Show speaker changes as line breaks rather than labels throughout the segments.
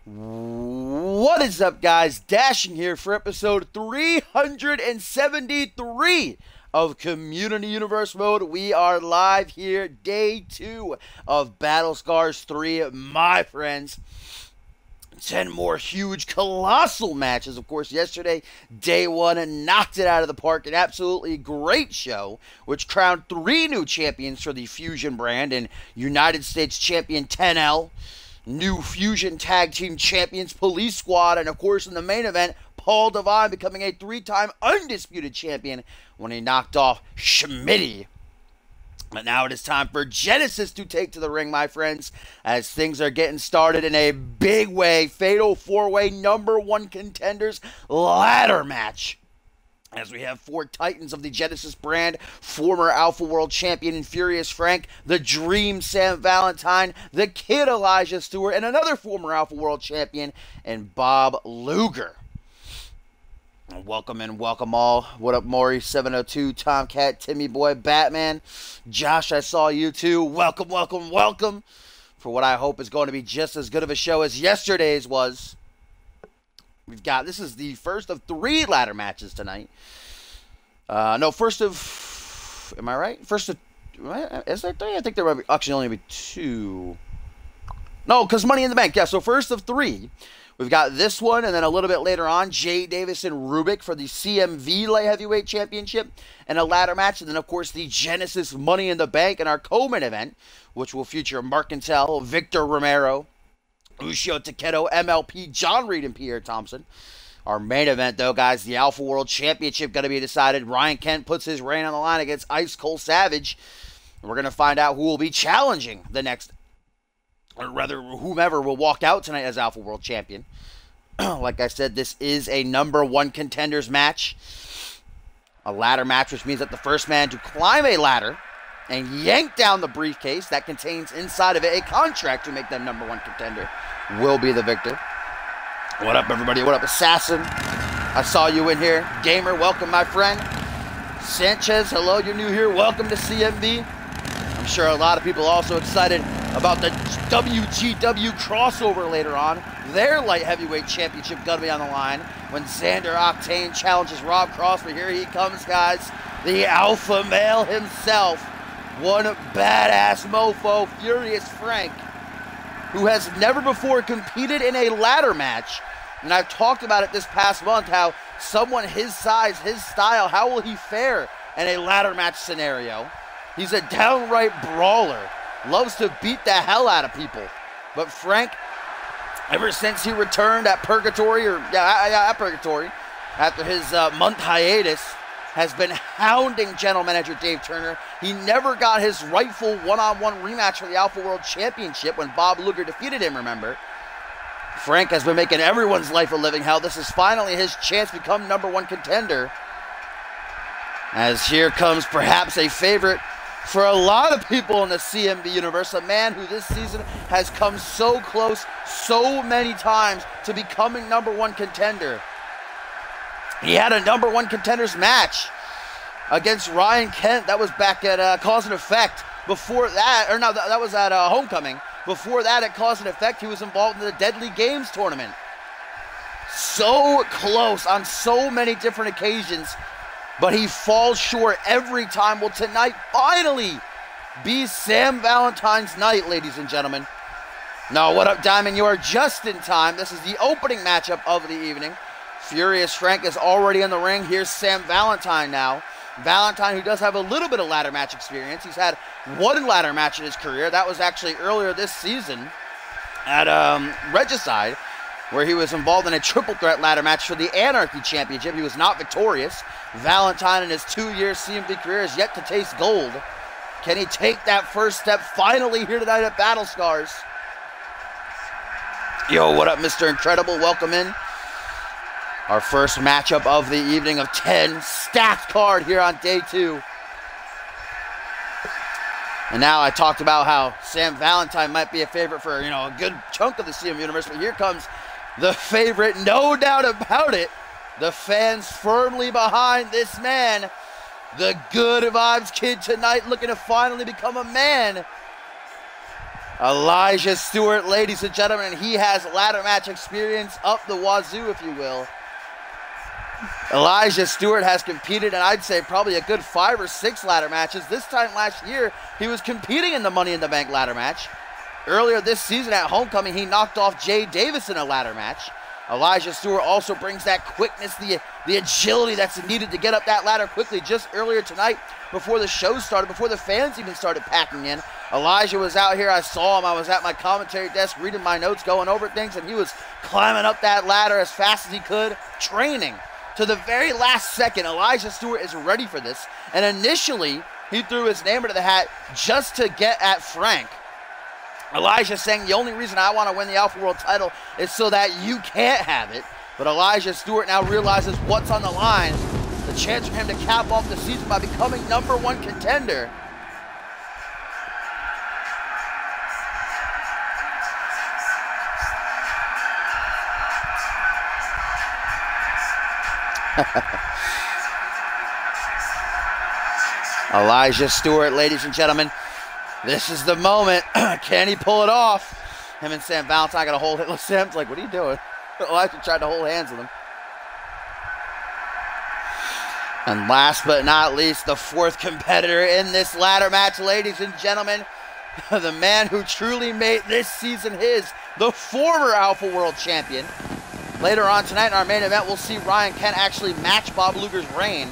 What is up, guys? Dashing here for episode 373 of Community Universe Mode. We are live here, day 2 of Battle Scars 3, my friends. 10 more huge, colossal matches. Of course, yesterday, day 1, and knocked it out of the park. An absolutely great show, which crowned 3 new champions for the Fusion brand, and United States Champion 10L. New Fusion Tag Team Champions, Police Squad, and of course in the main event, Paul Devine becoming a 3-time undisputed champion when he knocked off Schmitty. But now it is time for Genesis to take to the ring, my friends, as things are getting started in a big way. Fatal 4-way #1 contenders ladder match. As we have 4 titans of the Genesis brand, former Alpha World Champion Furious Frank, the Dream Sam Valentine, the Kid Elijah Stewart, and another former Alpha World Champion, and Bob Luger. Welcome and welcome all. What up, Maury, 702, Tomcat, Timmy Boy, Batman, Josh, I saw you too. Welcome, welcome, welcome for what I hope is going to be just as good of a show as yesterday's was. This is the first of 3 ladder matches tonight. No, first of, am I right? First of, is there 3? I think there might actually only be 2. No, because Money in the Bank. Yeah, so first of 3. We've got this one, and then a little bit later on, Jay Davis and Rubik for the CMV Light Heavyweight Championship and a ladder match. And then, of course, the Genesis Money in the Bank and our co-main event, which will feature Mark Intel, Victor Romero, Ushio Takedo, MLP, John Reed, and Pierre Thompson. Our main event, though, guys, the Alpha World Championship going to be decided. Ryan Kent puts his reign on the line against Ice Cold Savage. We're going to find out who will be challenging the next, or rather, whomever will walk out tonight as Alpha World Champion. Like I said, this is a #1 contenders match. A ladder match, which means that the first man to climb a ladder and yank down the briefcase that contains inside of it a contract to make them #1 contender will be the victor. What up, everybody? What up, Assassin? I saw you in here. Gamer, welcome, my friend. Sanchez, hello, you're new here. Welcome to CMV. I'm sure a lot of people are also excited about the WGW crossover later on. Their light heavyweight championship gonna be on the line when Xander Octane challenges Rob Cross. But here he comes, guys. The alpha male himself. One badass mofo, Furious Frank, who has never before competed in a ladder match. And I've talked about it this past month, how someone his size, his style, how will he fare in a ladder match scenario? He's a downright brawler. Loves to beat the hell out of people. But Frank, ever since he returned at Purgatory, at Purgatory, after his month hiatus, has been hounding General Manager Dave Turner. He never got his rightful one-on-one rematch for the Alpha World Championship when Bob Luger defeated him, remember? Frank has been making everyone's life a living hell. This is finally his chance to become #1 contender. As here comes perhaps a favorite for a lot of people in the CMV universe, a man who this season has come so close so many times to becoming #1 contender. He had a #1 contenders match against Ryan Kent. That was back at Cause and Effect. Before that, or no, that was at Homecoming. Before that, at Cause and Effect, he was involved in the Deadly Games tournament. So close on so many different occasions, but he falls short every time. Will tonight finally be Sam Valentine's night, ladies and gentlemen? No, what up, Diamond? You are just in time. This is the opening matchup of the evening. Furious Frank is already in the ring. Here's Sam Valentine now. Valentine, who does have a little bit of ladder match experience. He's had 1 ladder match in his career. That was actually earlier this season at Regicide, where he was involved in a triple threat ladder match for the Anarchy Championship. He was not victorious. Valentine in his 2-year CMV career has yet to taste gold. Can he take that first step finally here tonight at Battle Scars? Yo, what up, Mr. Incredible? Welcome in. Our first matchup of the evening of 10. Stacked card here on day 2. And now I talked about how Sam Valentine might be a favorite for, a good chunk of the CM universe. But here comes the favorite, no doubt about it. The fans firmly behind this man. The good vibes kid tonight looking to finally become a man. Elijah Stewart, ladies and gentlemen, he has ladder match experience up the wazoo, if you will. Elijah Stewart has competed in, I'd say, probably a good 5 or 6 ladder matches. This time last year, he was competing in the Money in the Bank ladder match. Earlier this season at Homecoming, he knocked off Jay Davis in a ladder match. Elijah Stewart also brings that quickness, the agility that's needed to get up that ladder quickly. Just earlier tonight, before the show started, before the fans even started packing in, Elijah was out here. I saw him. I was at my commentary desk reading my notes, going over things, and he was climbing up that ladder as fast as he could, training. To the very last second, Elijah Stewart is ready for this, and initially, he threw his name into the hat just to get at Frank. Elijah saying the only reason I want to win the Alpha World title is so that you can't have it. But Elijah Stewart now realizes what's on the line. The chance for him to cap off the season by becoming #1 contender. Elijah Stewart, ladies and gentlemen. This is the moment. Can he pull it off? Him and Sam Valentine got to hold it. Sam's like, what are you doing? Elijah tried to hold hands with him. And last but not least, the 4th competitor in this ladder match, ladies and gentlemen. The man who truly made this season his, the former Alpha World Champion. Later on tonight in our main event, we'll see Ryan Kent actually match Bob Luger's reign.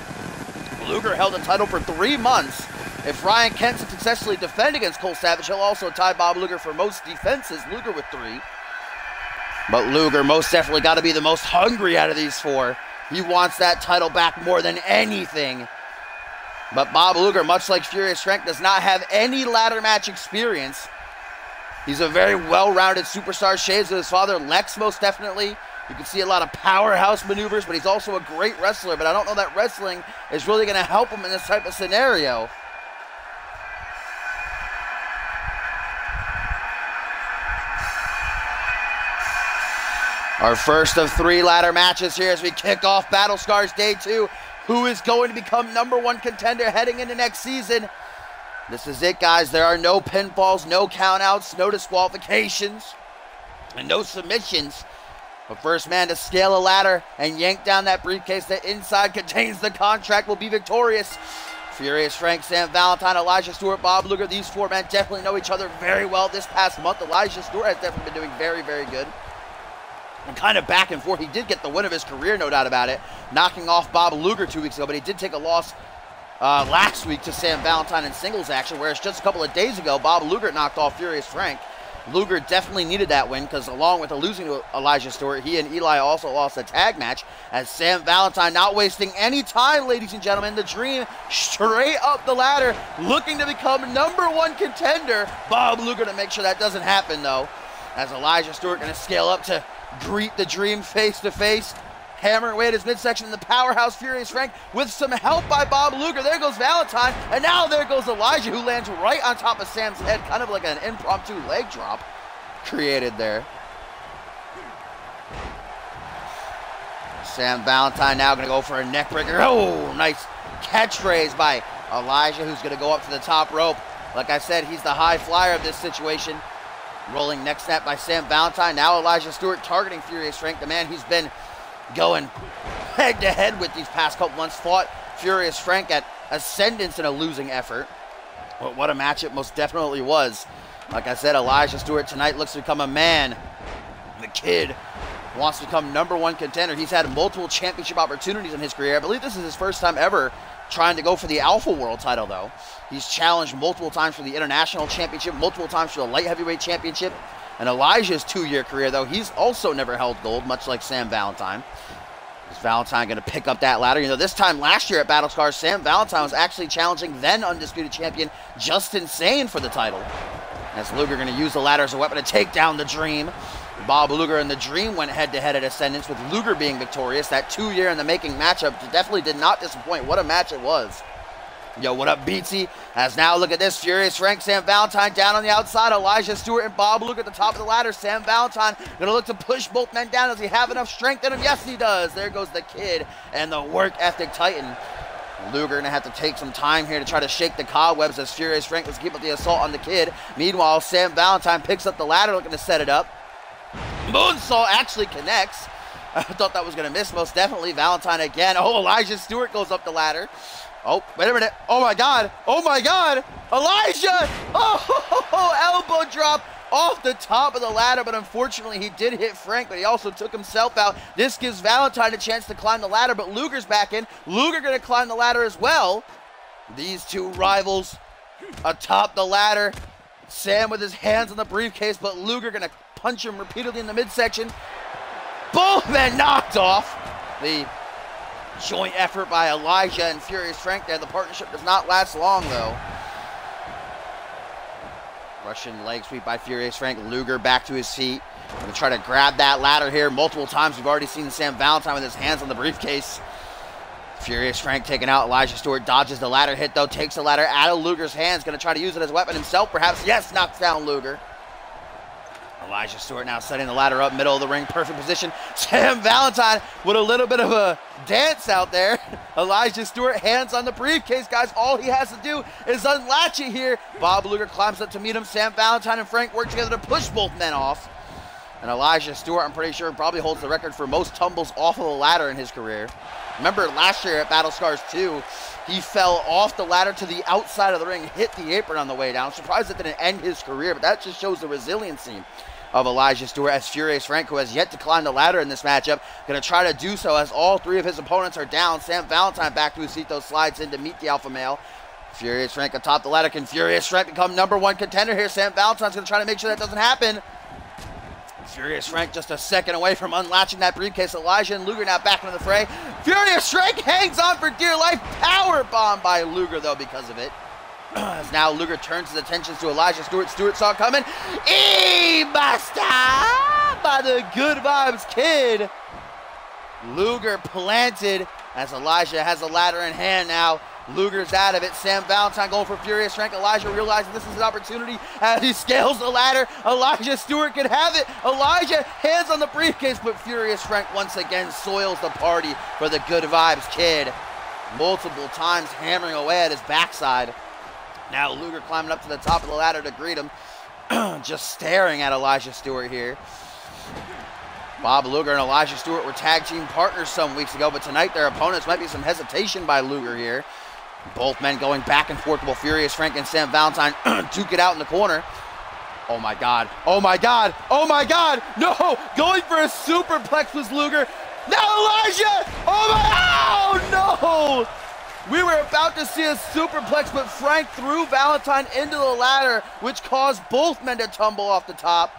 Luger held the title for 3 months. If Ryan Kent can successfully defend against Cole Savage, he'll also tie Bob Luger for most defenses, Luger with 3. But Luger most definitely got to be the most hungry out of these 4. He wants that title back more than anything. But Bob Luger, much like Furious Frank, does not have any ladder match experience. He's a very well-rounded superstar, shades of his father, Lex most definitely. You can see a lot of powerhouse maneuvers, but he's also a great wrestler. But I don't know that wrestling is really going to help him in this type of scenario. Our first of 3 ladder matches here as we kick off Battle Scars Day 2. Who is going to become #1 contender heading into next season? This is it, guys. There are no pinfalls, no countouts, no disqualifications, and no submissions. The first man to scale a ladder and yank down that briefcase that inside contains the contract will be victorious. Furious Frank, Sam Valentine, Elijah Stewart, Bob Luger. These 4 men definitely know each other very well this past month. Elijah Stewart has definitely been doing very, very good. And kind of back and forth. He did get the win of his career, no doubt about it, knocking off Bob Luger 2 weeks ago, but he did take a loss last week to Sam Valentine in singles action, whereas just a couple of days ago, Bob Luger knocked off Furious Frank. Luger definitely needed that win because along with losing to Elijah Stewart, he and Eli also lost a tag match as Sam Valentine, not wasting any time, ladies and gentlemen, the Dream straight up the ladder, looking to become #1 contender. Bob Luger to make sure that doesn't happen, though, as Elijah Stewart going to scale up to greet the Dream face to face, hammer away at his midsection in the powerhouse Furious Frank with some help by Bob Luger. There goes Valentine, and now there goes Elijah, who lands right on top of Sam's head, kind of like an impromptu leg drop created there. Sam Valentine now going to go for a neck breaker. Oh, nice catchphrase by Elijah, who's going to go up to the top rope. Like I said, he's the high flyer of this situation. Rolling neck snap by Sam Valentine. Now Elijah Stewart targeting Furious Frank, the man who's been going head-to-head with these past couple months. Fought Furious Frank at Ascendance in a losing effort. But what a match it most definitely was. Like I said, Elijah Stewart tonight looks to become a man. The kid wants to become #1 contender. He's had multiple championship opportunities in his career. I believe this is his first time ever trying to go for the Alpha World title, though. He's challenged multiple times for the International Championship, multiple times for the Light Heavyweight Championship. And Elijah's 2-year career, though, he's also never held gold, much like Sam Valentine. Is Valentine going to pick up that ladder? You know, this time last year at Battle Scars, Sam Valentine was actually challenging then undisputed champion Justin Sane for the title. As Luger going to use the ladder as a weapon to take down the Dream. Bob Luger and the Dream went head-to-head at Ascendance, with Luger being victorious. That 2-year-in-the-making matchup definitely did not disappoint. What a match it was. Yo, what up, Beatsy? As now, look at this. Furious Frank, Sam Valentine down on the outside. Elijah Stewart and Bob Luger at the top of the ladder. Sam Valentine going to look to push both men down. Does he have enough strength in him? Yes, he does. There goes the kid and the work ethic titan. Luger gonna have to take some time here to try to shake the cobwebs as Furious Frank was keeping up the assault on the kid. Meanwhile, Sam Valentine picks up the ladder looking to set it up. Moonsault actually connects. I thought that was gonna miss, most definitely. Valentine again. Oh, Elijah Stewart goes up the ladder. Oh, wait a minute. Oh my God. Oh my God. Elijah. Oh, elbow drop off the top of the ladder, but unfortunately he did hit Frank, but he also took himself out. This gives Valentine a chance to climb the ladder, but Luger's back in. Luger gonna climb the ladder as well. These two rivals atop the ladder. Sam with his hands on the briefcase, but Luger gonna punch him repeatedly in the midsection. Both men knocked off. The joint effort by Elijah and Furious Frank there. The partnership does not last long though. Russian leg sweep by Furious Frank. Luger back to his feet. Gonna try to grab that ladder here multiple times. We've already seen Sam Valentine with his hands on the briefcase. Furious Frank taking out Elijah Stewart. Dodges the ladder hit though. Takes the ladder out of Luger's hands. Gonna try to use it as a weapon himself perhaps. Yes, knocks down Luger. Elijah Stewart now setting the ladder up, middle of the ring, perfect position. Sam Valentine with a little bit of a dance out there. Elijah Stewart, hands on the briefcase, guys. All he has to do is unlatch it here. Bob Luger climbs up to meet him. Sam Valentine and Frank work together to push both men off. And Elijah Stewart, I'm pretty sure, probably holds the record for most tumbles off of the ladder in his career. Remember last year at Battle Scars 2, he fell off the ladder to the outside of the ring, hit the apron on the way down. I'm surprised it didn't end his career, but that just shows the resiliency of Elijah Stewart, as Furious Frank, who has yet to climb the ladder in this matchup, going to try to do so as all three of his opponents are down. Sam Valentine back to his seat, though, slides in to meet the alpha male. Furious Frank atop the ladder. Can Furious Frank become #1 contender here? Sam Valentine's going to try to make sure that doesn't happen. Furious Frank just a second away from unlatching that briefcase. Elijah and Luger now back into the fray. Furious Frank hangs on for dear life. Power bomb by Luger, though, because of it. As now Luger turns his attentions to Elijah Stewart. Stewart saw it coming. E-Buster by the Good Vibes Kid. Luger planted as Elijah has the ladder in hand now. Luger's out of it. Sam Valentine going for Furious Frank. Elijah realizing this is an opportunity as he scales the ladder. Elijah Stewart can have it. Elijah hands on the briefcase, but Furious Frank once again soils the party for the Good Vibes Kid. Multiple times hammering away at his backside. Now Luger climbing up to the top of the ladder to greet him. Just staring at Elijah Stewart here. Bob Luger and Elijah Stewart were tag team partners some weeks ago, but tonight their opponents might be some hesitation by Luger here. Both men going back and forth while Furious Frank and Sam Valentine duke it out in the corner. Oh my God. Oh my God. Oh my God. No. Going for a superplex was Luger. Now Elijah. Oh no. We were about to see a superplex, but Frank threw Valentine into the ladder, which caused both men to tumble off the top.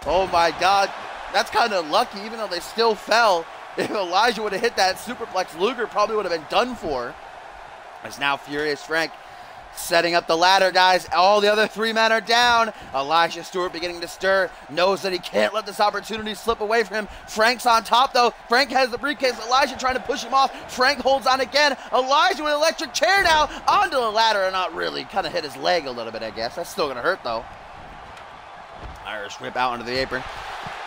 Oh my God. That's kind of lucky, even though they still fell. If Elijah would have hit that superplex, Luger probably would have been done for. As now Furious Frank setting up the ladder, guys. All the other three men are down. Elijah Stewart beginning to stir. Knows that he can't let this opportunity slip away from him. Frank's on top, though. Frank has the briefcase. Elijah trying to push him off. Frank holds on again. Elijah with an electric chair now onto the ladder. And not really. Kind of hit his leg a little bit, I guess. That's still going to hurt, though. Irish whip out onto the apron.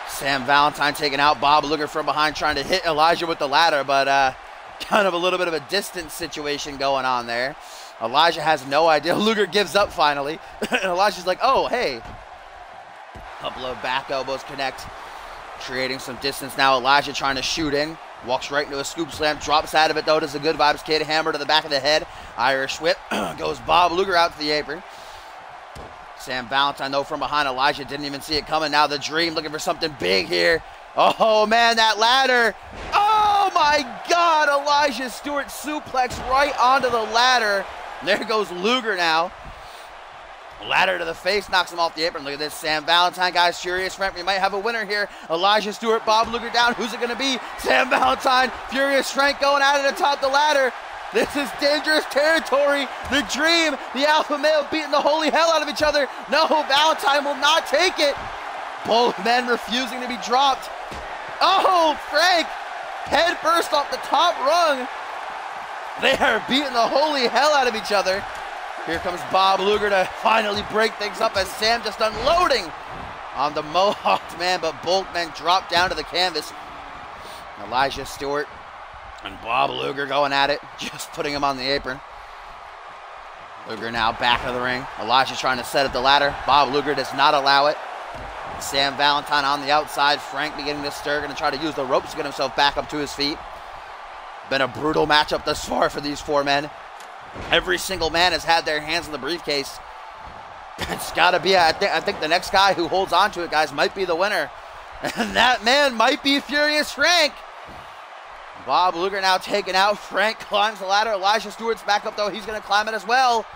Sam Valentine taking out Bob Luger from behind, trying to hit Elijah with the ladder, but kind of a little bit of a distance situation going on there. Elijah has no idea. Luger gives up finally. And Elijah's like, oh, hey. Couple of back elbows connect, creating some distance now. Elijah trying to shoot in. Walks right into a scoop slam. Drops out of it, though. Does a Good Vibes Kid. Hammer to the back of the head. Irish whip. Goes Bob Luger out to the apron. Sam Valentine, though, from behind. Elijah didn't even see it coming. Now the Dream looking for something big here. Oh, man, that ladder. Oh, my God. Elijah Stewart suplex right onto the ladder. There goes Luger now. Ladder to the face, knocks him off the apron. Look at this, Sam Valentine, guys. Furious Frank, we might have a winner here. Elijah Stewart, Bob Luger down. Who's it going to be? Sam Valentine, Furious Frank going at it atop the ladder. This is dangerous territory. The Dream, the alpha male beating the holy hell out of each other. No, Valentine will not take it. Both men refusing to be dropped. Oh, Frank, head first off the top rung. They are beating the holy hell out of each other. Here comes Bob Luger to finally break things up as Sam just unloading on the Mohawked man, but both men drop down to the canvas. Elijah Stewart And Bob Luger going at it, just putting him on the apron. Luger now back of the ring. Elijah's trying to set up the ladder. Bob Luger does not allow it. Sam Valentine on the outside. Frank beginning to stir, going to try to use the ropes to get himself back up to his feet. Been a brutal matchup thus far for these four men. Every single man has had their hands in the briefcase. It's got to be, I think the next guy who holds on to it, guys, might be the winner. And that man might be Furious Frank. Bob Luger now taken out. Frank climbs the ladder. Elijah Stewart's back up, though. He's going to climb it as well.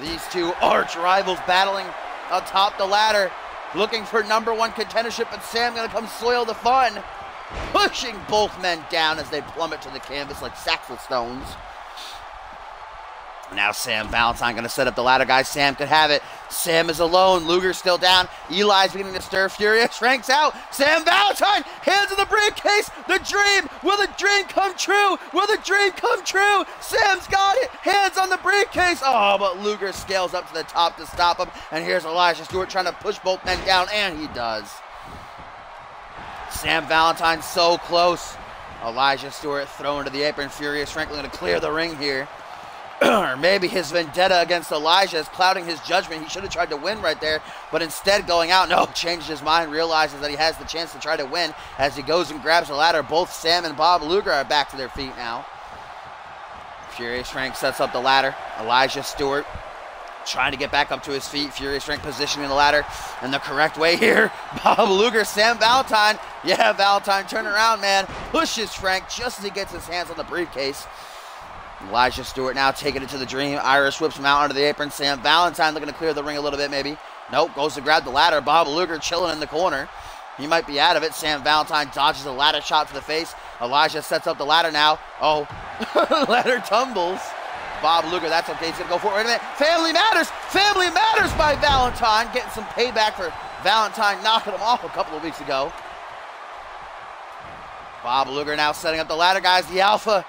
These two arch rivals battling atop the ladder, looking for #1 contendership, but Sam going to come soil the fun, pushing both men down as they plummet to the canvas like sacks of stones. Now Sam Valentine going to set up the ladder, guys. Sam could have it. Sam is alone. Luger's still down. Eli's beginning to stir. Furious Frank's out. Sam Valentine, hands in the briefcase. The dream. Will the dream come true? Will the dream come true? Sam's got it. Hands on the briefcase. Oh, but Luger scales up to the top to stop him. And here's Elijah Stewart trying to push both men down, and he does. Sam Valentine so close. Elijah Stewart thrown to the apron. Furious Frank going to clear the ring here. Or maybe his vendetta against Elijah is clouding his judgment. He should have tried to win right there, but instead going out, no, changed his mind, realizes that he has the chance to try to win as he goes and grabs the ladder. Both Sam and Bob Luger are back to their feet now. Furious Frank sets up the ladder. Elijah Stewart trying to get back up to his feet. Furious Frank positioning the ladder in the correct way here. Bob Luger, Sam Valentine. Yeah, Valentine, turn around, man. Pushes Frank just as he gets his hands on the briefcase. Elijah Stewart now taking it to the dream. Irish whips him out onto the apron. Sam Valentine looking to clear the ring a little bit, maybe. Nope, goes to grab the ladder. Bob Luger chilling in the corner. He might be out of it. Sam Valentine dodges a ladder shot to the face. Elijah sets up the ladder now. Oh, ladder tumbles. Bob Luger, that's okay. He's going to go for it. Wait a minute. Family Matters. Family Matters by Valentine. Getting some payback for Valentine knocking him off a couple of weeks ago. Bob Luger now setting up the ladder, guys. The alpha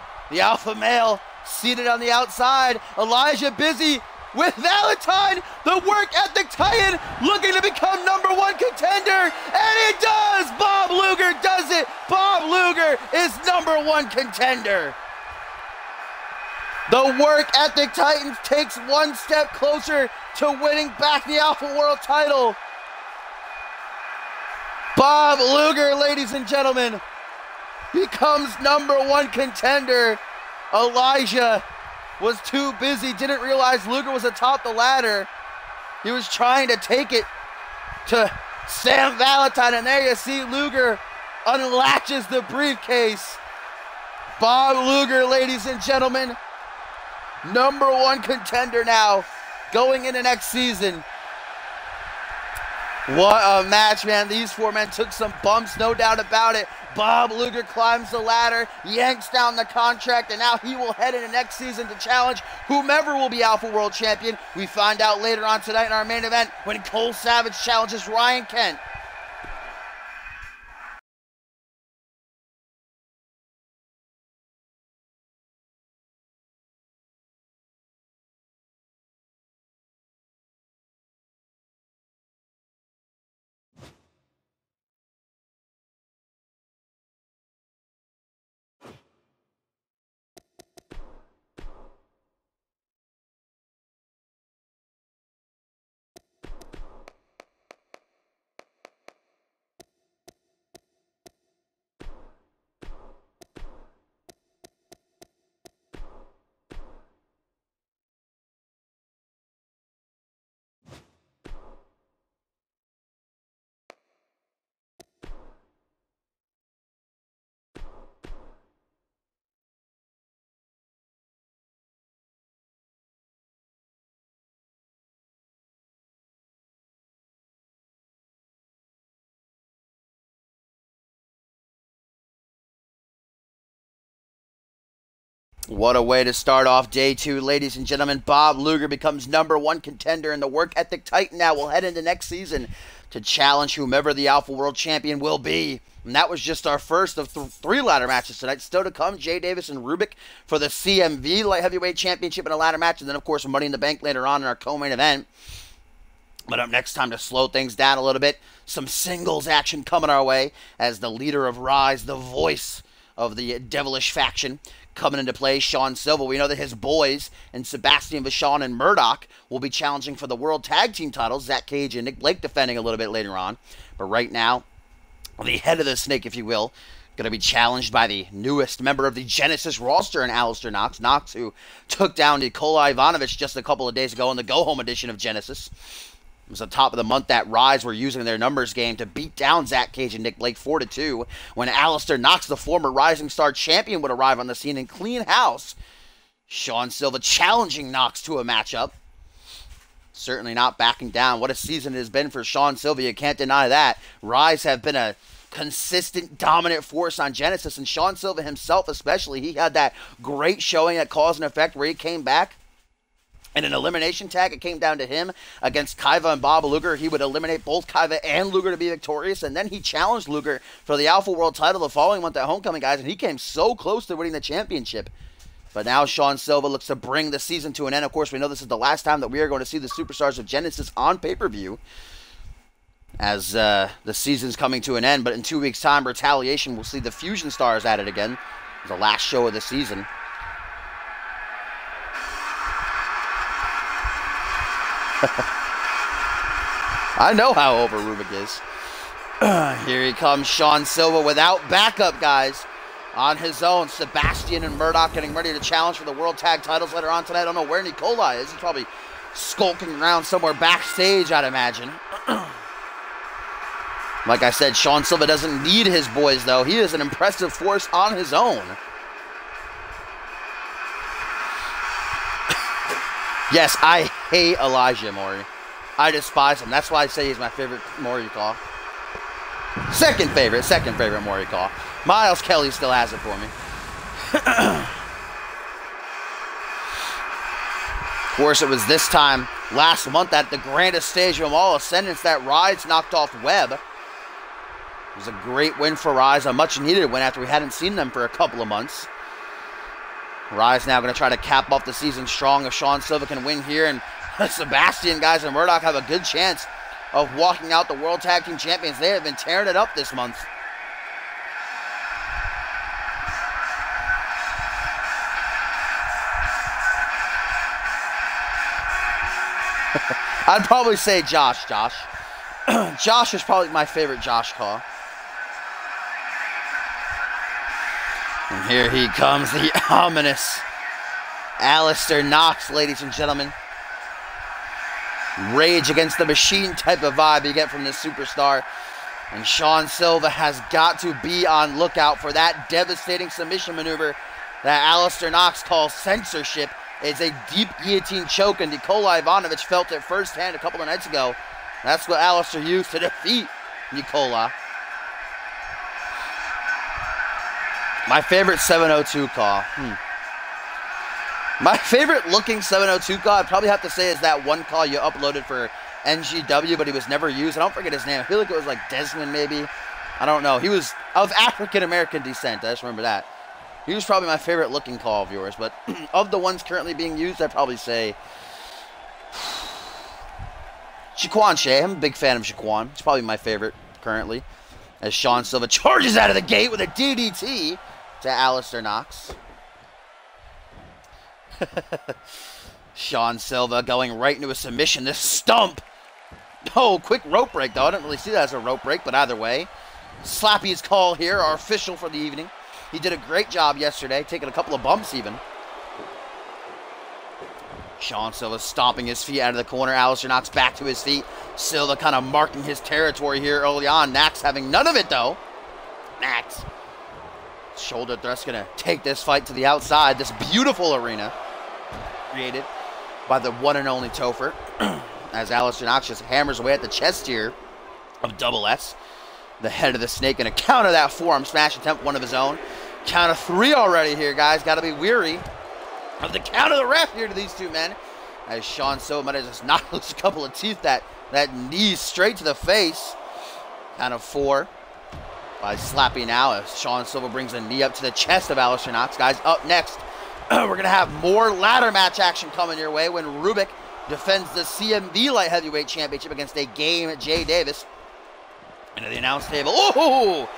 male. Seated on the outside, Elijah busy with Valentine, the work ethic titan, looking to become #1 contender, and he does! Bob Luger does it! Bob Luger is #1 contender. The work ethic titan takes one step closer to winning back the Alpha World title. Bob Luger, ladies and gentlemen, becomes #1 contender. Elijah was too busy, didn't realize Luger was atop the ladder. He was trying to take it to Sam Valentine, and there you see Luger unlatches the briefcase. Bob Luger, ladies and gentlemen, #1 contender now, going into next season. What a match, man. These four men took some bumps, no doubt about it. Bob Luger climbs the ladder, yanks down the contract, and now he will head into next season to challenge whomever will be Alpha World Champion. We find out later on tonight in our main event when Cole Savage challenges Ryan Kent. What a way to start off day 2, ladies and gentlemen. Bob Luger becomes #1 contender, and the work ethic titan now will head into next season to challenge whomever the Alpha World Champion will be. And that was just our first of 3 ladder matches tonight. Still to come, Jay Davis and Rubik for the CMV Light Heavyweight Championship in a ladder match, and then, of course, Money in the Bank later on in our co-main event. But up next, time to slow things down a little bit. Some singles action coming our way as the leader of Rise, the voice of the devilish faction, coming into play. Sean Silva, we know that his boys and Sebastian Vachon and Murdoch will be challenging for the World Tag Team titles. Zach Cage and Nick Blake defending a little bit later on. But right now, the head of the snake, if you will, going to be challenged by the newest member of the Genesis roster in Alistair Knox. Knox, who took down Nikola Ivanovic just a couple of days ago in the go-home edition of Genesis. It was the top of the month that Rise were using their numbers game to beat down Zach Cage and Nick Blake 4-2 when Alistair Knox, the former Rising Star champion, would arrive on the scene and clean house. Sean Silva challenging Knox to a matchup. Certainly not backing down. What a season it has been for Sean Silva. You can't deny that. Rise have been a consistent, dominant force on Genesis, and Sean Silva himself especially. He had that great showing at Cause and Effect where he came back in an elimination tag. It came down to him against Kaiva and Bob Luger. He would eliminate both Kaiva and Luger to be victorious, and then he challenged Luger for the Alpha World title the following month at Homecoming, guys, and he came so close to winning the championship. But now Sean Silva looks to bring the season to an end. Of course, we know this is the last time that we are going to see the Superstars of Genesis on pay-per-view, as the season's coming to an end. But in 2 weeks' time, Retaliation, will see the Fusion Stars at it again. The last show of the season. I know how over Rubik is. Here he comes, Sean Silva without backup, guys. On his own, Sebastian and Murdoch getting ready to challenge for the World Tag titles later on tonight. I don't know where Nikola is. He's probably skulking around somewhere backstage, I'd imagine. Like I said, Sean Silva doesn't need his boys, though. He is an impressive force on his own. Yes, I hate Elijah Mori. I despise him. That's why I say he's my favorite Mori call. Second favorite Mori call. Miles Kelly still has it for me. Of course, it was this time last month at the grandest stage of them all, Ascendance, that Rise knocked off Webb. It was a great win for Rise, a much needed win after we hadn't seen them for a couple of months. Rise now going to try to cap off the season strong. If Sean Silva can win here, and Sebastian, guys, and Murdoch have a good chance of walking out the World Tag Team Champions. They have been tearing it up this month. I'd probably say Josh. Josh is probably my favorite Josh call. And here he comes, the ominous Alistair Knox, ladies and gentlemen. Rage against the machine type of vibe you get from this superstar. And Sean Silva has got to be on lookout for that devastating submission maneuver that Alistair Knox calls censorship. It's a deep guillotine choke, and Nikola Ivanovic felt it firsthand a couple of nights ago. That's what Alistair used to defeat Nikola. My favorite 702 call. My favorite looking 702 call, I'd probably have to say, is that one call you uploaded for NGW, but he was never used. I don't forget his name. I feel like it was like Desmond, maybe. I don't know. He was of African-American descent. I just remember that. He was probably my favorite looking call of yours, but of the ones currently being used, I'd probably say Shaquan Shea. I'm a big fan of Shaquan. He's probably my favorite currently. As Sean Silva charges out of the gate with a DDT to Alistair Knox. Sean Silva going right into a submission. This stump. Oh, quick rope break, though. I didn't really see that as a rope break, but either way. Slappy's call here, our official for the evening. He did a great job yesterday, taking a couple of bumps even. Sean Silva stomping his feet out of the corner. Alistair Knox back to his feet. Silva kind of marking his territory here early on. Nax having none of it, though. Nax. Shoulder thrust going to take this fight to the outside. This beautiful arena created by the one and only Topher. As Alistair Knox just hammers away at the chest here of Double S. The head of the snake going to counter that forearm smash attempt, one of his own. Count of three already here, guys. Got to be weary of the count of the ref here to these two men. As Sean Silva might have just knocked loose a couple of teeth. That knee straight to the face. Count of four by Slappy now. As Sean Silva brings a knee up to the chest of Alistair Knox. Guys, up next, we're going to have more ladder match action coming your way when Rubik defends the CMV Light Heavyweight Championship against a game Jay Davis. Into the announce table. Oh!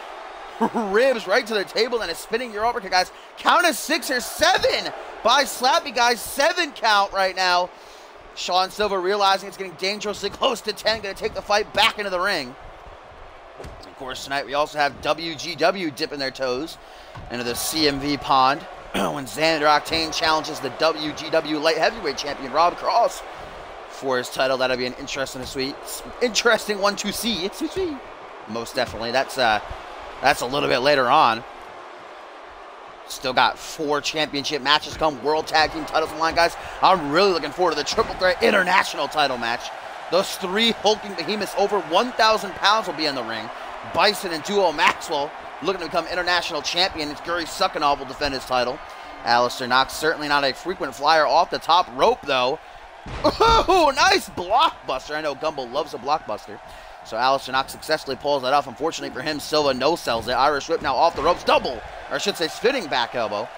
ribs right to the table, and a spinning rear uppercut, guys. Count of 6 or 7 by Slappy, guys. 7 count right now. Sean Silva realizing it's getting dangerously close to 10, going to take the fight back into the ring. Of course, tonight we also have WGW dipping their toes into the CMV pond when Xander Octane challenges the WGW light heavyweight champion Rob Cross for his title. That'll be an interesting one to see. Most definitely. That's a little bit later on. Still got 4 championship matches come. World Tag Team titles on the line, guys. I'm really looking forward to the Triple Threat International title match. Those 3 hulking behemoths over 1,000 pounds will be in the ring. Bison and Duo Maxwell looking to become international champion. It's Gary Suckinov will defend his title. Alistair Knox certainly not a frequent flyer off the top rope, though. Oh, nice blockbuster. I know Gumbo loves a blockbuster. So Alistair Knox successfully pulls that off. Unfortunately for him, Silva no-sells it. Irish whip now off the ropes. Double, or I should say spinning back elbow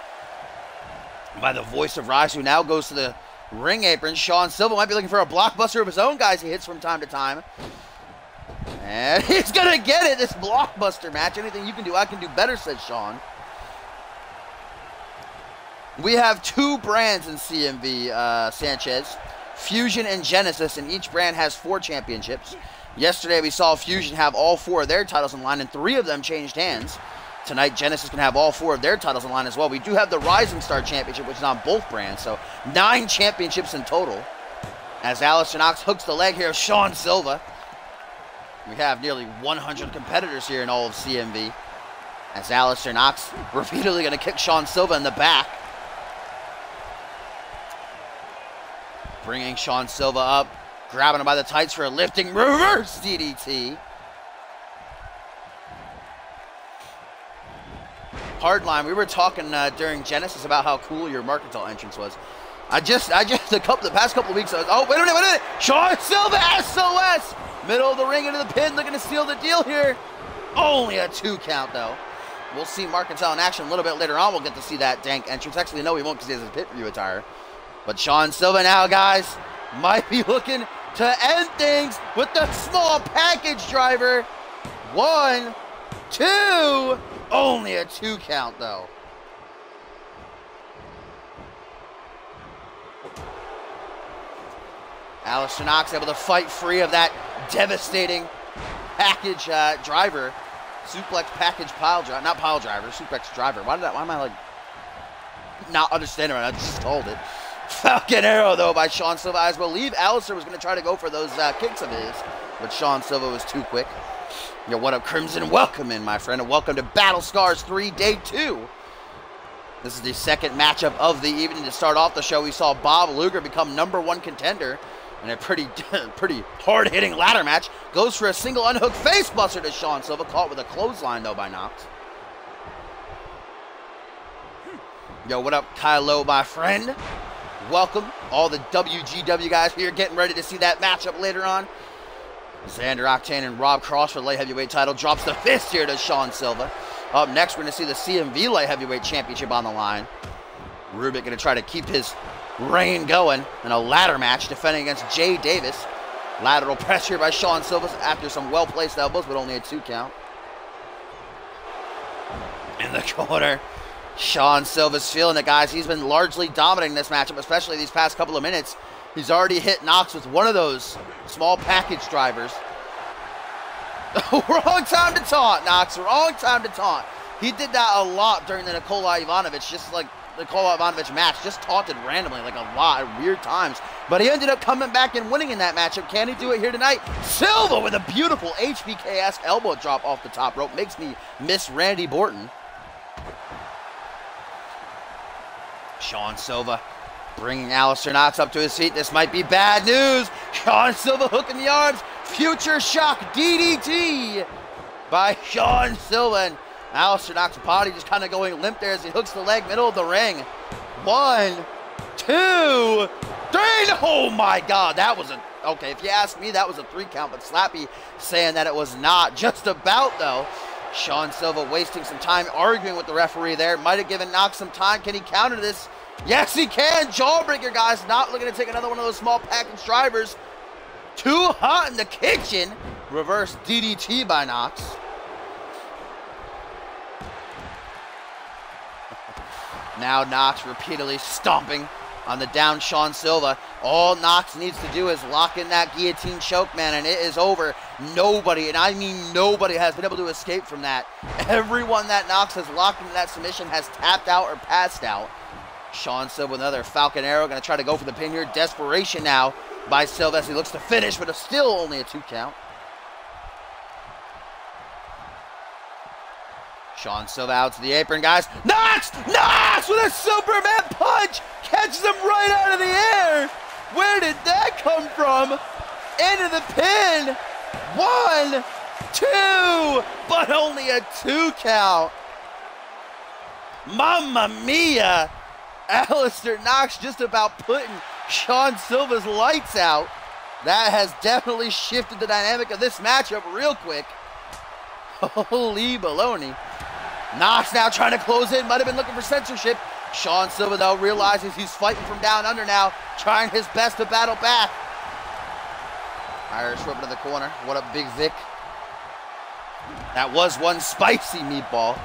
by the voice of Rise, who now goes to the ring apron. Sean Silva might be looking for a blockbuster of his own, guys. He hits from time to time. And he's going to get it, this blockbuster match. Anything you can do, I can do better, says Sean. We have 2 brands in CMV, Sanchez. Fusion and Genesis, and each brand has 4 championships. Yesterday, we saw Fusion have all 4 of their titles in line, and 3 of them changed hands. Tonight, Genesis can have all 4 of their titles in line as well. We do have the Rising Star Championship, which is on both brands, so 9 championships in total. As Alistair Knox hooks the leg here of Sean Silva. We have nearly 100 competitors here in all of CMV. As Alistair Knox repeatedly going to kick Sean Silva in the back. Bringing Sean Silva up. Grabbing him by the tights for a lifting reverse DDT. Hardline, we were talking during Genesis about how cool your Mercantile entrance was. The past couple of weeks, oh, wait a minute. Sean Silva, SOS! Middle of the ring into the pin, looking to seal the deal here. Only a 2 count, though. We'll see Mercantile in action a little bit later on. We'll get to see that dank entrance. Actually, no, we won't because he has his pay-per-view attire. But Sean Silva now, guys, might be looking to end things with the small package driver. 1, 2, only a 2 count, though. Alistair Knox able to fight free of that devastating package driver. Suplex package pile driver. Not pile driver, suplex driver. Why am I like not understanding it? I just told it. Falcon Arrow, though, by Sean Silva. I believe Alistair was going to try to go for those kicks of his, but Sean Silva was too quick. Yo, what up, Crimson? Welcome in, my friend, and welcome to Battle Scars 3 Day 2. This is the second matchup of the evening. To start off the show, we saw Bob Luger become #1 contender in a pretty hard-hitting ladder match. Goes for a single unhooked facebuster to Sean Silva, caught with a clothesline, though, by Knox. Yo, what up, Kylo, my friend? Welcome. All the WGW guys here getting ready to see that matchup later on. Xander Octane and Rob Cross for the light heavyweight title. Drops the fist here to Sean Silva. Up next, we're going to see the CMV light heavyweight championship on the line. Rubik going to try to keep his reign going in a ladder match, defending against Jay Davis. Lateral press here by Sean Silva after some well-placed elbows, but only a 2 count. In the corner, Sean Silva's feeling it, guys. He's been largely dominating this matchup, especially these past couple of minutes. He's already hit Knox with one of those small package drivers. Wrong time to taunt, Knox. Wrong time to taunt. He did that a lot during the Nikola Ivanovic, just like the Nikola Ivanovic match. Just taunted randomly, like a lot of weird times. But he ended up coming back and winning in that matchup. Can he do it here tonight? Silva with a beautiful HBK-esque elbow drop off the top rope. Makes me miss Randy Borton. Sean Silva bringing Alistair Knox up to his feet. This might be bad news. Sean Silva hooking the arms. Future shock DDT by Sean Silva. And Alistair Knox's body just kind of going limp there as he hooks the leg, middle of the ring. 1, 2, 3. Oh my God, that was a... Okay, if you ask me, that was a 3 count, but Slappy saying that it was not. Just about, though. Sean Silva wasting some time arguing with the referee there. Might have given Knox some time. Can he counter this? Yes, he can. Jawbreaker, guys. Not looking to take another one of those small package drivers. Too hot in the kitchen. Reverse DDT by Knox. Now Knox repeatedly stomping on the down Sean Silva. All Knox needs to do is lock in that guillotine choke, man, and it is over. Nobody, and I mean nobody, has been able to escape from that. Everyone that Knox has locked into that submission has tapped out or passed out. Sean Silva with another Falcon Arrow, going to try to go for the pin here. Desperation now by Silva as he looks to finish, but it's still only a 2 count. Sean Silva out to the apron, guys. Knox with a Superman punch! Catches him right out of the air! Where did that come from? Into the pin! 1, 2, but only a 2 count. Mamma mia! Alistair Knox just about putting Sean Silva's lights out. That has definitely shifted the dynamic of this matchup real quick. Holy baloney. Knox now trying to close in, might have been looking for censorship. Sean Silva, though, realizes he's fighting from down under now, trying his best to battle back. Irish whip into the corner. What up, Big Vic? That was one spicy meatball.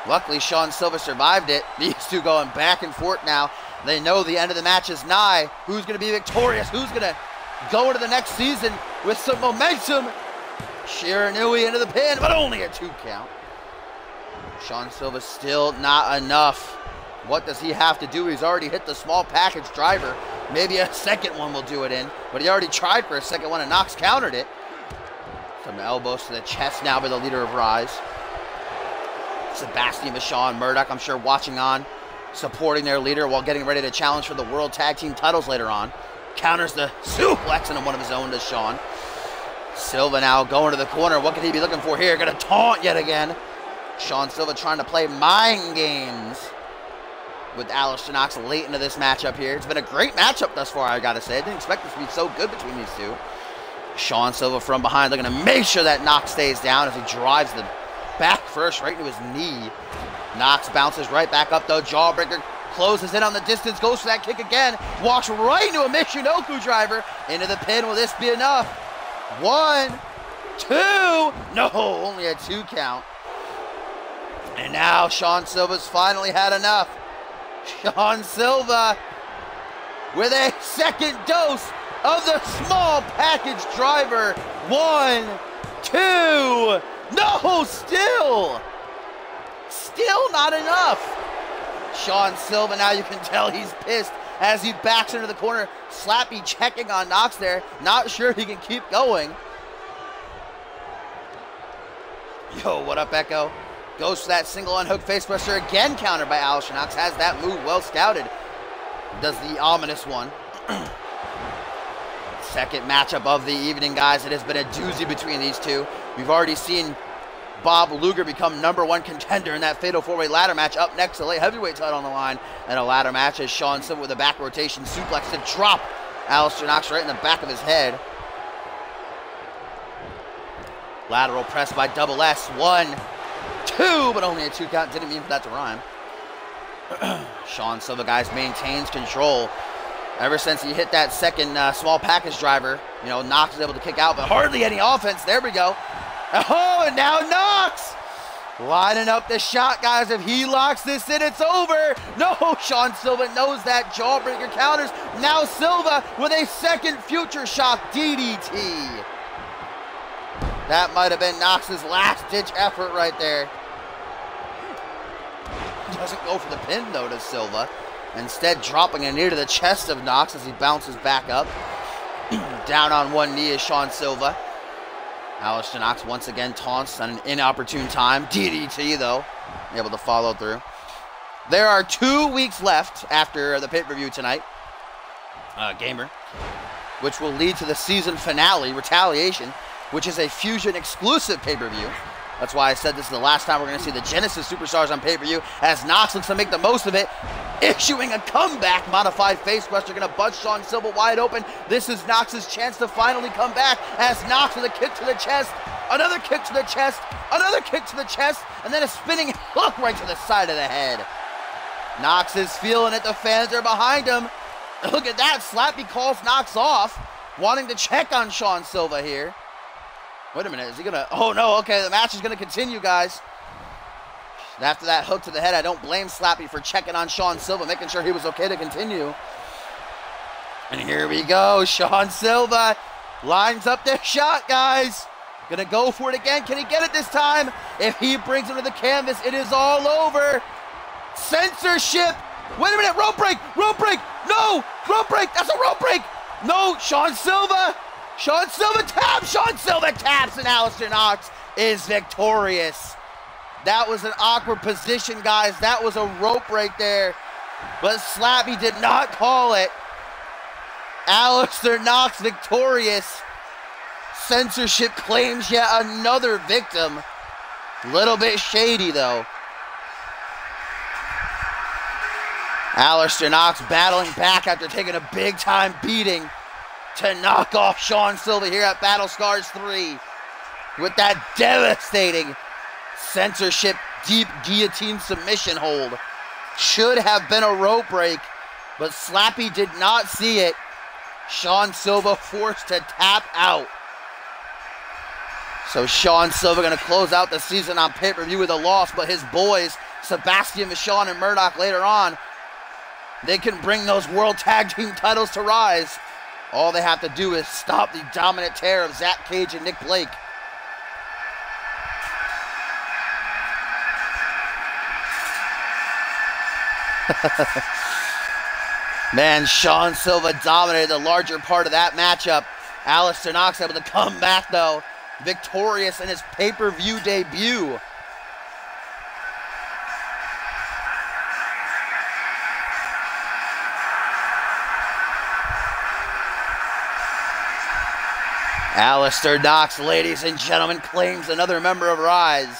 Luckily, Sean Silva survived it. These two going back and forth now. They know the end of the match is nigh. Who's going to be victorious? Who's going to go into the next season with some momentum? Shiranui into the pin, but only a 2 count. Sean Silva still not enough. What does he have to do? He's already hit the small package driver. Maybe a second one will do it in, but he already tried for a second one and Knox countered it. Some elbows to the chest now by the leader of Rise. Sebastian Vachon, Murdoch, I'm sure watching on, supporting their leader while getting ready to challenge for the World Tag Team titles later on. Counters the suplex into one of his own to Sean. Silva now going to the corner. What could he be looking for here? Gonna taunt yet again. Sean Silva trying to play mind games with Alistair Knox late into this matchup here. It's been a great matchup thus far, I gotta say. I didn't expect this to be so good between these two. Sean Silva from behind looking to make sure that Knox stays down as he drives the back first right into his knee. Knox bounces right back up though. Jawbreaker closes in on the distance, goes for that kick again, walks right into a Michinoku driver. Into the pin. Will this be enough? 1, 2. No, only a 2 count. And now Sean Silva's finally had enough. Sean Silva with a second dose of the small package driver. 1, 2. No, still not enough. Sean Silva, now you can tell he's pissed as he backs into the corner. Slappy checking on Knox there. Not sure he can keep going. Yo, what up, Echo? Goes for that single unhooked facebuster again, countered by Alistair Knox. Has that move well scouted. Does the ominous one. Second matchup of the evening, guys. It has been a doozy between these two. We've already seen Bob Luger become #1 contender in that Fatal 4-Way ladder match. Up next, the light heavyweight title on the line. And a ladder match as Sean Silva with a back rotation suplex to drop Alistair Knox right in the back of his head. Lateral press by Double S. 1, 2, but only a 2 count. Didn't mean for that to rhyme. Sean Silva, guys, maintains control. Ever since he hit that second small package driver, you know, Knox is able to kick out, but hardly any offense. There we go. Oh, and now Knox lining up the shot, guys. If he locks this in, it's over. No, Sean Silva knows that. Jawbreaker counters. Now Silva with a second future shock DDT. That might have been Knox's last-ditch effort right there. Doesn't go for the pin, though, to Silva. Instead, dropping a knee to the chest of Knox as he bounces back up. Down on one knee is Sean Silva. Alistair Knox once again taunts on an inopportune time. DDT, though, able to follow through. There are 2 weeks left after the pay-per-view tonight, Gamer, which will lead to the season finale, Retaliation, which is a Fusion exclusive pay-per-view. That's why I said this is the last time we're going to see the Genesis Superstars on pay-per-view, as Knox looks to make the most of it, issuing a comeback modified facebuster, going to bust Sean Silva wide open. This is Knox's chance to finally come back, as Knox with a kick to the chest, another kick to the chest, another kick to the chest, and then a spinning hook right to the side of the head. Knox is feeling it. The fans are behind him. Look at that. Slappy calls Knox off, wanting to check on Sean Silva here. Wait a minute, is he gonna... Oh no, okay, the match is gonna continue, guys. After that hook to the head, I don't blame Slappy for checking on Sean Silva, making sure he was okay to continue. And here we go. Sean Silva lines up their shot, guys. Gonna go for it again. Can he get it this time? If he brings him to the canvas, it is all over. Censorship. Wait a minute. Rope break. Rope break. No. Rope break. That's a rope break. No. Sean Silva. Sean Silva taps. Sean Silva taps. And Alistair Knox is victorious. That was an awkward position, guys. That was a rope break there. But Slappy did not call it. Alistair Knox victorious. Censorship claims yet another victim. Little bit shady, though. Alistair Knox battling back after taking a big-time beating to knock off Sean Silva here at Battle Scars 3 with that devastating censorship deep guillotine submission hold. Should have been a rope break, but Slappy did not see it. Sean Silva forced to tap out. So Sean Silva going to close out the season on pay-per-view with a loss, but his boys, Sebastian Michon and Murdoch later on, they can bring those World Tag Team titles to Rise. All they have to do is stop the dominant tear of Zach Cage and Nick Blake. Man, Sean Silva dominated the larger part of that matchup. Alistair Knox able to come back, though, victorious in his pay-per-view debut. Alistair Knox, ladies and gentlemen, claims another member of Rise.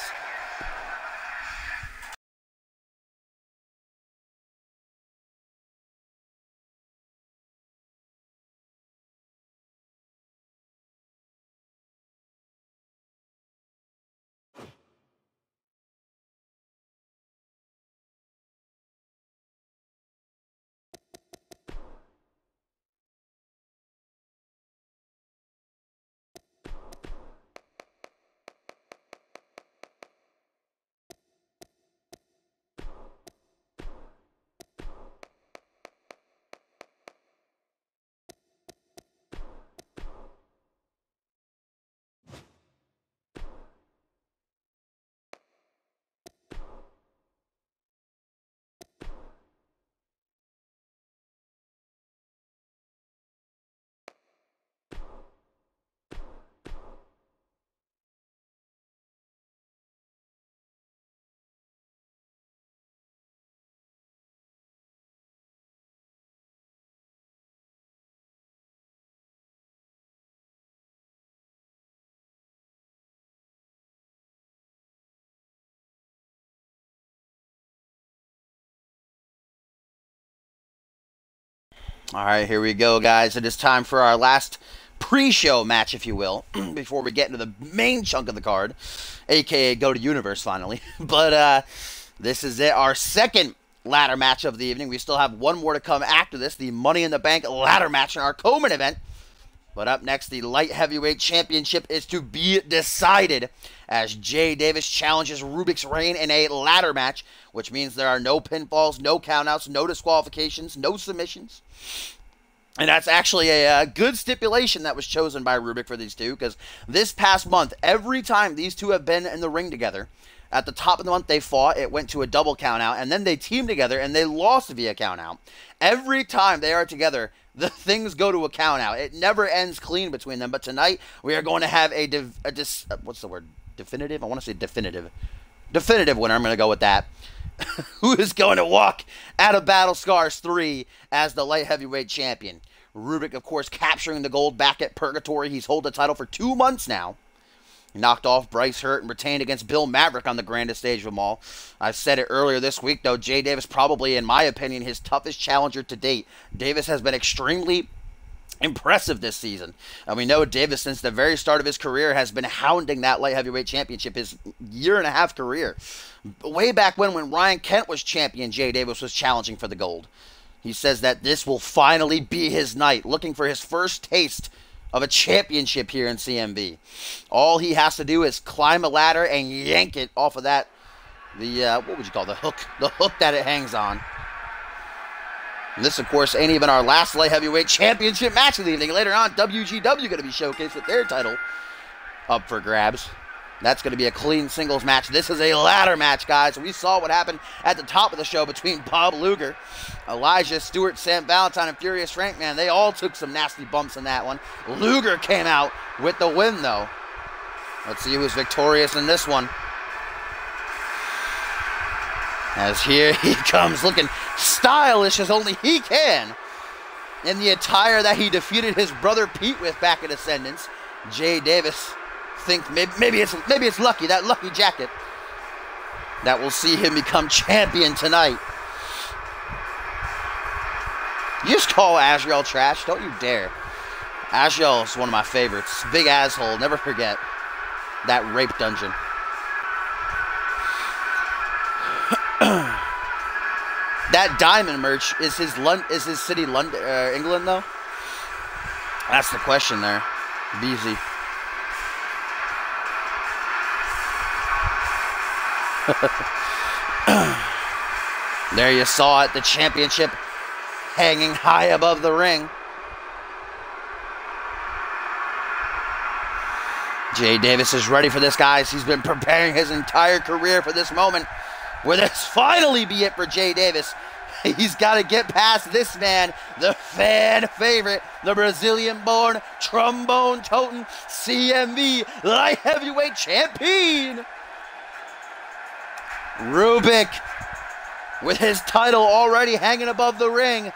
All right, here we go, guys. It is time for our last pre-show match, if you will, before we get into the main chunk of the card, a.k.a. Go to Universe, finally. But this is it, our second ladder match of the evening. We still have one more to come after this, the Money in the Bank ladder match in our co-main event. But up next, the Light Heavyweight Championship is to be decided as Jay Davis challenges Rubik's Reign in a ladder match, which means there are no pinfalls, no countouts, no disqualifications, no submissions. And that's actually a good stipulation that was chosen by Rubik for these two, because this past month, every time these two have been in the ring together, at the top of the month they fought, it went to a double countout, and then they teamed together and they lost via countout. Every time they are together, the things go to a countout. It never ends clean between them, but tonight we are going to have what's the word? Definitive? I want to say definitive. Definitive winner. I'm going to go with that. Who is going to walk out of Battle Scars 3 as the light heavyweight champion? Rubik, of course, capturing the gold back at Purgatory. He's held the title for 2 months now. He knocked off Bryce Hurt and retained against Bill Maverick on the grandest stage of them all. I said it earlier this week, though, Jay Davis probably, in my opinion, his toughest challenger to date. Davis has been extremely impressive this season. And we know Davis, since the very start of his career, has been hounding that light heavyweight championship his year-and-a-half career. Way back when Ryan Kent was champion, Jay Davis was challenging for the gold. He says that this will finally be his night, looking for his first taste of a championship here in CMV. All he has to do is climb a ladder and yank it off of that what would you call the hook that it hangs on. And this, of course, ain't even our last light heavyweight championship match of the evening. Later on, WGW going to be showcased with their title up for grabs. That's going to be a clean singles match. This is a ladder match, guys. We saw what happened at the top of the show between Bob Luger, Elijah Stewart, Sam Valentine, and Furious Frank. Man, they all took some nasty bumps in that one. Luger came out with the win, though. Let's see who's victorious in this one. As here he comes, looking stylish as only he can, in the attire that he defeated his brother Pete with back in Ascendance. Jay Davis think maybe it's lucky, that lucky jacket that will see him become champion tonight. You just call Azrael trash, don't you dare. Azrael is one of my favorites. Big asshole, never forget that rape dungeon. That diamond merch is his city, London, England, though. That's the question there, BZ. There you saw it, the championship hanging high above the ring. Jay Davis is ready for this, guys. He's been preparing his entire career for this moment. Will this finally be it for Jay Davis? He's got to get past this man, the fan favorite, the Brazilian-born, trombone-toting, CMV light heavyweight champion. Rubik, with his title already hanging above the ring,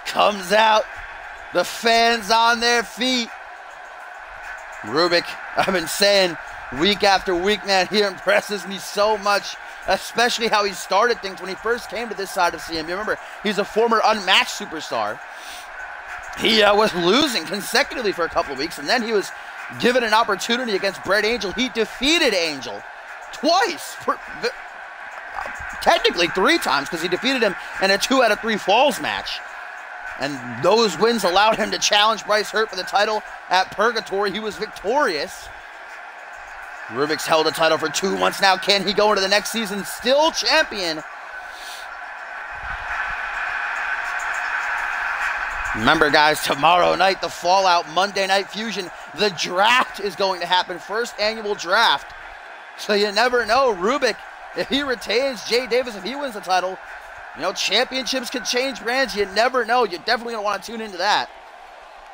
comes out. The fans on their feet. Rubik, I've been saying week after week, man, he impresses me so much, especially how he started things when he first came to this side of CMV. Remember, he's a former unmatched superstar. He was losing consecutively for a couple of weeks, and then he was given an opportunity against Brett Angel. He defeated Angel twice, technically 3 times, because he defeated him in a 2 out of 3 falls match. And those wins allowed him to challenge Bryce Hurt for the title at Purgatory. He was victorious. Rubik's held the title for 2 months now. Can he go into the next season still champion? Remember, guys, tomorrow night, the Fallout Monday Night Fusion, the draft is going to happen. First annual draft. So you never know. Rubik, if he retains, Jay Davis, if he wins the title, you know, championships can change brands. You never know. You're definitely going to want to tune into that.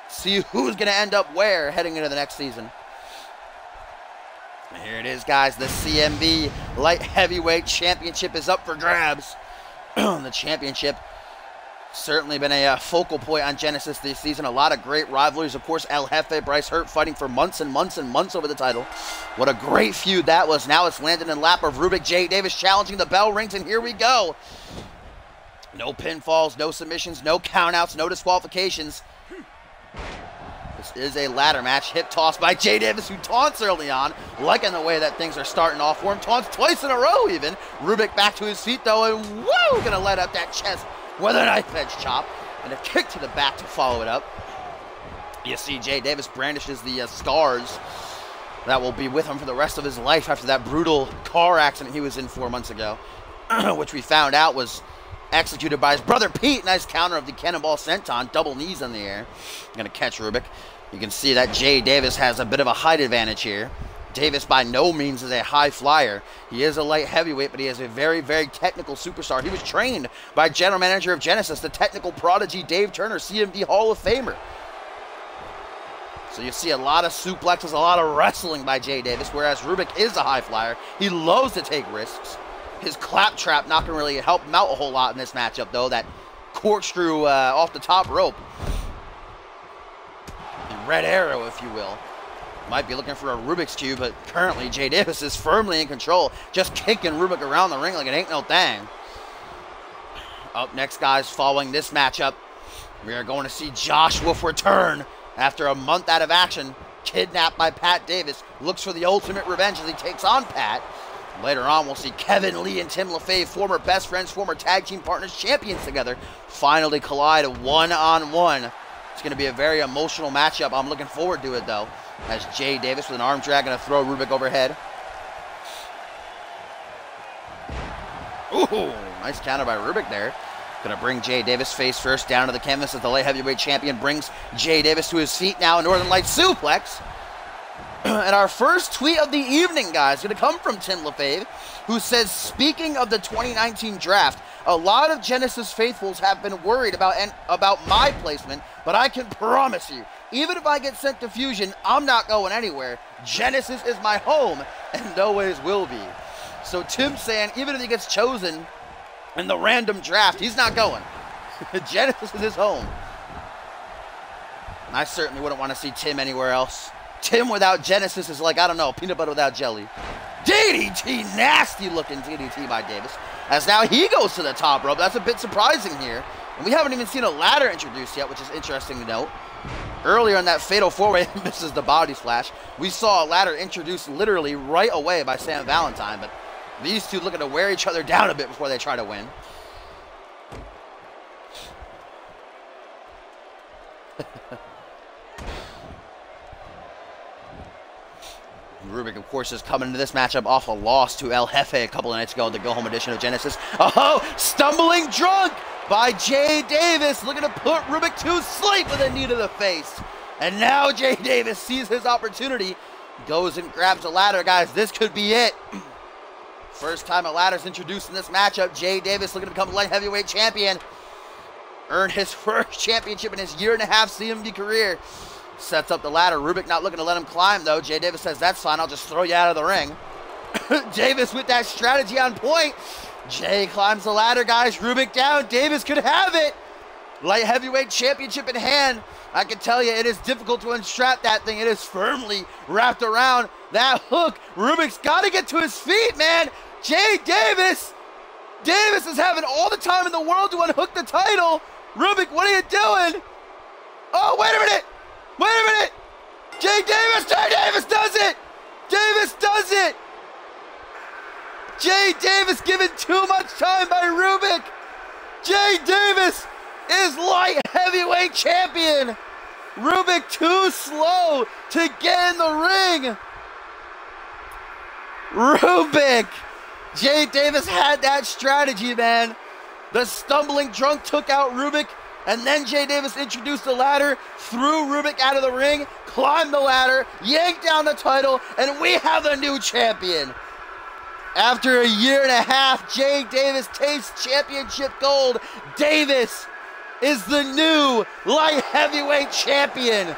See who's going to end up where heading into the next season. Here it is, guys. The CMV Light Heavyweight Championship is up for grabs. The championship certainly been a focal point on Genesis this season. A lot of great rivalries. Of course, El Jefe, Bryce Hurt fighting for months and months and months over the title. What a great feud that was. Now it's landed in lap of Rubik. Jay Davis challenging, the bell rings, and here we go. No pinfalls, no submissions, no countouts, no disqualifications. This is a ladder match. Hip toss by Jay Davis, who taunts early on. Liking the way that things are starting off for him. Taunts twice in a row even. Rubik back to his feet though, and woo! Gonna light up that chest with a knife edge chop. And a kick to the back to follow it up. You see Jay Davis brandishes the scars that will be with him for the rest of his life after that brutal car accident he was in 4 months ago. Which we found out was executed by his brother Pete. Nice counter of the cannonball senton. Double knees in the air. Gonna catch Rubik. You can see that Jay Davis has a bit of a height advantage here. Davis by no means is a high flyer. He is a light heavyweight, but he is a very, very technical superstar. He was trained by general manager of Genesis, the technical prodigy Dave Turner, CMV Hall of Famer. So you see a lot of suplexes, a lot of wrestling by Jay Davis, whereas Rubik is a high flyer. He loves to take risks. His claptrap not going to really help him out a whole lot in this matchup, though. That corkscrew off the top rope. And red arrow, if you will. Might be looking for a Rubik's Cube, but currently Jay Davis is firmly in control. Just kicking Rubik around the ring like it ain't no thing. Up next, guys, following this matchup, we are going to see Josh Wolf return after a month out of action. Kidnapped by Pat Davis. Looks for the ultimate revenge as he takes on Pat. Later on, we'll see Kevin Lee and Tim LaFave, former best friends, former tag team partners, champions together, finally collide one-on-one. It's going to be a very emotional matchup. I'm looking forward to it, though, as Jay Davis with an arm drag going to throw Rubik overhead. Ooh, nice counter by Rubik there. Gonna bring Jay Davis face first down to the canvas as the light heavyweight champion brings Jay Davis to his feet now. A Northern Light suplex. And our first tweet of the evening, guys, gonna come from Tim LaFave, who says, speaking of the 2019 draft, a lot of Genesis faithfuls have been worried about my placement, but I can promise you, even if I get sent to Fusion, I'm not going anywhere. Genesis is my home, and always will be. So Tim's saying, even if he gets chosen in the random draft, he's not going. Genesis is his home. I certainly wouldn't want to see Tim anywhere else. Tim without Genesis is like, I don't know, peanut butter without jelly. DDT, nasty looking DDT by Davis. As now he goes to the top rope. That's a bit surprising here. And we haven't even seen a ladder introduced yet, which is interesting to note. Earlier in that fatal four-way, misses the body splash. We saw a ladder introduced literally right away by Sam Valentine, but these two looking to wear each other down a bit before they try to win. Rubik, of course, is coming into this matchup off a loss to El Jefe a couple of nights ago, the go-home edition of Genesis. Oh, stumbling drunk by Jay Davis, looking to put Rubik to sleep with a knee to the face. And now Jay Davis sees his opportunity, goes and grabs a ladder. Guys, this could be it. First time a ladder's introduced in this matchup. Jay Davis looking to become light heavyweight champion. Earned his first championship in his year-and-a-half CMV career. Sets up the ladder. Rubik not looking to let him climb, though. Jay Davis says, that's fine, I'll just throw you out of the ring. Davis with that strategy on point. Jay climbs the ladder, guys. Rubik down. Davis could have it. Light heavyweight championship in hand. I can tell you, it is difficult to unstrap that thing. It is firmly wrapped around that hook. Rubik's got to get to his feet, man. Jay Davis. Davis is having all the time in the world to unhook the title. Rubik, what are you doing? Oh, wait a minute. Wait a minute! Jay Davis does it! Davis does it! Jay Davis given too much time by Rubik! Jay Davis is light heavyweight champion! Rubik too slow to get in the ring! Rubik! Jay Davis had that strategy, man. The stumbling drunk took out Rubik, and then Jay Davis introduced the ladder, threw Rubik out of the ring, climbed the ladder, yanked down the title, and we have a new champion. After a year and a half, Jay Davis tastes championship gold. Davis is the new light heavyweight champion.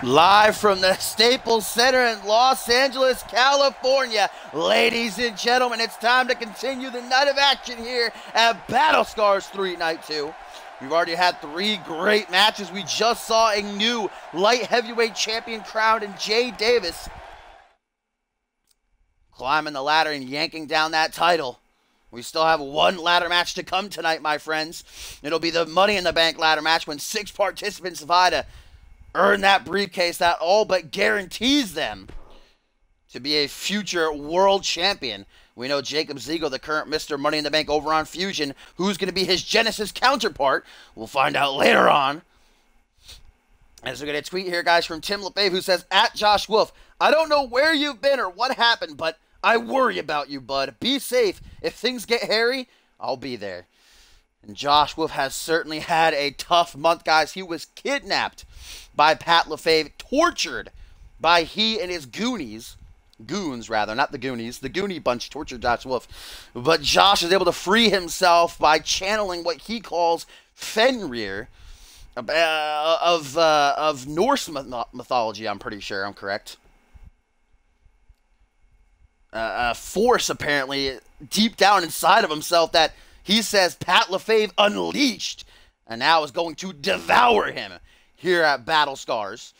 Live from the Staples Center in Los Angeles, California. Ladies and gentlemen, it's time to continue the night of action here at Battle Scars 3 Night 2. We've already had 3 great matches. We just saw a new light heavyweight champion crowned in Jay Davis climbing the ladder and yanking down that title. We still have one ladder match to come tonight, my friends. It'll be the Money in the Bank ladder match when 6 participants vie to earn that briefcase that all but guarantees them to be a future world champion. We know Jacob Ziegler, the current Mr. Money in the Bank over on Fusion, who's going to be his Genesis counterpart. We'll find out later on. As we get a tweet here, guys, from Tim LeFave, who says, at Josh Wolf, I don't know where you've been or what happened, but I worry about you, bud. Be safe. If things get hairy, I'll be there. And Josh Wolf has certainly had a tough month, guys. He was kidnapped by Pat LeFave, tortured by he and his goons, rather, not the Goonies. The Goonie bunch tortured Josh Wolf. But Josh is able to free himself by channeling what he calls Fenrir of Norse mythology, I'm pretty sure I'm correct. A force, apparently, deep down inside of himself that he says Pat LeFave unleashed and now is going to devour him here at Battle Scars.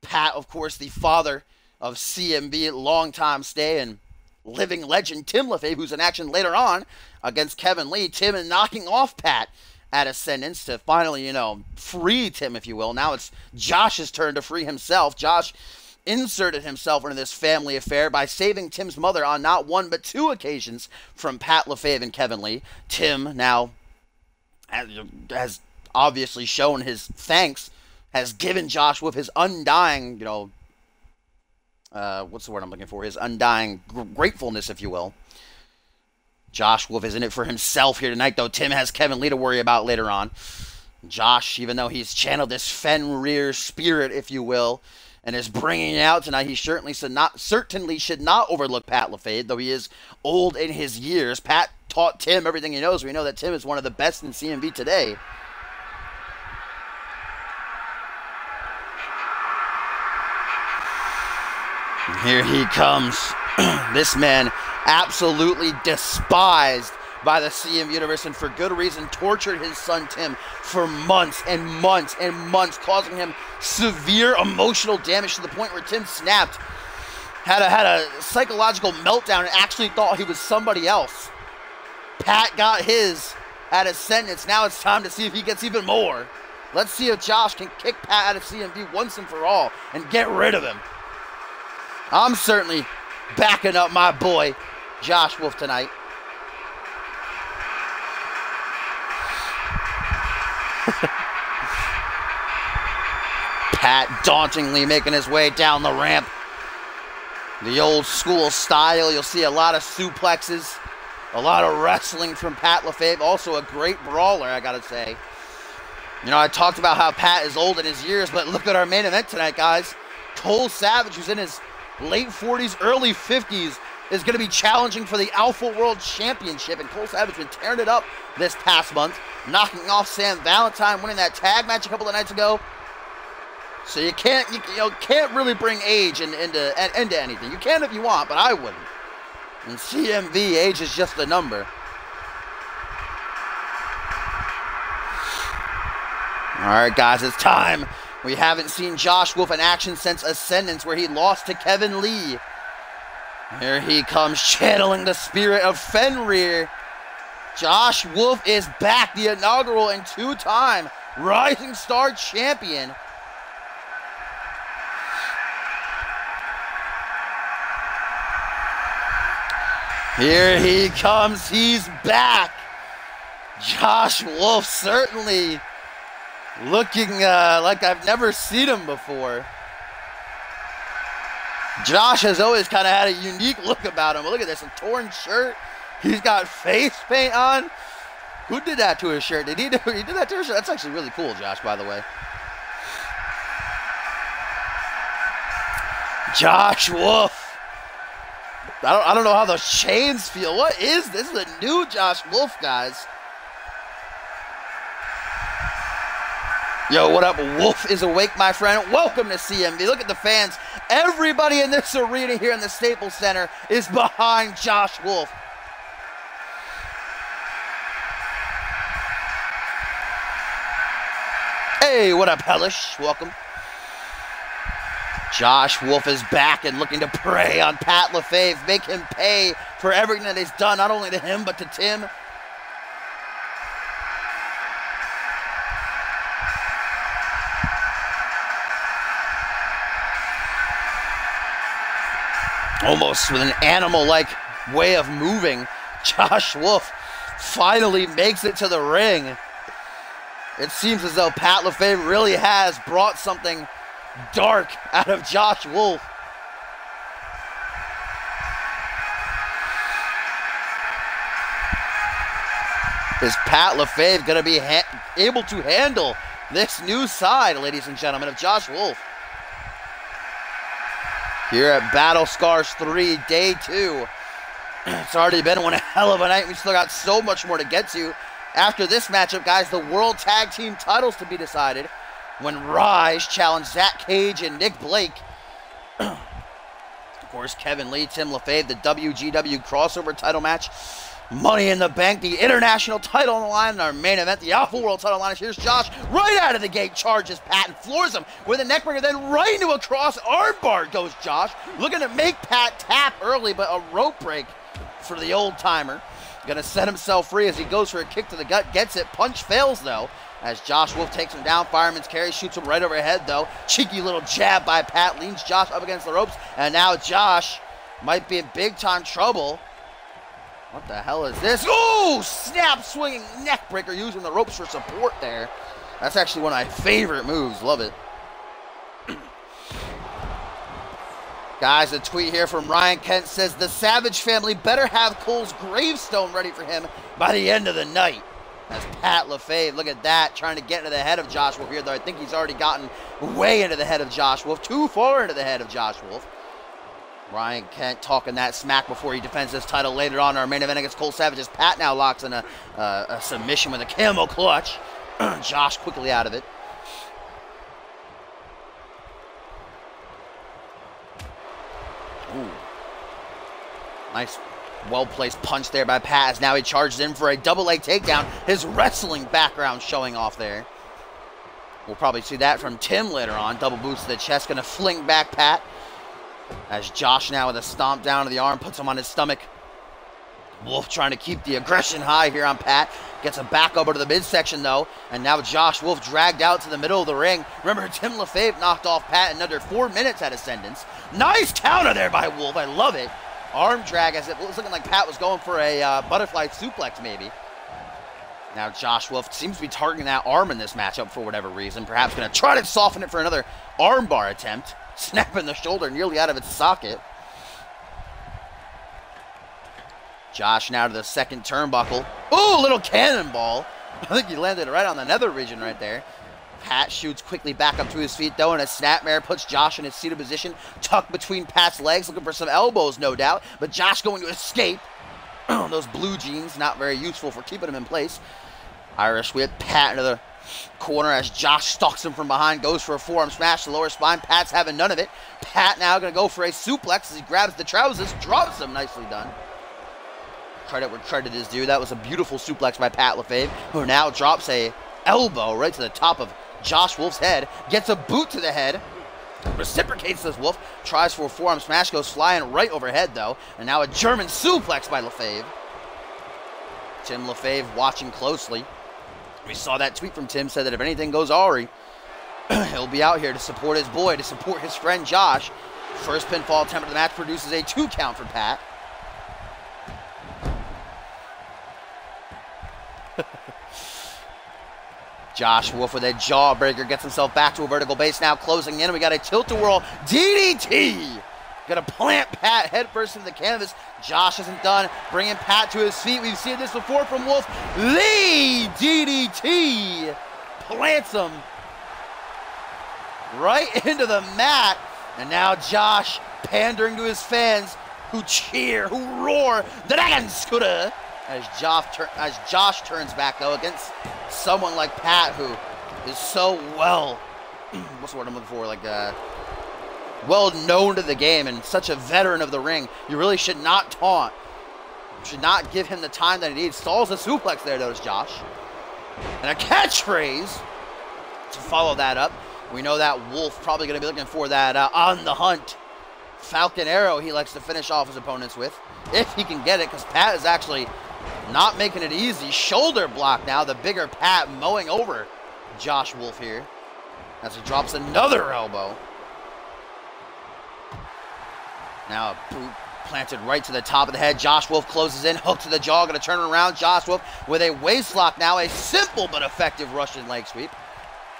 Pat, of course, the father of CMV, longtime stay and living legend Tim LeFave, who's in action later on against Kevin Lee. Tim is knocking off Pat at Ascendance to finally, free Tim, if you will. Now it's Josh's turn to free himself. Josh inserted himself into this family affair by saving Tim's mother on not one but 2 occasions from Pat LeFave and Kevin Lee. Tim now has obviously shown his thanks, has given Josh with his undying, what's the word I'm looking for? His undying gratefulness, if you will. Josh Wolf is in it for himself here tonight, though Tim has Kevin Lee to worry about later on. Josh, even though he's channeled this Fenrir spirit, if you will, and is bringing it out tonight, he certainly should not overlook Pat LeFave, though he is old in his years. Pat taught Tim everything he knows. We know that Tim is one of the best in CMV today. Here he comes. This man, absolutely despised by the CM universe, and for good reason, tortured his son Tim for months and months and months, causing him severe emotional damage to the point where Tim snapped, had a psychological meltdown, and actually thought he was somebody else. Pat got his at Ascendance. Now it's time to see if he gets even more. Let's see if Josh can kick Pat out of CMV once and for all and get rid of him. I'm certainly backing up my boy, Josh Wolf, tonight. Pat dauntingly making his way down the ramp. The old school style. You'll see a lot of suplexes, a lot of wrestling from Pat LeFave. Also a great brawler, I gotta say. I talked about how Pat is old in his years, but look at our main event tonight, guys. Cole Savage, who's in his late 40s, early 50s, is going to be challenging for the Alpha World Championship. And Cole Savage has been tearing it up this past month, knocking off Sam Valentine, winning that tag match a couple of nights ago. So you can't really bring age into anything. You can if you want, but I wouldn't. In CMV, age is just a number. All right, guys, it's time. We haven't seen Josh Wolf in action since Ascendance, where he lost to Kevin Lee. Here he comes, channeling the spirit of Fenrir. Josh Wolf is back, the inaugural and 2-time Rising Star champion. Here he comes, he's back. Josh Wolf certainly looking like I've never seen him before. Josh has always kind of had a unique look about him. Look at this, a torn shirt. He's got face paint on. Who did that to his shirt? He did that to his shirt? That's actually really cool, Josh, by the way. Josh Wolf. I don't know how those chains feel. What is this? This is a new Josh Wolf, guys. Yo, what up? Wolf is awake, my friend. Welcome to CMV. Look at the fans. Everybody in this arena here in the Staples Center is behind Josh Wolf. Hey, what up, Hellish? Welcome. Josh Wolf is back and looking to prey on Pat LeFave, make him pay for everything that he's done, not only to him, but to Tim. Almost with an animal-like way of moving, Josh Wolf finally makes it to the ring. It seems as though Pat LaFave really has brought something dark out of Josh Wolf. Is Pat LaFave going to be able to handle this new side, ladies and gentlemen, of Josh Wolf? Here at Battle Scars 3, Day 2. It's already been one hell of a night. We still got so much more to get to. After this matchup, guys, the World Tag Team titles to be decided when Raj challenged Zach Cage and Nick Blake. Of course, Kevin Lee, Tim LaFave, the WGW crossover title match. Money in the Bank, the international title on the line, and our main event, the Alpha World title line. Here's Josh right out of the gate, charges Pat and floors him with a neckbreaker, then right into a cross armbar goes Josh. Looking to make Pat tap early, but a rope break for the old timer. Gonna set himself free as he goes for a kick to the gut, gets it. Punch fails though, as Josh Wolf takes him down. Fireman's carry, shoots him right overhead though. Cheeky little jab by Pat, leans Josh up against the ropes, and now Josh might be in big time trouble. What the hell is this? Oh, snap swinging neck breaker, using the ropes for support there. That's actually one of my favorite moves. Love it. Guys, a tweet here from Ryan Kent says the Savage family better have Cole's gravestone ready for him by the end of the night. That's Pat LaFave. Look at that, trying to get into the head of Josh Wolf here, though I think he's already gotten way into the head of Josh Wolf, too far into the head of Josh Wolf. Ryan Kent talking that smack before he defends his title later on in our main event against Cole Savage, as Pat now locks in a submission with a camel clutch. Josh quickly out of it. Ooh. Nice, well-placed punch there by Pat, as now he charges in for a double leg takedown. His wrestling background showing off there. We'll probably see that from Tim later on. Double boots to the chest, going to fling back Pat. As Josh now with a stomp down to the arm, puts him on his stomach. Wolf trying to keep the aggression high here on Pat. Gets a back over to the midsection though. And now Josh Wolf dragged out to the middle of the ring. Remember, Tim LaFave knocked off Pat in under 4 minutes at Ascendance. Nice counter there by Wolf. I love it. Arm drag, as it was looking like Pat was going for a butterfly suplex maybe. Now Josh Wolf seems to be targeting that arm in this matchup for whatever reason. Perhaps going to try to soften it for another armbar attempt. Snapping the shoulder nearly out of its socket. Josh now to the second turnbuckle. Ooh, little cannonball. I think he landed right on the nether region right there. Pat shoots quickly back up to his feet though, and a snapmare puts Josh in his seated position, tucked between Pat's legs, looking for some elbows no doubt, but Josh going to escape. Those blue jeans, not very useful for keeping him in place. Irish whip, Pat into the corner as Josh stalks him from behind, goes for a forearm smash to the lower spine. Pat's having none of it. Pat now going to go for a suplex as he grabs the trousers, drops him. Nicely done. Credit where credit is due. That was a beautiful suplex by Pat LaFave, who now drops a elbow right to the top of Josh Wolf's head, gets a boot to the head, reciprocates this Wolf, tries for a forearm smash, goes flying right overhead though, and now a German suplex by LaFave. Tim LaFave watching closely. We saw that tweet from Tim, said that if anything goes awry, he'll be out here to support his boy, to support his friend Josh. First pinfall attempt of the match produces a 2 count for Pat. Josh Wolf with a jawbreaker, gets himself back to a vertical base now, closing in. We got a tilt-a-whirl DDT. Gonna plant Pat headfirst into the canvas. Josh isn't done, bringing Pat to his feet. We've seen this before from Wolf. The DDT plants him right into the mat. And now Josh pandering to his fans who cheer, who roar, Dragon Scooter, as Josh turns back though against someone like Pat, who is so what's the word I'm looking for, like well known to the game and such a veteran of the ring. You really should not taunt. You should not give him the time that he needs. Stalls a suplex there, notice Josh. And a catchphrase to follow that up. We know that Wolf probably going to be looking for that on the hunt Falcon Arrow he likes to finish off his opponents with, if he can get it, because Pat is actually not making it easy. Shoulder block now, the bigger Pat mowing over Josh Wolf here as he drops another elbow. Now a boot planted right to the top of the head. Josh Wolf closes in, hook to the jaw, going to turn around. Josh Wolf with a waist lock now, a simple but effective Russian leg sweep.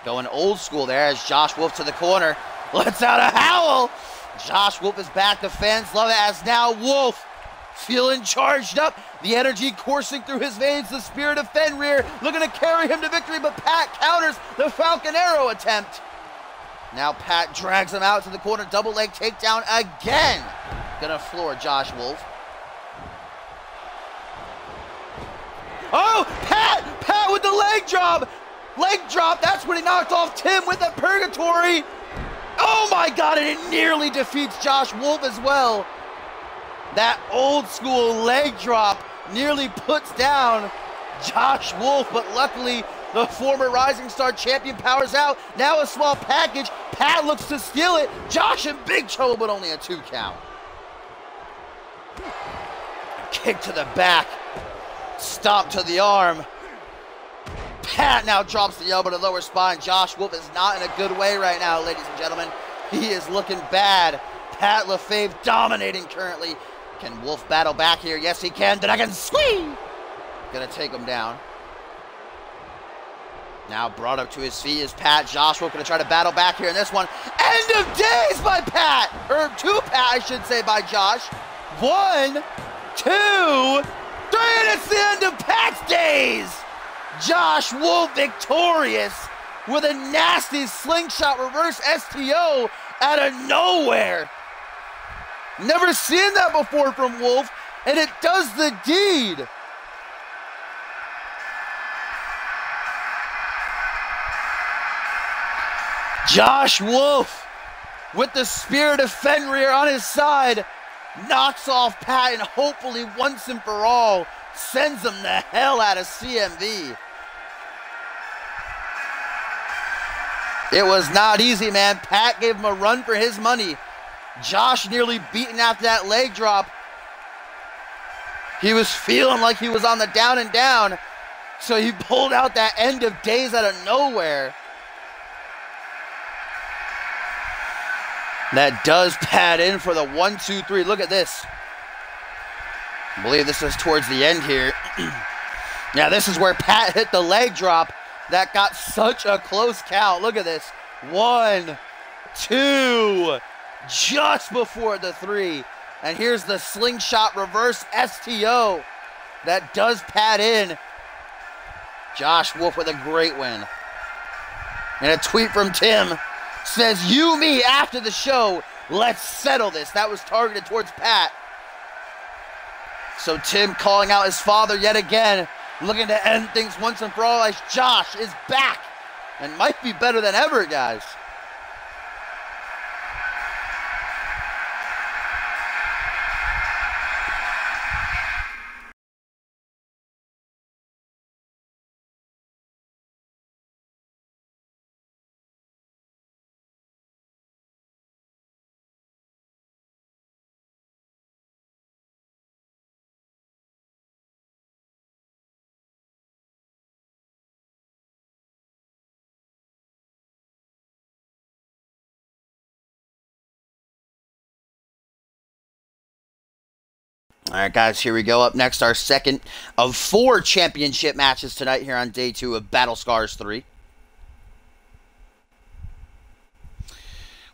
Going old school there as Josh Wolf to the corner. Lets out a howl. Josh Wolf is back. The fans love it as now Wolf feeling charged up. The energy coursing through his veins. The spirit of Fenrir looking to carry him to victory, but Pat counters the Falcon Arrow attempt. Now Pat drags him out to the corner. Double leg takedown again. Gonna floor Josh Wolf. Oh, Pat with the leg drop. Leg drop. That's when he knocked off Tim with the purgatory. Oh my God, and it nearly defeats Josh Wolf as well. That old school leg drop nearly puts down Josh Wolf, but luckily the former Rising Star champion powers out. Now a small package. Pat looks to steal it. Josh in big trouble, but only a 2 count. Kick to the back. Stomp to the arm. Pat now drops the elbow to the lower spine. Josh Wolf is not in a good way right now, ladies and gentlemen. He is looking bad. Pat LaFave dominating currently. Can Wolf battle back here? Yes, he can. Dragon squeeze! Gonna take him down. Now brought up to his feet is Pat. Josh Wolf gonna try to battle back here in this one. End of days by Pat! Or to Pat, I should say, by Josh. 1, 2, 3, and it's the end of Pat's days! Josh Wolf victorious with a nasty slingshot reverse STO out of nowhere. Never seen that before from Wolf, and it does the deed. Josh Wolf, with the spirit of Fenrir on his side, knocks off Pat and hopefully once and for all sends him the hell out of CMV. It was not easy, man. Pat gave him a run for his money. Josh nearly beaten after that leg drop. He was feeling like he was on the down and down, so he pulled out that end of days out of nowhere. That does Pat in for the 1, 2, 3. Look at this. I believe this is towards the end here. Yeah, this is where Pat hit the leg drop. That got such a close count. Look at this. 1, 2, just before the 3. And here's the slingshot reverse STO. That does Pat in. Josh Wolf with a great win. And a tweet from Tim says, "You, me, after the show, let's settle this." That was targeted towards Pat. So Tim calling out his father yet again, looking to end things once and for all as Josh is back and might be better than ever, guys. All right, guys, here we go. Up next, our second of 4 championship matches tonight here on day 2 of Battle Scars 3.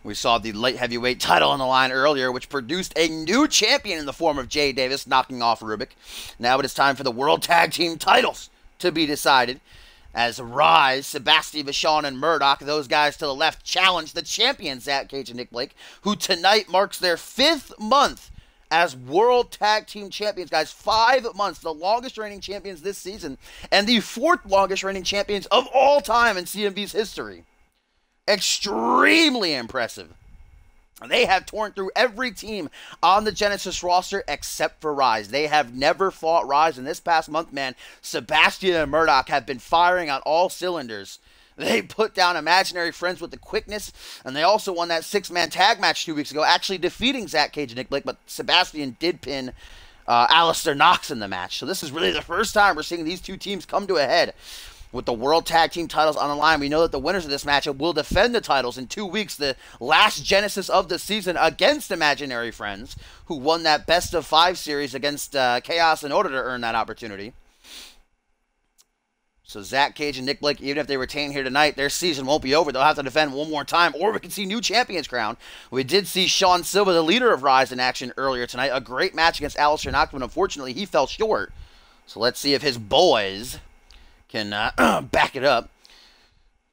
We saw the light heavyweight title on the line earlier, which produced a new champion in the form of Jay Davis, knocking off Rubik. Now it is time for the World Tag Team titles to be decided. As Rise, Sebastian Vachon, and Murdoch, those guys to the left, challenge the champions, Zach Cage and Nick Blake, who tonight marks their 5th month as World Tag Team Champions, guys. 5 months, the longest reigning champions this season, and the 4th longest reigning champions of all time in CMV's history. Extremely impressive. They have torn through every team on the Genesis roster except for Rise. They have never fought Rise, and this past month, man, Sebastian and Murdoch have been firing on all cylinders. They put down Imaginary Friends with the quickness, and they also won that 6-man tag match 2 weeks ago, actually defeating Zach Cage and Nick Blake, but Sebastian did pin Alistair Knox in the match. So this is really the first time we're seeing these two teams come to a head with the World Tag Team titles on the line. We know that the winners of this matchup will defend the titles in 2 weeks, the last Genesis of the season, against Imaginary Friends, who won that best-of-5 series against Chaos in order to earn that opportunity. So Zach Cage and Nick Blake, even if they retain here tonight, their season won't be over. They'll have to defend one more time, or we can see new champions crowned. We did see Sean Silva, the leader of Rise, in action earlier tonight. A great match against Alistair Knox, but unfortunately he fell short. So let's see if his boys can back it up.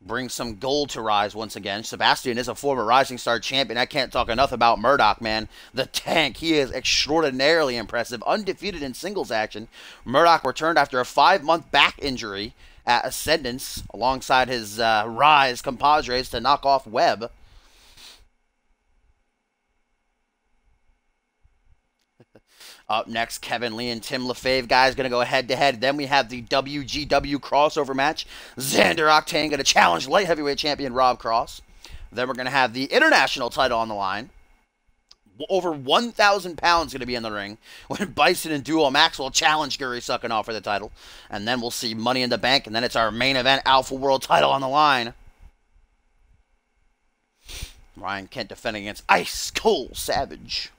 Bring some gold to Rise once again. Sebastian is a former Rising Star champion. I can't talk enough about Murdoch, man. The Tank, he is extraordinarily impressive. Undefeated in singles action. Murdoch returned after a 5-month back injury at Ascendance, alongside his Rise compadres, to knock off Webb. Up next, Kevin Lee and Tim LaFave, guys, going to go head-to-head. Then we have the WGW crossover match. Xander Octane going to challenge light heavyweight champion Rob Cross. Then we're going to have the international title on the line. Over 1,000 pounds going to be in the ring when Bison and Duo Maxwell challenge Guri Suckinov for the title. And then we'll see Money in the Bank, and then it's our main event Alpha World title on the line. Ryan Kent defending against Ice Cold Savage.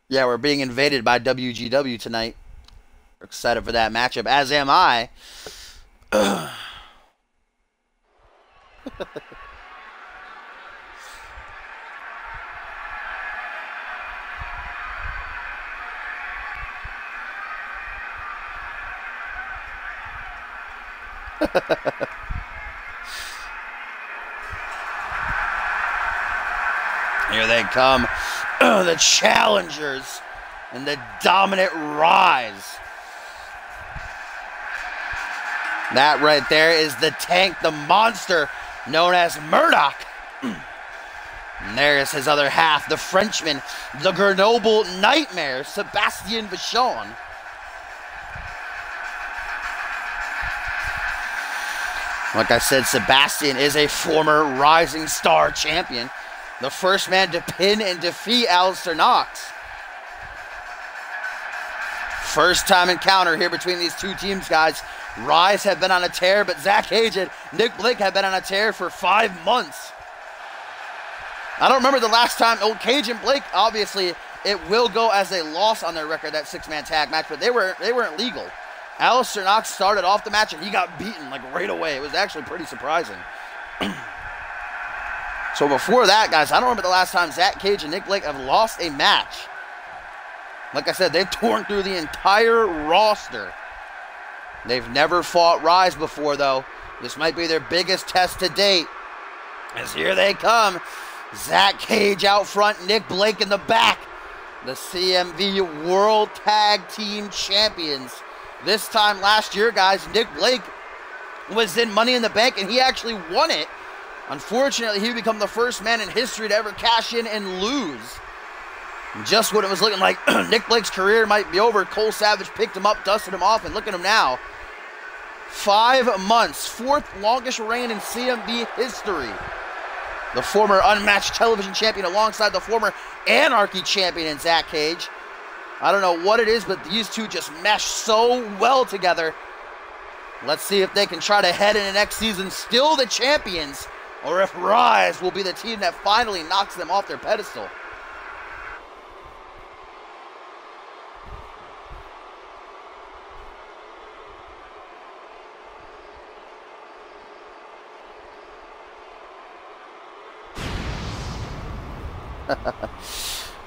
Yeah, we're being invaded by WGW tonight. We're excited for that matchup, as am I. Here they come, the challengers and the dominant Rise. That right there is the Tank, the monster known as Murdoch. And there's his other half, the Frenchman, the Grenoble Nightmare, Sebastian Vachon. Like I said, Sebastian is a former Rising Star champion. The first man to pin and defeat Alistair Knox. First time encounter here between these two teams, guys. Rise have been on a tear, but Zach Cage and Nick Blake have been on a tear for 5 months. I don't remember the last time. Old Cage and Blake, obviously, it will go as a loss on their record, that 6-man tag match, but they weren't legal. Alistair Knox started off the match and he got beaten like right away. It was actually pretty surprising. So before that, guys, I don't remember the last time Zach Cage and Nick Blake have lost a match. Like I said, they've torn through the entire roster. They've never fought Rise before, though. This might be their biggest test to date. As here they come. Zach Cage out front, Nick Blake in the back. The CMV World Tag Team Champions. This time last year, guys, Nick Blake was in Money in the Bank, and he actually won it. Unfortunately, he became the first man in history to ever cash in and lose. Just when it was looking like Nick Blake's career might be over, Cole Savage picked him up, dusted him off, and look at him now. 5 months, 4th longest reign in CMV history. The former unmatched television champion alongside the former Anarchy champion in Zach Cage. I don't know what it is, but these two just mesh so well together. Let's see if they can try to head into next season still the champions, or if Rise will be the team that finally knocks them off their pedestal.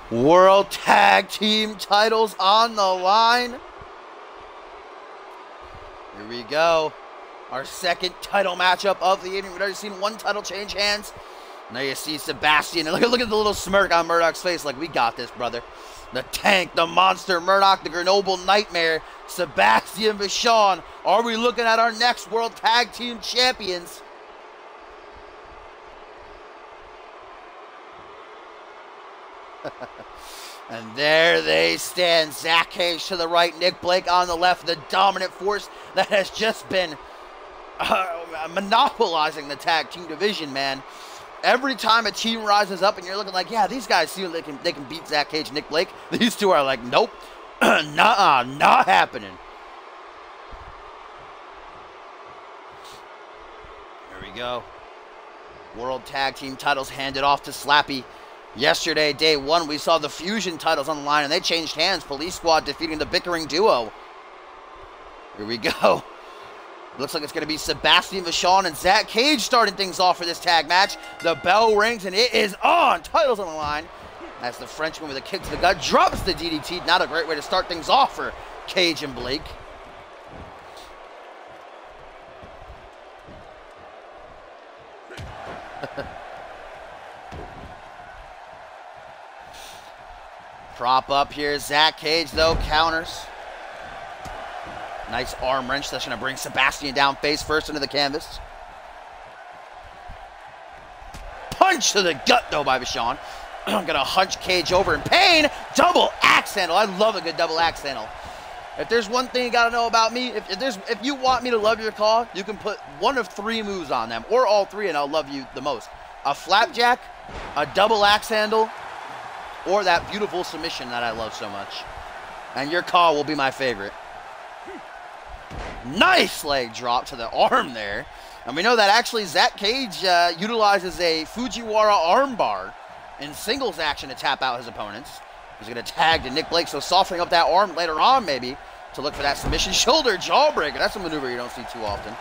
World Tag Team titles on the line. Here we go. Our second title matchup of the evening. We've already seen one title change hands. Now you see Sebastian. And look at the little smirk on Murdoch's face, like, we got this, brother. The Tank, the Monster, Murdoch, the Grenoble Nightmare, Sebastian Vachon. Are we looking at our next World Tag Team champions? And there they stand. Zach Cage to the right, Nick Blake on the left. The dominant force that has just been monopolizing the tag team division, man. Every time a team rises up and you're looking like, yeah, these guys see they can beat Zach Cage and Nick Blake. These two are like, nope, nuh-uh, not happening. There we go. World Tag Team titles handed off to Slappy. Yesterday, day one, we saw the Fusion titles on the line, and they changed hands. Police Squad defeating the Bickering Duo. Here we go. Looks like it's going to be Sebastian Vachon and Zach Cage starting things off for this tag match. The bell rings, and it is on. Titles on the line. As the Frenchman with a kick to the gut drops the DDT. Not a great way to start things off for Cage and Blake. Prop up here. Zach Cage, though, counters. Nice arm wrench. That's going to bring Sebastian down face first into the canvas. Punch to the gut, though, by Vachon. I'm going to hunch Cage over in pain. Double axe handle. I love a good double axe handle. If there's one thing you got to know about me, if you want me to love your call, you can put one of three moves on them, or all three, and I'll love you the most. A flapjack, a double axe handle, or that beautiful submission that I love so much. And your call will be my favorite. Nice leg drop to the arm there. And we know that actually Zach Cage utilizes a Fujiwara armbar in singles action to tap out his opponents. He's going to tag to Nick Blake, so softening up that arm later on maybe to look for that submission. Shoulder jawbreaker. That's a maneuver you don't see too often.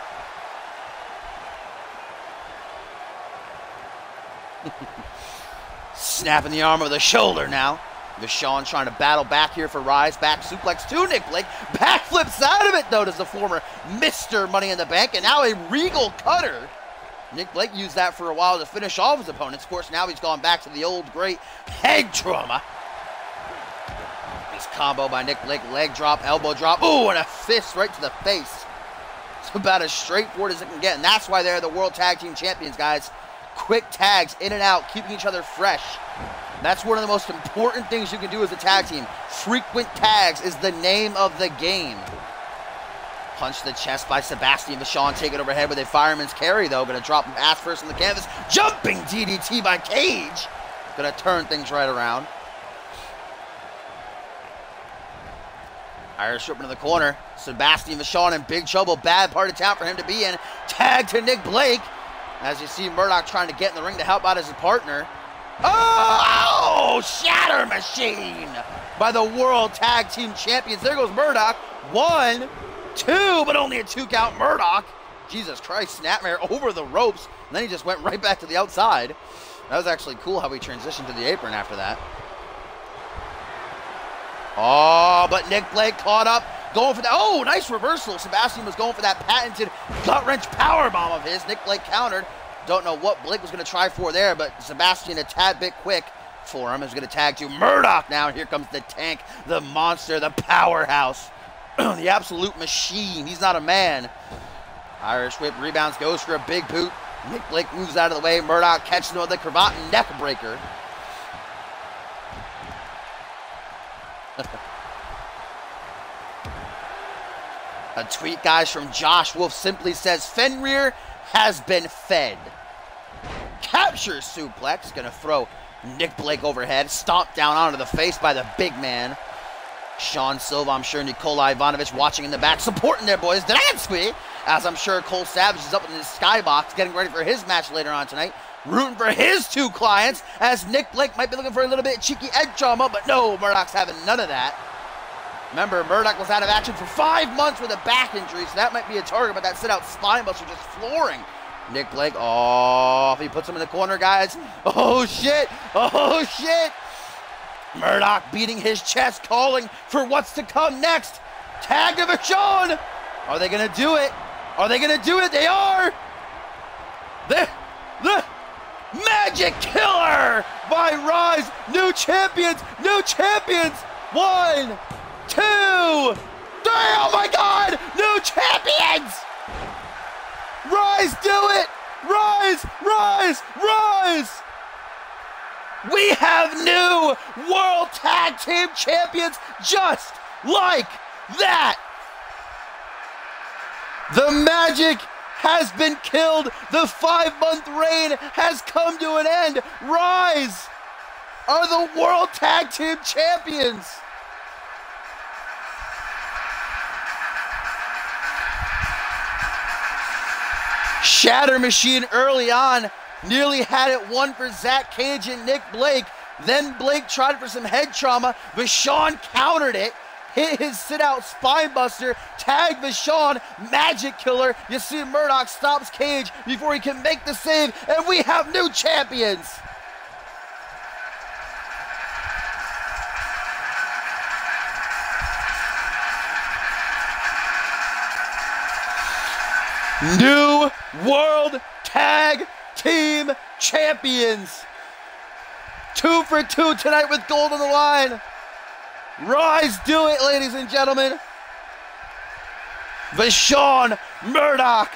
Snapping the arm with the shoulder now. Vachon trying to battle back here for rise. Back suplex to Nick Blake. Backflips out of it, though, does the former Mr. Money in the Bank. And now a regal cutter. Nick Blake used that for a while to finish off his opponents. Of course, now he's gone back to the old great head trauma. Nice combo by Nick Blake. Leg drop, elbow drop. Ooh, and a fist right to the face. It's about as straightforward as it can get. And that's why they're the World Tag Team Champions, guys. Quick tags, in and out, keeping each other fresh. That's one of the most important things you can do as a tag team. Frequent tags is the name of the game. Punch to the chest by Sebastian Vachon, taken overhead with a fireman's carry, though. Going to drop him ass first on the canvas. Jumping DDT by Cage. Going to turn things right around. Irish whip into the corner. Sebastian Vachon in big trouble. Bad part of town for him to be in. Tag to Nick Blake. As you see Murdoch trying to get in the ring to help out his partner. Oh, shatter machine by the World Tag Team Champions. There goes Murdoch. 1, 2, but only a 2 count. Murdoch. Jesus Christ, snapmare over the ropes. And then he just went right back to the outside. That was actually cool how he transitioned to the apron after that. Oh, but Nick Blake caught up. Going for that. Oh, nice reversal. Sebastian was going for that patented gut-wrench powerbomb of his. Nick Blake countered. Don't know what Blake was going to try for there, but Sebastian a tad bit quick for him. Is going to tag to Murdoch now. And here comes the tank, the monster, the powerhouse, the absolute machine. He's not a man. Irish whip rebounds, goes for a big boot. Nick Blake moves out of the way. Murdoch catches him with the cravat neck breaker. A tweet, guys, from Josh Wolf simply says, Fenrir has been fed. Capture suplex. Going to throw Nick Blake overhead. Stomped down onto the face by the big man. Sean Silva, I'm sure Nikola Ivanovic watching in the back, supporting their boys. Delansky, as I'm sure Cole Savage is up in his skybox, getting ready for his match later on tonight. Rooting for his 2 clients, as Nick Blake might be looking for a little bit cheeky edge drama, but no, Murdoch's having none of that. Remember, Murdoch was out of action for 5 months with a back injury, so that might be a target, but that sit-out spine buster just flooring Nick Blake. Oh, he puts him in the corner, guys. Oh, shit. Oh, shit. Murdoch beating his chest, calling for what's to come next. Tag to Vachon. Are they going to do it? Are they going to do it? They are. The Magic Killer by Rise. New champions. New champions. 1, 2, 3, oh my God! New champions! Rise, do it! Rise, rise, rise! We have new World Tag Team Champions just like that. The magic has been killed. The 5-month reign has come to an end. Rise are the World Tag Team Champions. Shatter Machine early on nearly had it won for Zach Cage and Nick Blake. Then Blake tried for some head trauma. Vachon countered it, hit his sit-out spine buster, tagged Vachon, magic killer. You see Murdoch stops Cage before he can make the save, and we have new champions. New World Tag Team Champions. 2 for 2 tonight with gold on the line. Rise, do it, ladies and gentlemen. Vachon, Murdoch.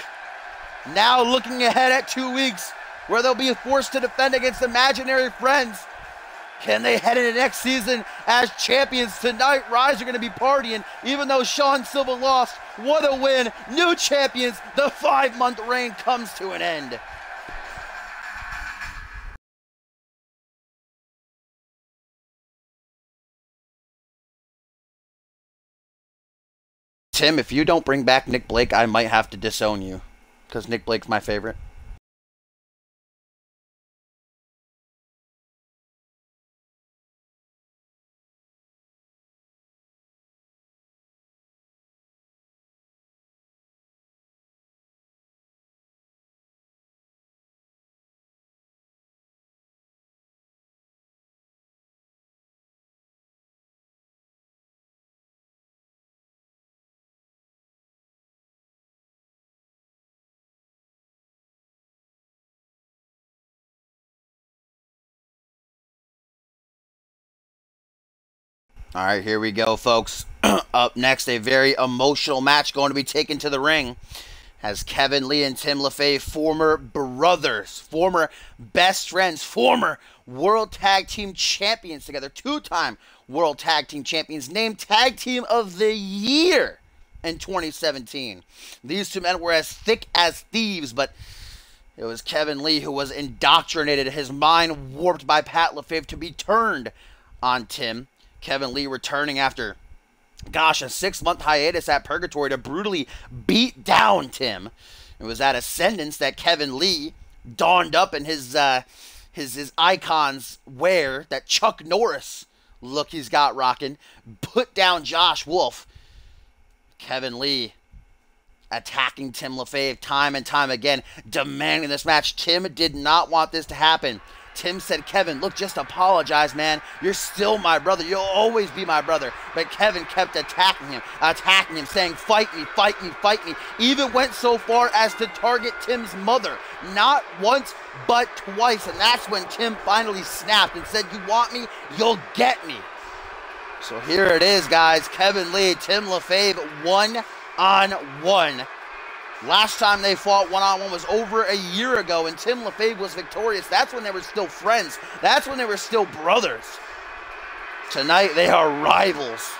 Now looking ahead at 2 weeks where they'll be forced to defend against imaginary friends. Can they head into next season as champions? Tonight, Rise are going to be partying, even though Sean Silva lost. What a win. New champions. The 5-month reign comes to an end. Tim, if you don't bring back Nick Blake, I might have to disown you, because Nick Blake's my favorite. All right, here we go, folks. Up next, a very emotional match going to be taken to the ring as Kevin Lee and Tim LaFave, former brothers, former best friends, former World Tag Team Champions together, 2-time World Tag Team Champions, named Tag Team of the Year in 2017. These two men were as thick as thieves, but it was Kevin Lee who was indoctrinated, his mind warped by Pat LaFave to be turned on Tim. Kevin Lee returning after, gosh, a 6-month hiatus at Purgatory to brutally beat down Tim. It was at Ascendance that Kevin Lee donned up in his Icons wear, that Chuck Norris look he's got rocking, put down Josh Wolf. Kevin Lee attacking Tim LaFave time and time again, demanding this match. Tim did not want this to happen. Tim said, Kevin, look, just apologize, man. You're still my brother. You'll always be my brother. But Kevin kept attacking him, saying, fight me, fight me, fight me. Even went so far as to target Tim's mother. Not once, but twice. And that's when Tim finally snapped and said, you want me? You'll get me. So here it is, guys. Kevin Lee, Tim LaFave, 1-on-1. Last time they fought one-on-one was over a year ago, and Tim LaFave was victorious. That's when they were still friends. That's when they were still brothers. Tonight, they are rivals.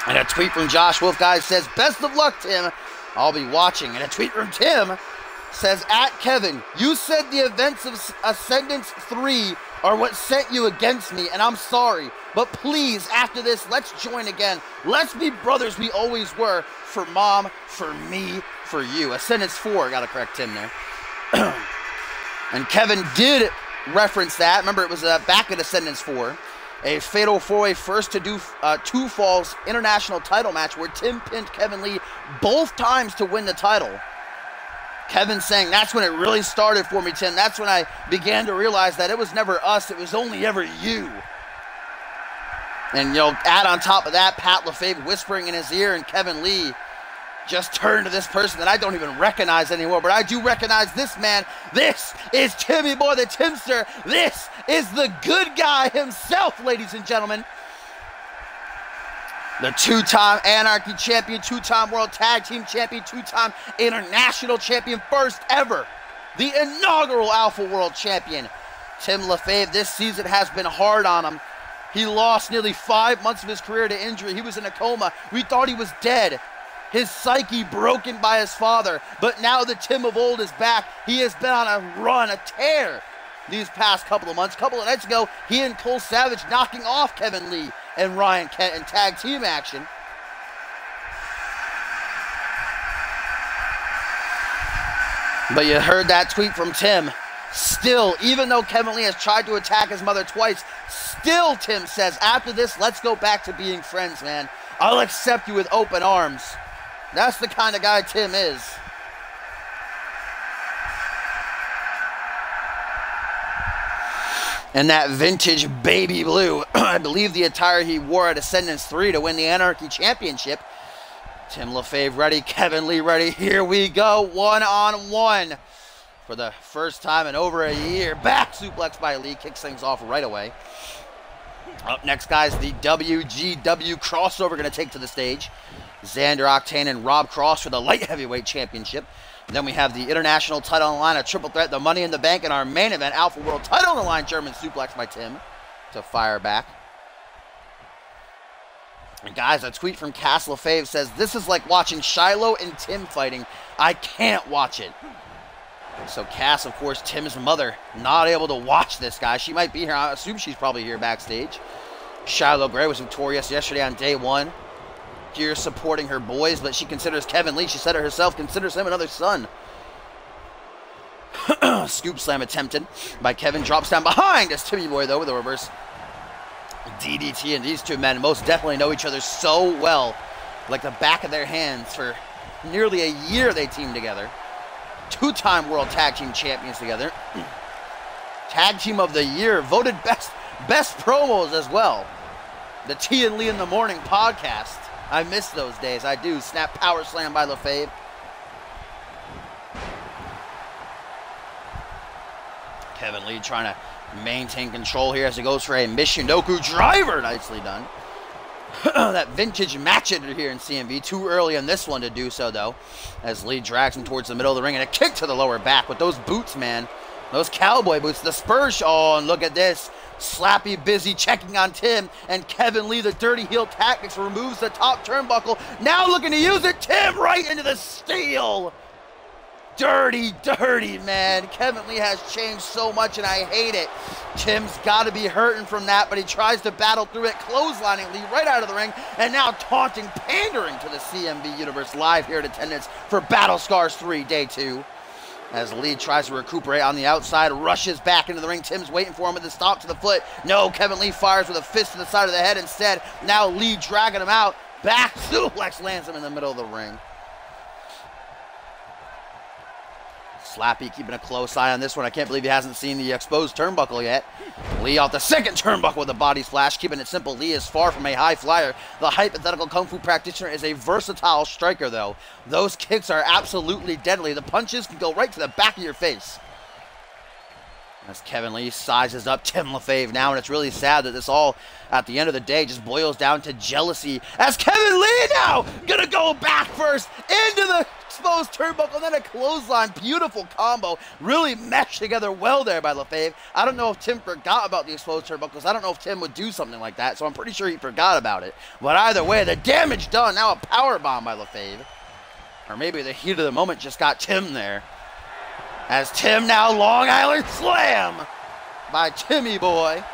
And a tweet from Josh Wolf, guys, says, best of luck, Tim. I'll be watching. And a tweet from Tim says, at Kevin, you said the events of Ascendance 3 are what sent you against me, and I'm sorry. But please, after this, let's join again. Let's be brothers we always were. For Mom, for me, for you. Ascendance 4, gotta correct Tim there. And Kevin did reference that. Remember, it was back at Ascendance 4. A Fatal 4-Way first to do 2 falls international title match where Tim pinned Kevin Lee both times to win the title. Kevin saying, that's when it really started for me, Tim. That's when I began to realize that it was never us, it was only ever you. And, you know, add on top of that, Pat LaFave whispering in his ear, and Kevin Lee just turned to this person that I don't even recognize anymore, but I do recognize this man. This is Timmy Boy the Timster. This is the good guy himself, ladies and gentlemen. The 2-time Anarchy Champion, 2-time World Tag Team Champion, 2-time International Champion, first ever. The inaugural Alpha World Champion. Tim LaFave, this season has been hard on him. He lost nearly 5 months of his career to injury. He was in a coma. We thought he was dead. His psyche broken by his father. But now the Tim of old is back. He has been on a run, a tear, these past couple of months. A couple of nights ago, he and Cole Savage knocking off Kevin Lee and Ryan Kent in tag team action. But you heard that tweet from Tim. Still, even though Kevin Lee has tried to attack his mother twice, still Tim says, after this, let's go back to being friends, man. I'll accept you with open arms. That's the kind of guy Tim is. And that vintage baby blue, I believe the attire he wore at Ascendance 3 to win the Anarchy Championship. Tim LaFave ready, Kevin Lee ready. Here we go, one-on-one. For the first time in over a year. Back suplex by Lee, kicks things off right away. Up next, guys, the WGW crossover going to take to the stage. Xander Octane and Rob Cross for the light heavyweight championship. And then we have the international title on the line, a triple threat, the Money in the Bank, and our main event, Alpha World title on the line, German suplex by Tim to fire back. And guys, a tweet from Cass LaFave says, this is like watching Shiloh and Tim fighting. I can't watch it. So Cass, of course, Tim's mother, not able to watch this guy. She might be here. I assume she's probably here backstage. Shiloh Gray was victorious yesterday on day one. Here supporting her boys, but she considers Kevin Lee, she said it herself, considers him another son. Scoop slam attempted by Kevin. Drops down behind as Timmy Boy, though, with a reverse DDT. And these two men most definitely know each other so well, like the back of their hands. For nearly a year they teamed together. Two-time World Tag Team Champions together. Tag Team of the Year, voted best promos as well. The T and Lee in the Morning podcast. I miss those days, I do. Snap power slam by LaFave. Kevin Lee trying to maintain control here as he goes for a Michinoku driver. Nicely done. That vintage match editor here in CMV. Too early in this one to do so, though. As Lee drags him towards the middle of the ring and a kick to the lower back with those boots, man. Those cowboy boots, the Spurs. Oh, and look at this. Slappy busy checking on Tim, and Kevin Lee, the dirty heel tactics, removes the top turnbuckle. Now looking to use it. Tim right into the steel. Dirty, dirty, man. Kevin Lee has changed so much, and I hate it. Tim's got to be hurting from that, but he tries to battle through it, clotheslining Lee right out of the ring, and now taunting, pandering to the CMV Universe live here in attendance for Battle Scars 3 Day 2. As Lee tries to recuperate on the outside, rushes back into the ring. Tim's waiting for him with a stomp to the foot. No, Kevin Lee fires with a fist to the side of the head instead. Now Lee dragging him out. Back suplex lands him in the middle of the ring. Slappy keeping a close eye on this one. I can't believe he hasn't seen the exposed turnbuckle yet. Lee off the second turnbuckle with a body splash. Keeping it simple, Lee is far from a high flyer. The hypothetical Kung Fu practitioner is a versatile striker, though. Those kicks are absolutely deadly. The punches can go right to the back of your face. As Kevin Lee sizes up Tim LaFave now, and it's really sad that this all, at the end of the day, just boils down to jealousy. As Kevin Lee now gonna go back first into the exposed turnbuckle, then a clothesline. Beautiful combo. Really meshed together well there by LaFave. I don't know if Tim forgot about the exposed turnbuckles. I don't know if Tim would do something like that, so I'm pretty sure he forgot about it. But either way, the damage done. Now a power bomb by LaFave. Or maybe the heat of the moment just got Tim there. As Tim now Long Island Slam by Timmy Boy.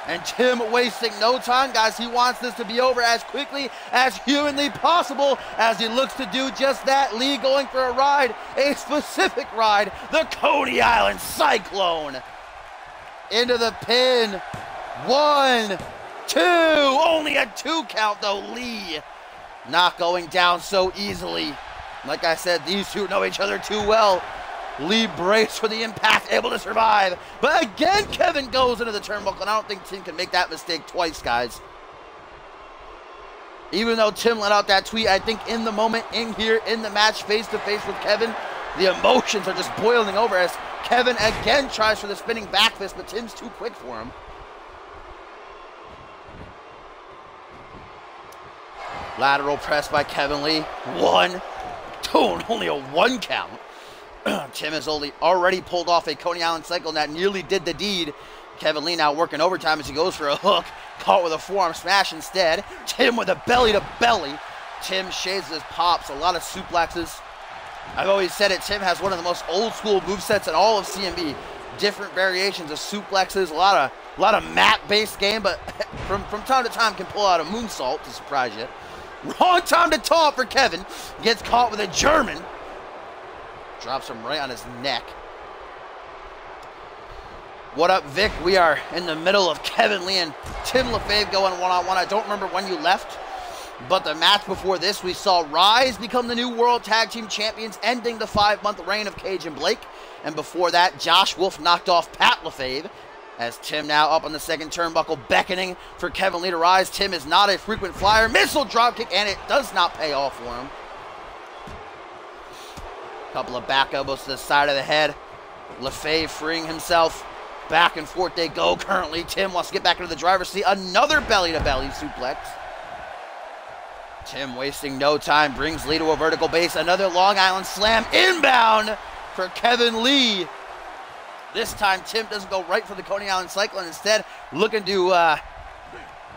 And Tim wasting no time, guys. He wants this to be over as quickly as humanly possible as he looks to do just that. Lee going for a ride, a specific ride, the Coney Island Cyclone. Into the pin. 1, 2. Only a 2 count, though. Lee not going down so easily. Like I said, these two know each other too well. Lee braced for the impact, able to survive. But again, Kevin goes into the turnbuckle, and I don't think Tim can make that mistake twice, guys. Even though Tim let out that tweet, I think in the moment, in here, in the match, face-to-face with Kevin, the emotions are just boiling over as Kevin again tries for the spinning back fist, but Tim's too quick for him. Lateral press by Kevin Lee. 1, 2, and only a 1 count. Tim has already pulled off a Coney Island cycle and that nearly did the deed. Kevin Lee now working overtime as he goes for a hook. Caught with a forearm smash instead. Tim with a belly to belly. Tim shades his pops. A lot of suplexes. I've always said it. Tim has one of the most old school movesets in all of CMV. Different variations of suplexes. A lot of mat-based game, but from time to time can pull out a moonsault to surprise you. Wrong time to talk for Kevin. Gets caught with a German. Drops him right on his neck. What up, Vic? We are in the middle of Kevin Lee and Tim LaFave going one-on-one. I don't remember when you left, but the match before this, we saw Rise become the new World Tag Team Champions, ending the 5-month reign of Cage and Blake. And before that, Josh Wolf knocked off Pat LaFave. As Tim now up on the second turnbuckle, beckoning for Kevin Lee to rise. Tim is not a frequent flyer. Missile dropkick, and it does not pay off for him. Couple of back elbows to the side of the head. LaFave freeing himself. Back and forth they go currently. Tim wants to get back into the driver's seat. Another belly-to-belly suplex. Tim wasting no time. Brings Lee to a vertical base. Another Long Island slam inbound for Kevin Lee. This time Tim doesn't go right for the Coney Island cycle and instead looking to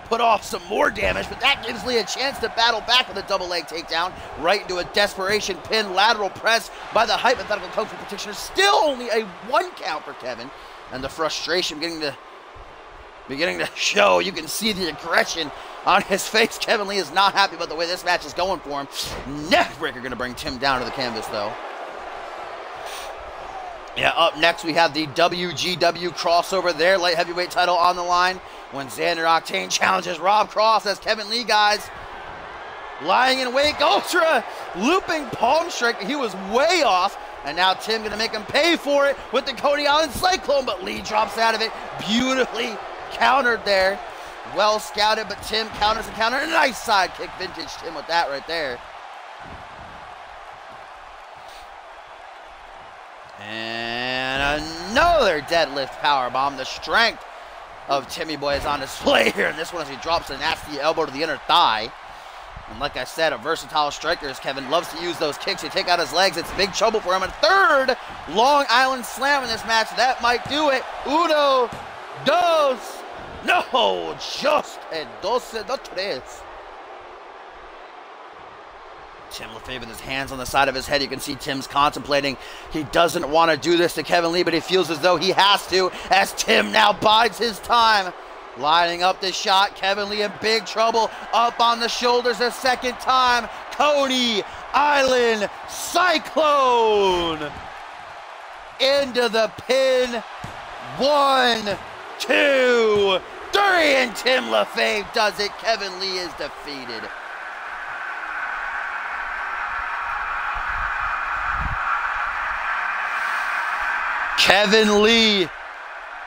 put off some more damage, but that gives Lee a chance to battle back with a double leg takedown right into a desperation pin lateral press by the hypothetical Kung Fu practitioner. Still only a 1 count for Kevin. And the frustration beginning to show. You can see the aggression on his face. Kevin Lee is not happy about the way this match is going for him. Neckbreaker going to bring Tim down to the canvas, though. Yeah, up next we have the WGW crossover there. Light heavyweight title on the line when Xander Octane challenges Rob Cross as Kevin Lee, guys. Lying in wait, ultra looping palm strike. He was way off. And now Tim going to make him pay for it with the Coney Island Cyclone, but Lee drops out of it. Beautifully countered there. Well scouted, but Tim counters the counter. Nice side kick, vintage Tim with that right there. And another deadlift powerbomb. The strength of Timmy Boy is on display here. And this one as he drops a nasty elbow to the inner thigh. And like I said, a versatile striker as Kevin loves to use those kicks to take out his legs. It's big trouble for him. And third Long Island slam in this match. That might do it. Uno, dos, no, just a dos, no tres. Tim LaFave with his hands on the side of his head. You can see Tim's contemplating. He doesn't want to do this to Kevin Lee, but he feels as though he has to as Tim now bides his time. Lining up the shot, Kevin Lee in big trouble. Up on the shoulders a second time. Coney Island Cyclone. Into the pin. 1, 2, 3, and Tim LaFave does it. Kevin Lee is defeated. Kevin Lee,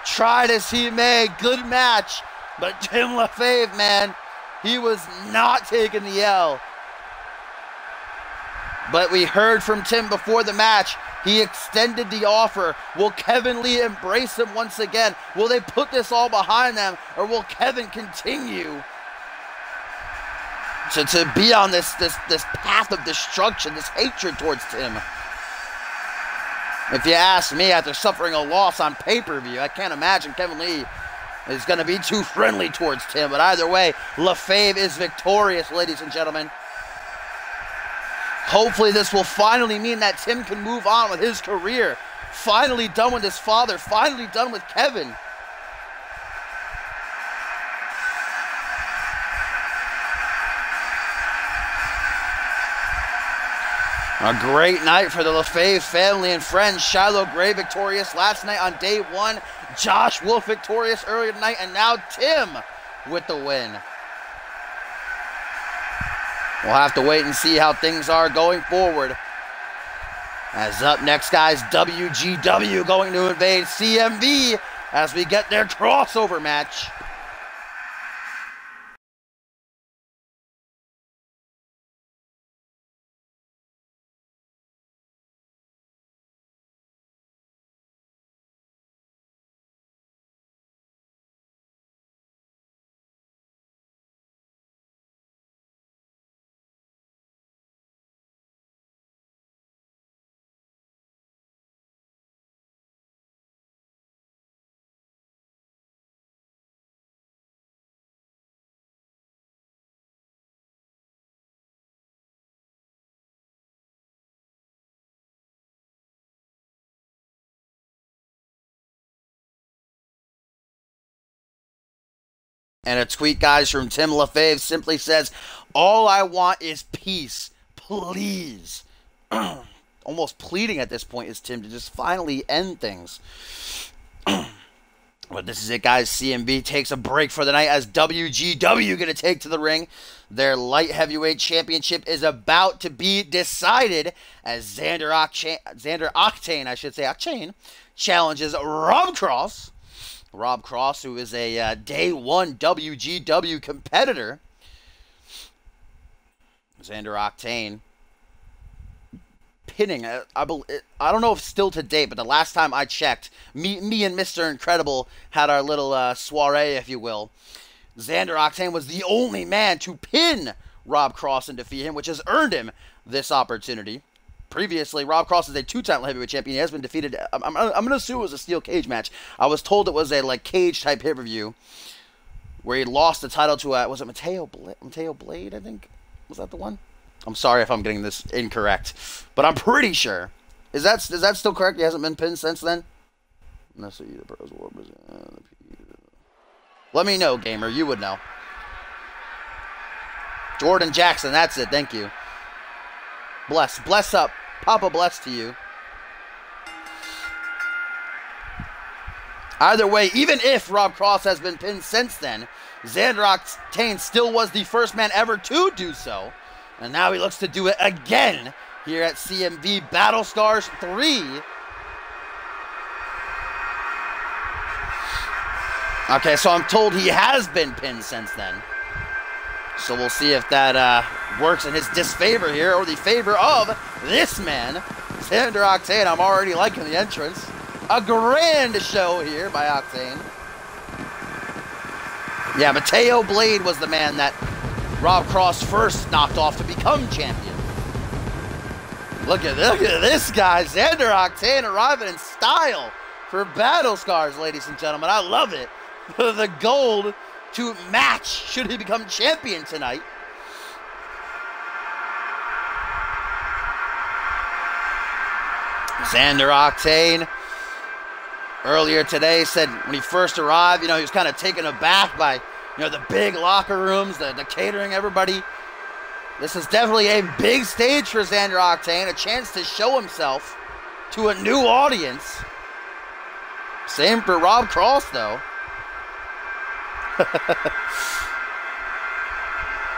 tried as he may, good match, but Tim LaFave, man, he was not taking the L. But we heard from Tim before the match, he extended the offer. Will Kevin Lee embrace him once again? Will they put this all behind them, or will Kevin continue to be on this path of destruction, this hatred towards Tim? If you ask me, after suffering a loss on pay-per-view, I can't imagine Kevin Lee is going to be too friendly towards Tim. But either way, LaFave is victorious, ladies and gentlemen. Hopefully this will finally mean that Tim can move on with his career. Finally done with his father. Finally done with Kevin. A great night for the LaFave family and friends. Shiloh Gray victorious last night on day 1. Josh Wolf victorious earlier tonight. And now Tim with the win. We'll have to wait and see how things are going forward. As up next, guys, WGW going to invade CMV as we get their crossover match. And a tweet, guys, from Tim LaFave simply says, all I want is peace. Please. Almost pleading at this point is Tim to just finally end things. But this is it, guys. CMV takes a break for the night as WGW going to take to the ring. Their light heavyweight championship is about to be decided as Xander Octane, challenges Rob Cross. Rob Cross, who is a Day One WGW competitor. Xander Octane pinning. I don't know if still to date, but the last time I checked, me and Mr. Incredible had our little soiree, if you will. Xander Octane was the only man to pin Rob Cross and defeat him, which has earned him this opportunity. Previously, Rob Cross is a two-time heavyweight champion. He has been defeated. I'm going to assume it was a steel cage match. I was told it was a cage-type pay-per-view where he lost the title to, was it Mateo Blade, I think? Was that the one? I'm sorry if I'm getting this incorrect, but I'm pretty sure. Is that still correct? He hasn't been pinned since then? Let me know, gamer. You would know. Jordan Jackson, that's it. Thank you. Bless up. Papa bless to you. Either way, even if Rob Cross has been pinned since then, Xander Octane still was the first man ever to do so. And now he looks to do it again here at CMV Battle Scars 3. Okay, so I'm told he has been pinned since then. So we'll see if that works in his disfavor here, or the favor of this man, Xander Octane. I'm already liking the entrance. A grand show here by Octane. Yeah, Mateo Blade was the man that Rob Cross first knocked off to become champion. Look at this guy, Xander Octane, arriving in style for Battle Scars, ladies and gentlemen. I love it. The gold to match should he become champion tonight. Xander Octane earlier today said when he first arrived, he was kind of taken aback by, the big locker rooms, the catering, everybody. This is definitely a big stage for Xander Octane, a chance to show himself to a new audience. Same for Rob Cross, though.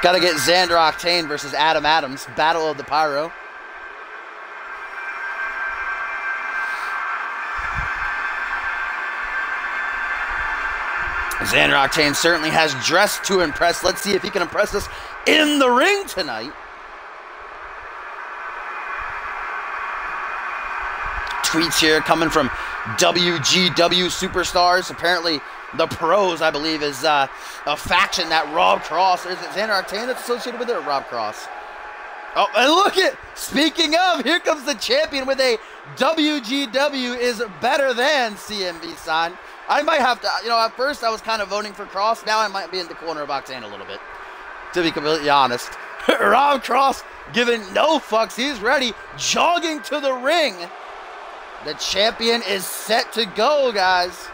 Gotta get Xander Octane versus Adam Adams, Battle of the Pyro. Xander Octane certainly has dressed to impress. Let's see if he can impress us in the ring tonight. Tweets here coming from WGW Superstars. Apparently, the Pros, I believe, is a faction that Rob Cross, is it Xander Octane that's associated with it, or Rob Cross? Oh, and look at, speaking of, here comes the champion with a WGW is better than CMV sign. I might have to, at first I was kind of voting for Cross. Now I might be in the corner of Octane a little bit, to be completely honest. Rob Cross giving no fucks. He's ready, jogging to the ring. The champion is set to go, guys.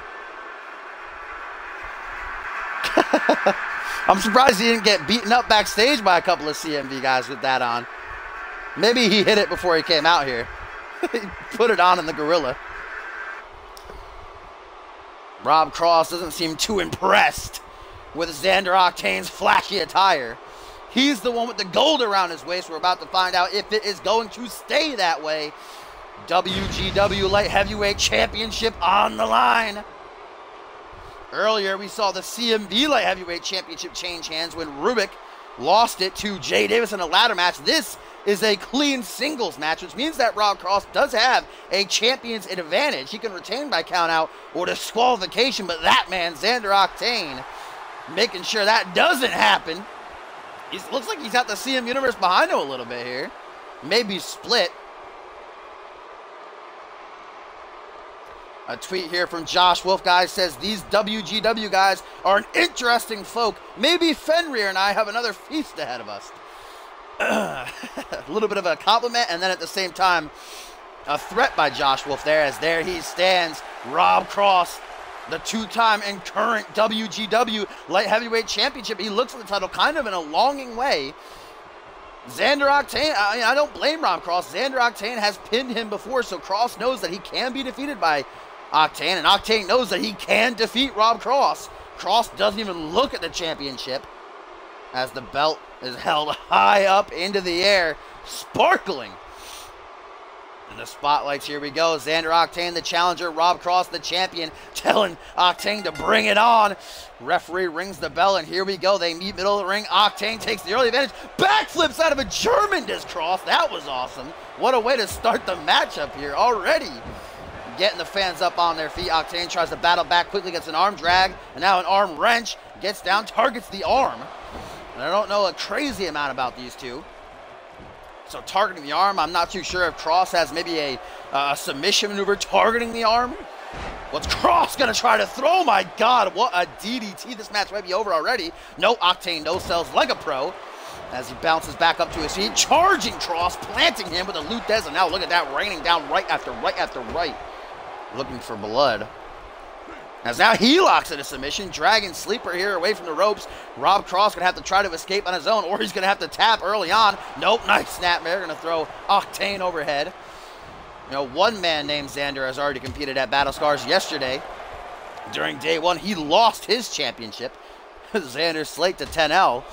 I'm surprised he didn't get beaten up backstage by a couple of CMV guys with that on. Maybe he hit it before he came out here. He put it on in the gorilla. Rob Cross doesn't seem too impressed with Xander Octane's flashy attire. He's the one with the gold around his waist. We're about to find out if it is going to stay that way. WGW Light Heavyweight Championship on the line. Earlier, we saw the CMV Light Heavyweight Championship change hands when Rubik lost it to Jay Davis in a ladder match. This is a clean singles match, which means that Rob Cross does have a champion's advantage. He can retain by countout or disqualification, but that man, Xander Octane, making sure that doesn't happen. Looks like he's got the CM Universe behind him a little bit here. Maybe split. A tweet here from Josh Wolf, guys, says, these WGW guys are an interesting folk. Maybe Fenrir and I have another feast ahead of us. A little bit of a compliment, and then at the same time, a threat by Josh Wolf there, as there he stands, Rob Cross, the two-time and current WGW Light Heavyweight Championship. He looks at the title kind of in a longing way. Xander Octane, I don't blame Rob Cross. Xander Octane has pinned him before, so Cross knows that he can be defeated by Octane, and Octane knows that he can defeat Rob Cross. Cross doesn't even look at the championship as the belt is held high up into the air, sparkling. In the spotlights, here we go. Xander Octane, the challenger. Rob Cross, the champion, telling Octane to bring it on. Referee rings the bell, and here we go. They meet middle of the ring. Octane takes the early advantage. Backflips out of a German disc cross. That was awesome. What a way to start the matchup here already. Getting the fans up on their feet. Octane tries to battle back quickly, gets an arm drag, and now an arm wrench. Gets down, targets the arm. And I don't know a crazy amount about these two. So targeting the arm, I'm not too sure if Cross has maybe a submission maneuver targeting the arm. What's Cross gonna try to throw? My God, what a DDT. This match might be over already. No, Octane no-sells like a pro as he bounces back up to his feet. Charging Cross, planting him with a Luthez, and now look at that, raining down right after right after right. Looking for blood. As now he locks in a submission, dragging Sleeper here away from the ropes. Rob Cross gonna have to try to escape on his own, or he's gonna have to tap early on. Nope, nice snap there. Gonna throw Octane overhead. You know, one man named Xander has already competed at Battle Scars yesterday. During day one, he lost his championship. Xander slate to 10L.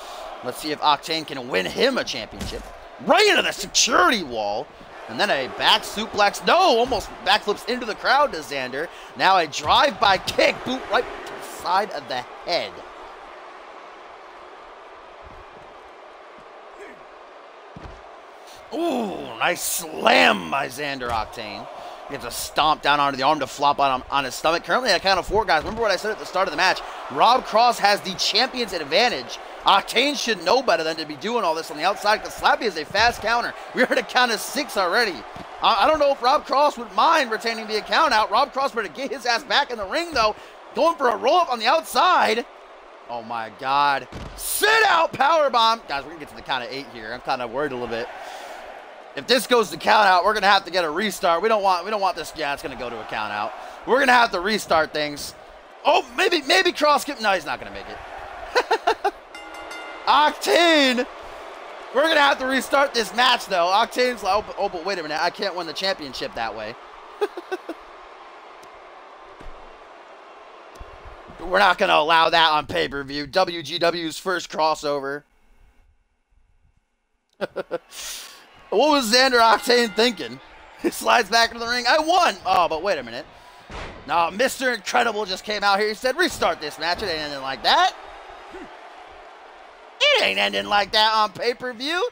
Let's see if Octane can win him a championship. Right into the security wall. And then a back suplex. No, almost backflips into the crowd to Xander. Now a drive-by kick. Boot right to the side of the head. Ooh, nice slam by Xander Octane. Gets a stomp down onto the arm to flop on his stomach. Currently at count of 4, guys. Remember what I said at the start of the match. Rob Cross has the champion's advantage. Octane should know better than to be doing all this on the outside because Slappy is a fast counter. We are at a count of 6 already. I don't know if Rob Cross would mind retaining the account out. Rob Cross better get his ass back in the ring, though. Going for a roll-up on the outside. Oh, my God. Sit out powerbomb. Guys, we're going to get to the count of 8 here. I'm kind of worried a little bit. If this goes to count out, we're going to have to get a restart. We don't want this. Yeah, it's going to go to a count out. We're going to have to restart things. Oh, maybe Cross skip. No, he's not going to make it. Octane! We're going to have to restart this match, though. Octane's like, oh, but wait a minute. I can't win the championship that way. We're not going to allow that on pay-per-view. WGW's first crossover. What was Xander Octane thinking? He slides back into the ring. I won! Oh, but wait a minute. No, Mr. Incredible just came out here. He said, restart this match. It ain't ending like that. It ain't ending like that on pay-per-view.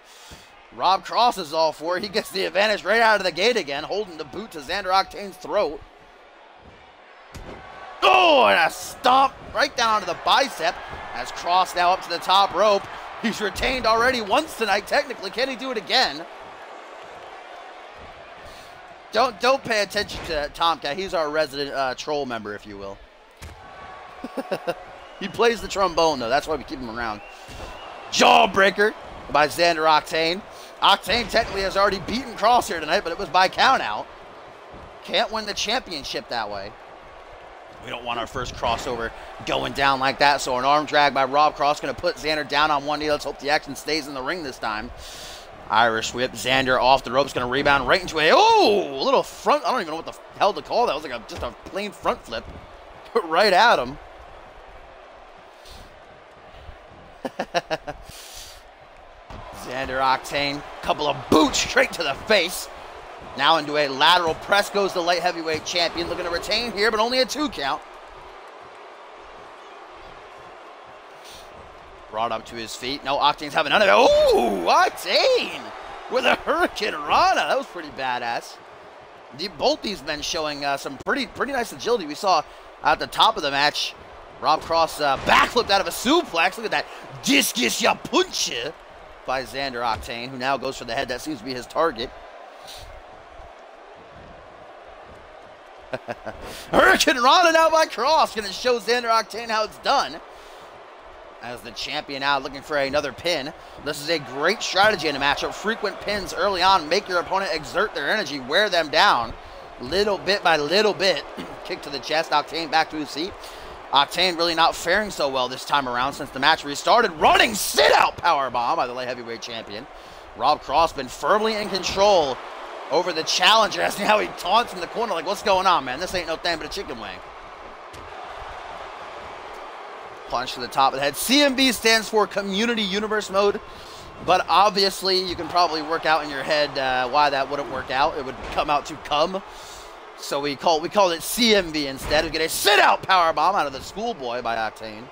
Rob Cross is all for it. He gets the advantage right out of the gate again, holding the boot to Xander Octane's throat. Oh, and a stomp right down onto the bicep as Cross now up to the top rope. He's retained already once tonight, technically. Can he do it again? Don't pay attention to Tomcat. He's our resident troll member, if you will. He plays the trombone, though. That's why we keep him around. Jawbreaker by Xander Octane. Octane technically has already beaten Cross here tonight, but it was by countout. Can't win the championship that way. We don't want our first crossover going down like that, so an arm drag by Rob Cross going to put Xander down on one knee. Let's hope the action stays in the ring this time. Irish whip. Xander off the ropes, going to rebound right into a little front. I don't even know what the hell to call that. It was like just a plain front flip. Right at him. Xander Octane, couple of boots straight to the face. Now into a lateral press goes the light heavyweight champion, looking to retain here, but only a 2 count. Brought up to his feet. No, Octane's having none of it. Ooh, Octane with a Hurricane Rana. That was pretty badass. Both these men showing some pretty nice agility. We saw at the top of the match, Rob Cross backflipped out of a suplex. Look at that. Discus ya puncha by Xander Octane, who now goes for the head. That seems to be his target. Hurricane Rana now by Cross. Going to show Xander Octane how it's done. As the champion now looking for another pin. This is a great strategy in a matchup. Frequent pins early on. Make your opponent exert their energy. Wear them down. Little bit by little bit. kick to the chest. Octane back to his seat. Octane really not faring so well this time around since the match restarted. Running sit-out powerbomb by the light heavyweight champion. Rob Cross been firmly in control over the challenger. That's how he taunts in the corner like, what's going on, man? This ain't no thing but a chicken wing. Punch to the top of the head. CMV stands for Community Universe Mode, but obviously you can probably work out in your head why that wouldn't work out. It would come out to come. So we called it CMV instead. We get a sit-out powerbomb out of the schoolboy by Octane.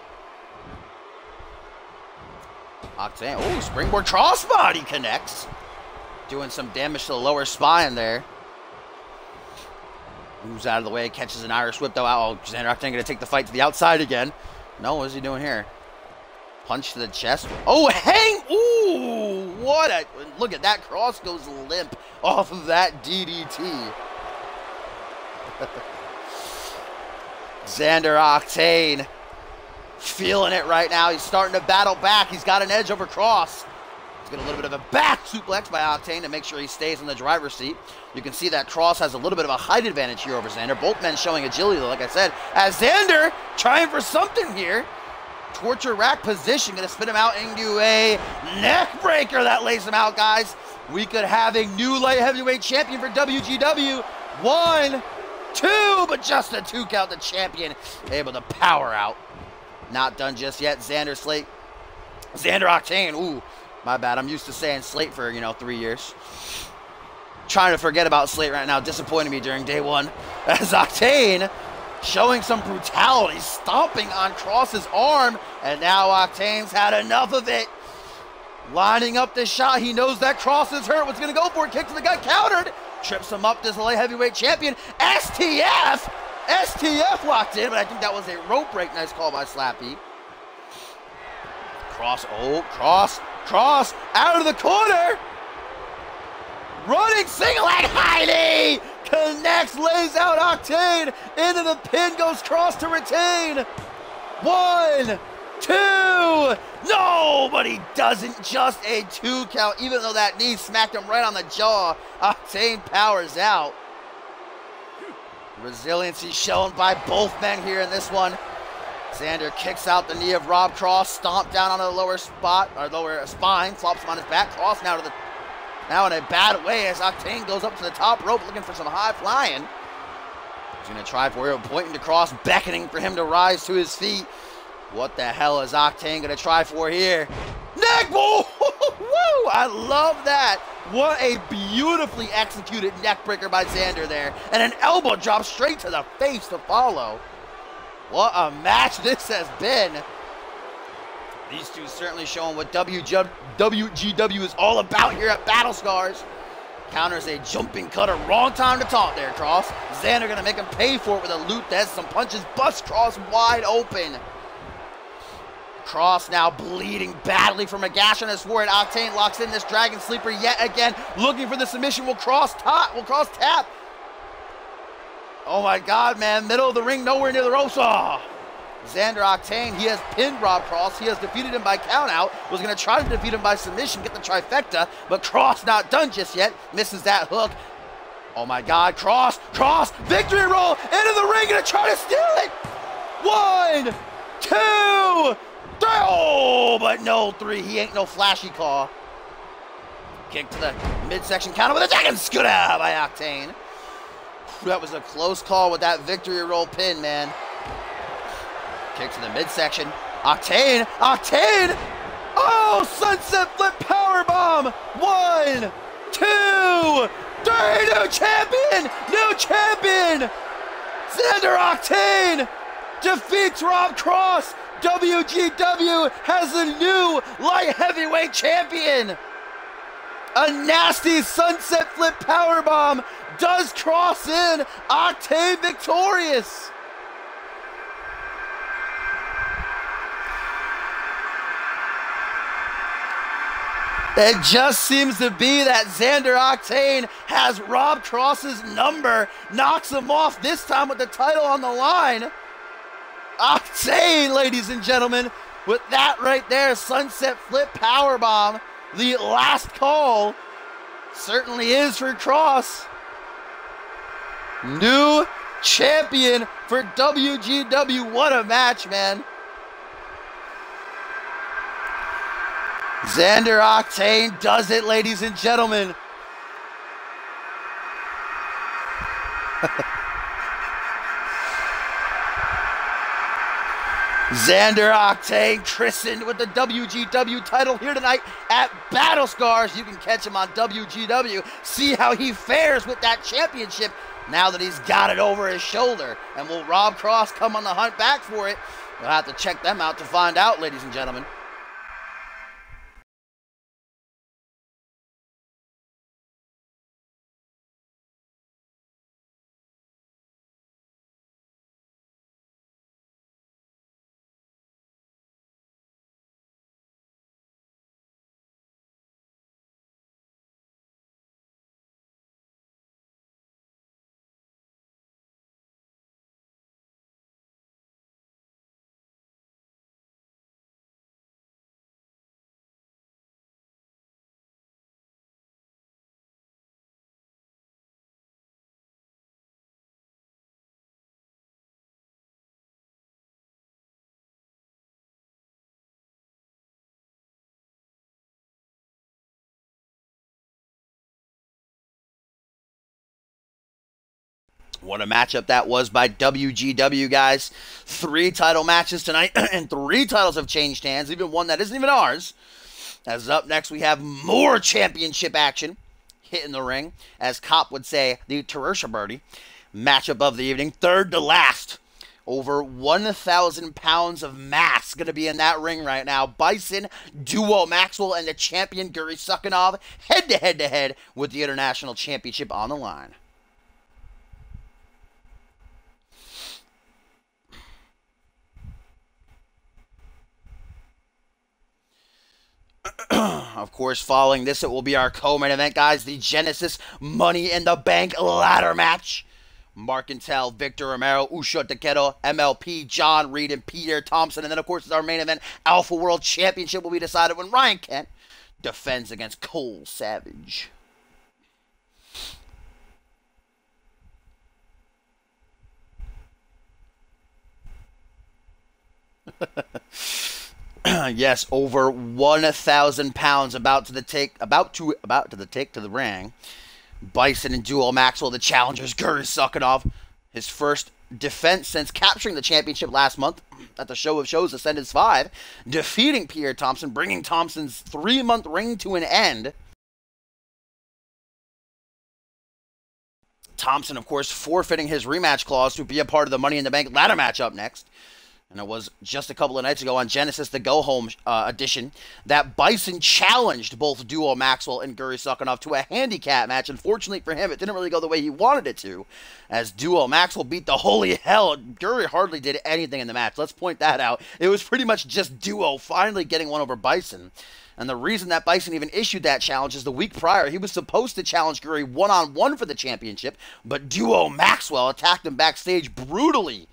Octane, oh, springboard crossbody connects. Doing some damage to the lower spine there. Moves out of the way, catches an Irish whip though. Oh, Xander Octane gonna take the fight to the outside again. No, what is he doing here? Punch to the chest. Oh, hang! Ooh, what a... Look at that, Cross goes limp off of that DDT. Xander Octane feeling it right now. He's starting to battle back. He's got an edge over Cross. He's got a little bit of a back suplex by Octane to make sure he stays in the driver's seat. You can see that Cross has a little bit of a height advantage here over Xander. Both men showing agility, though, like I said. As Xander trying for something here. Torture rack position. Going to spin him out into a neck breaker that lays him out, guys. We could have a new light heavyweight champion for WGW. 1, 2, but just a 2 count. The champion able to power out. Not done just yet. Xander Octane. Ooh, my bad. I'm used to saying Slate for, 3 years. Trying to forget about Slate right now. Disappointed me during day one. As Octane showing some brutality, stomping on Cross's arm. And now Octane's had enough of it. Lining up this shot. He knows that Cross is hurt. What's going to go for it? Kick to the gut. Countered. Trips him up. This light heavyweight champion. STF locked in, but I think that was a rope break. Nice call by Slappy. Cross. Oh, Cross out of the corner. Running single leg Heidi connects, lays out Octane into the pin, goes Cross to retain. 1, 2. No, but he doesn't. Just a 2 count, even though that knee smacked him right on the jaw. Octane powers out. Resiliency shown by both men here in this one. Xander kicks out the knee of Rob Cross, stomp down on the lower spine, flops him on his back. Cross now in a bad way as Octane goes up to the top rope looking for some high flying. He's gonna try for it, pointing to Cross, beckoning for him to rise to his feet. What the hell is Octane gonna try for here? Neck ball! Woo! I love that. What a beautifully executed neck breaker by Xander there. And an elbow drop straight to the face to follow. What a match this has been. These two certainly showing what WGW is all about here at Battle Scars. Counters a jumping cutter. Wrong time to taunt there, Cross. Xander gonna make him pay for it with a loot that has some punches. Bust Cross wide open. Cross now bleeding badly from a gash on his forehead. Octane locks in this Dragon Sleeper yet again, looking for the submission. Will Cross tap? Oh my God, man! Middle of the ring, nowhere near the ropes. Oh. Xander Octane, he has pinned Rob Cross. He has defeated him by countout. Was going to try to defeat him by submission, get the trifecta, but Cross not done just yet. Misses that hook. Oh my God, Cross, victory roll into the ring, going to try to steal it. 1, 2, 3. Oh, but no 3. He ain't no flashy call. Kick to the midsection counter with a Dragon Scooter by Octane. That was a close call with that victory roll pin, man. Kick to the midsection. Octane. Oh, sunset flip powerbomb. 1, 2, 3. New champion. Xander Octane defeats Rob Cross. WGW has a new light heavyweight champion. A nasty sunset flip powerbomb does Cross in. Octane victorious. It just seems to be that Xander Octane has Rob Cross's number, knocks him off this time with the title on the line. Octane, ladies and gentlemen, with that right there, sunset flip powerbomb, the last call certainly is for Cross. New champion for WGW. What a match, man. Xander Octane does it, ladies and gentlemen. Xander Octane christened with the WGW title here tonight at Battle Scars. You can catch him on WGW. See how he fares with that championship now that he's got it over his shoulder. And will Rob Cross come on the hunt back for it? We'll have to check them out to find out, ladies and gentlemen. What a matchup that was by WGW, guys. 3 title matches tonight, and 3 titles have changed hands, even one that isn't even ours. As up next, we have more championship action hitting the ring. As Cop would say, the Terusha Birdie. Matchup of the evening, third to last. Over 1,000 pounds of mass going to be in that ring right now. Bison, Duo Maxwell, and the champion Guri Sukhanov head-to-head with the International Championship on the line. Of course, following this, it will be our co-main event, guys. The Genesis Money in the Bank ladder match. Mark Intel, Victor Romero, Usho Takedo, MLP, John Reed, and Pierre Thompson. And then, of course, our main event, Alpha World Championship, will be decided when Ryan Kent defends against Cole Savage. Yes, over 1,000 pounds about to the take to the ring. Bison and Duo Maxwell, the challengers. Guri Sukhanov, his first defense since capturing the championship last month at the Show of Shows Ascendance 5, defeating Pierre Thompson, bringing Thompson's 3-month reign to an end. Thompson, of course, forfeiting his rematch clause to be a part of the Money in the Bank ladder match up next. And it was just a couple of nights ago on Genesis, the Go Home edition, that Bison challenged both Duo Maxwell and Guri Sukhanov to a handicap match. Unfortunately for him, it didn't really go the way he wanted it to, as Duo Maxwell beat the holy hell. Guri hardly did anything in the match. Let's point that out. It was pretty much just Duo finally getting one over Bison. And the reason that Bison even issued that challenge is the week prior, he was supposed to challenge Guri one-on-one for the championship, but Duo Maxwell attacked him backstage brutally,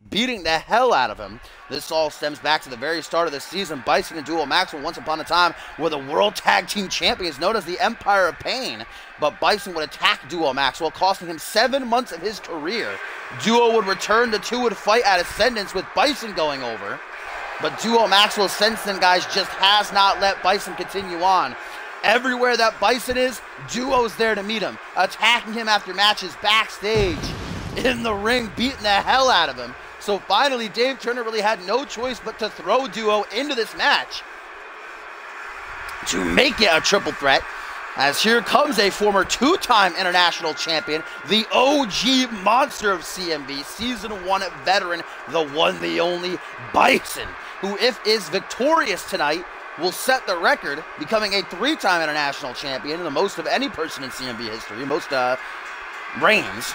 beating the hell out of him. This all stems back to the very start of the season. Bison and Duo Maxwell once upon a time were the World Tag Team Champions, known as the Empire of Pain. But Bison would attack Duo Maxwell, costing him 7 months of his career. Duo would return, the two would fight at Ascendance with Bison going over. But Duo Maxwell since then, guys, just has not let Bison continue on. Everywhere that Bison is, Duo's there to meet him, attacking him after matches backstage, in the ring, beating the hell out of him. So finally, Dave Turner really had no choice but to throw Duo into this match to make it a triple threat, as here comes a former 2-time international champion, the OG monster of CMV, Season 1 veteran, the one, the only Bison, who, if is victorious tonight, will set the record, becoming a 3-time international champion, the most of any person in CMV history, most reigns.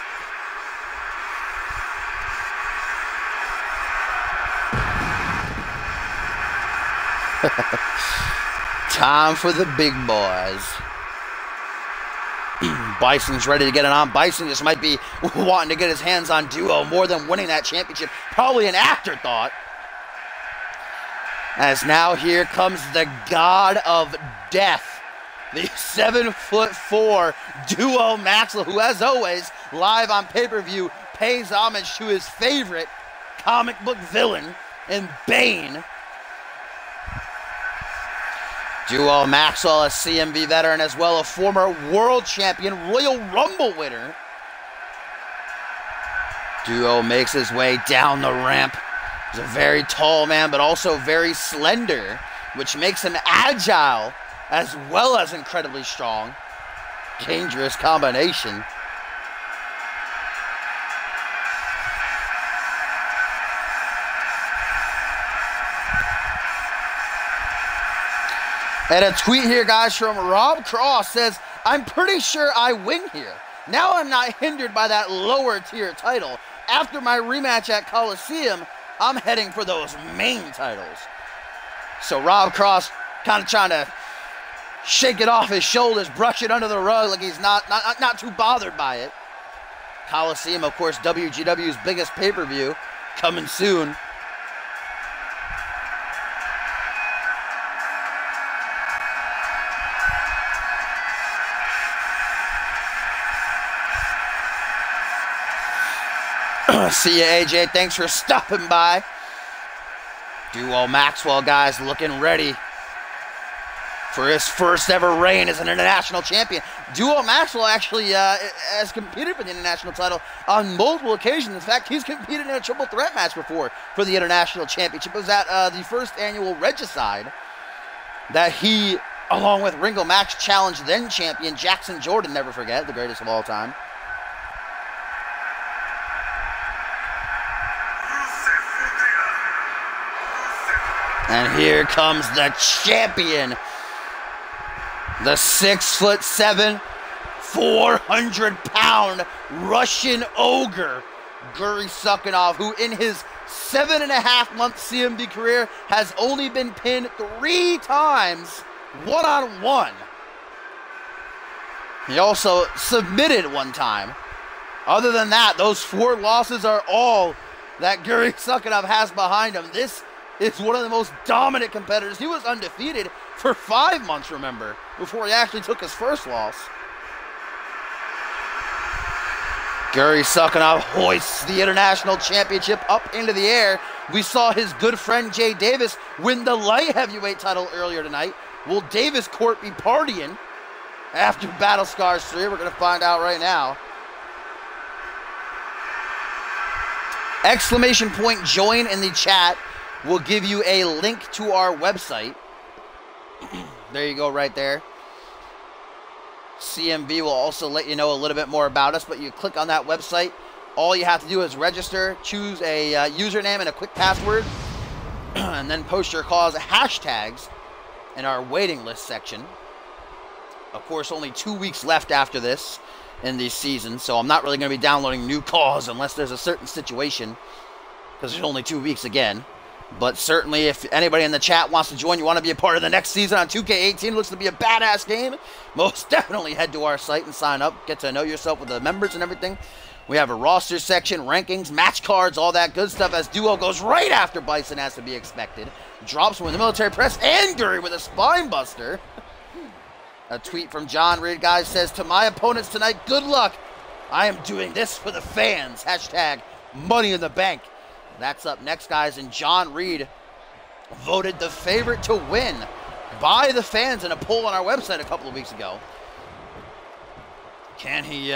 Time for the big boys. Bison's ready to get it on. Bison just might be wanting to get his hands on Duo more than winning that championship. Probably an afterthought. As now here comes the God of Death, the 7'4" Duo Maxwell, who, as always, live on pay-per-view, pays homage to his favorite comic book villain in Bane. Duo Maxwell, a CMV veteran as well, a former world champion, Royal Rumble winner. Duo makes his way down the ramp. He's a very tall man, but also very slender, which makes him agile as well as incredibly strong. Dangerous combination. And a tweet here, guys, from Rob Cross says, I'm pretty sure I win here. Now I'm not hindered by that lower tier title. After my rematch at Coliseum, I'm heading for those main titles. So Rob Cross kind of trying to shake it off his shoulders, brush it under the rug like he's not too bothered by it. Coliseum, of course, WGW's biggest pay-per-view, coming soon. See ya, AJ. Thanks for stopping by. Duo Maxwell, guys, looking ready for his first ever reign as an international champion. Duo Maxwell actually has competed for the international title on multiple occasions. In fact, he's competed in a triple threat match before for the international championship. It was at the first annual Regicide that he, along with Ringo Max, challenged then champion Jackson Jordan, never forget, the greatest of all time. And here comes the champion, the 6'7", 400-pound Russian ogre, Guri Sukhanov, who in his 7.5-month CMV career has only been pinned 3 times, one-on-one. He also submitted 1 time. Other than that, those 4 losses are all that Guri Sukhanov has behind him. This is one of the most dominant competitors. He was undefeated for 5 months, remember, before he actually took his first loss. Guri Sukhanov hoists the international championship up into the air. We saw his good friend Jay Davis win the light heavyweight title earlier tonight. Will Davis Court be partying after Battle Scars 3? We're going to find out right now. Exclamation point join in the chat. We'll give you a link to our website. There you go, right there. CMV will also let you know a little bit more about us, but you click on that website. All you have to do is register, choose a username and a quick password, and then post your cause hashtags in our waiting list section. Of course, only 2 weeks left after this in the season, so I'm not really going to be downloading new cause unless there's a certain situation, because there's only 2 weeks again. But certainly, if anybody in the chat wants to join, you want to be a part of the next season on 2K18, looks to be a badass game, most definitely head to our site and sign up. Get to know yourself with the members and everything. We have a roster section, rankings, match cards, all that good stuff, as Duo goes right after Bison as to be expected. Drops him with the military press and Guri with a spine buster. A tweet from John Reed, guys, says, to my opponents tonight, good luck. I am doing this for the fans. Hashtag Money in the Bank. That's up next, guys, and John Reed voted the favorite to win by the fans in a poll on our website a couple of weeks ago. Can he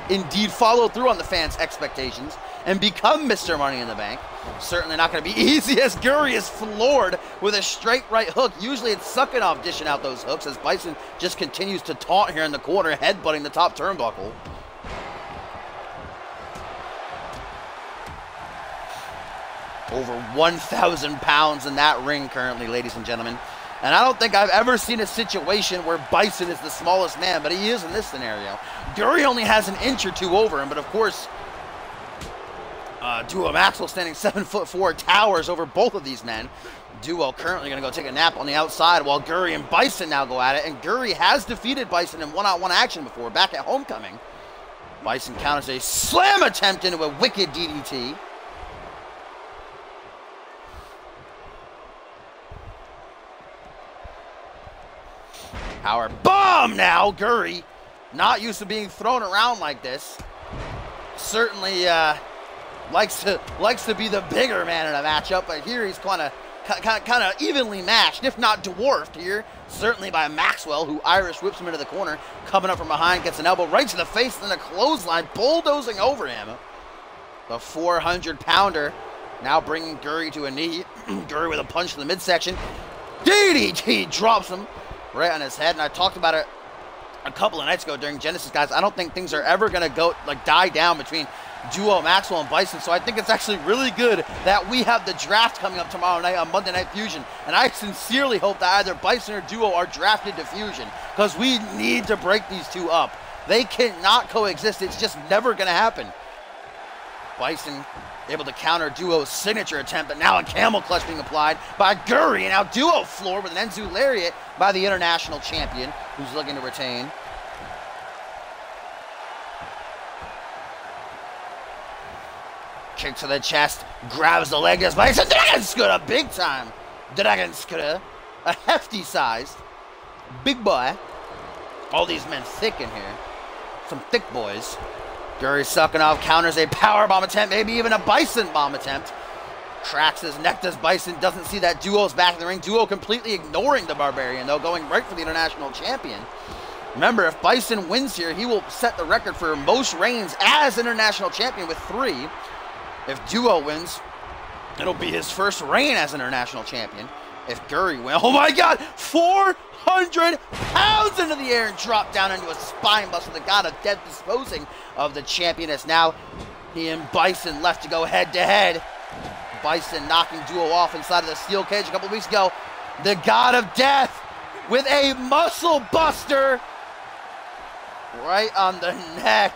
indeed follow through on the fans' expectations and become Mr. Money in the Bank? Certainly not going to be easy, as Guri is floored with a straight right hook. Usually it's Sukhanov dishing out those hooks, as Bison just continues to taunt here in the corner, headbutting the top turnbuckle. Over 1,000 pounds in that ring currently, ladies and gentlemen. And I don't think I've ever seen a situation where Bison is the smallest man, but he is in this scenario. Guri only has an inch or 2 over him, but of course, Duo Maxwell standing 7'4", towers over both of these men. Duo currently going to go take a nap on the outside while Guri and Bison now go at it. And Guri has defeated Bison in one-on-one action before, back at Homecoming. Bison counters a slam attempt into a wicked DDT. Power bomb now. Guri Not used to being thrown around like this. Certainly likes to be the bigger man in a matchup, but here he's kind of evenly matched, if not dwarfed here, certainly by Maxwell, who Irish whips him into the corner, coming up from behind, gets an elbow right to the face, and then a clothesline bulldozing over him. The 400-pounder now bringing Guri to a knee. Guri with a punch to the midsection. DDT drops him right on his head, and I talked about it a couple of nights ago during Genesis, guys. I don't think things are ever going to die down between Duo Maxwell and Bison, so I think it's actually really good that we have the draft coming up tomorrow night on Monday Night Fusion, and I sincerely hope that either Bison or Duo are drafted to Fusion, because we need to break these two up. They cannot coexist. It's just never going to happen. Bison able to counter Duo's signature attempt, but now a camel clutch being applied by Guri, and now Duo floor with an Enzu lariat by the international champion, who's looking to retain. Kick to the chest, grabs the leg, as Bison Dragonskura big time. Dragonskura, a hefty sized big boy. All these men thick in here, some thick boys. Guri sucking off, counters a powerbomb attempt, maybe even a Bison bomb attempt. Cracks his neck, does Bison, doesn't see that Duo's back in the ring. Duo completely ignoring the Barbarian, though, going right for the international champion. Remember, if Bison wins here, he will set the record for most reigns as international champion with 3. If Duo wins, it'll be his first reign as international champion. If Guri wins, oh my God, 400 pounds into the air and drop down into a spine buster. The god of death disposing of the champion, as now he and Bison left to go head to head. Bison knocking Duo off inside of the steel cage a couple weeks ago. The god of death with a muscle buster right on the neck.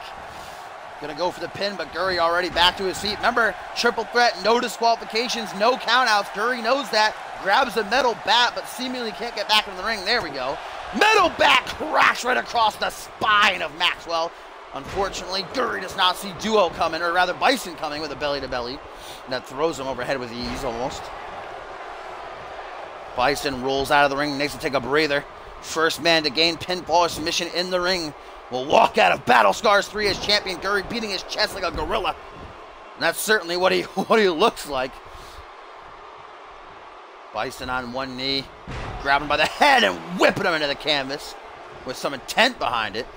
Gonna go for the pin, but Guri already back to his feet. Remember, triple threat, no disqualifications, no countouts. Guri knows that. Grabs a metal bat, but seemingly can't get back in the ring. There we go. Metal bat cracks right across the spine of Maxwell. Unfortunately, Guri does not see Duo coming, or rather Bison coming with a belly-to-belly. And that throws him overhead with ease, almost. Bison rolls out of the ring, needs to take a breather. First man to gain pinfall or submission in the ring will walk out of Battle Scars 3 as champion. Guri beating his chest like a gorilla. And that's certainly what he looks like. Bison on one knee, grabbing by the head and whipping him into the canvas with some intent behind it.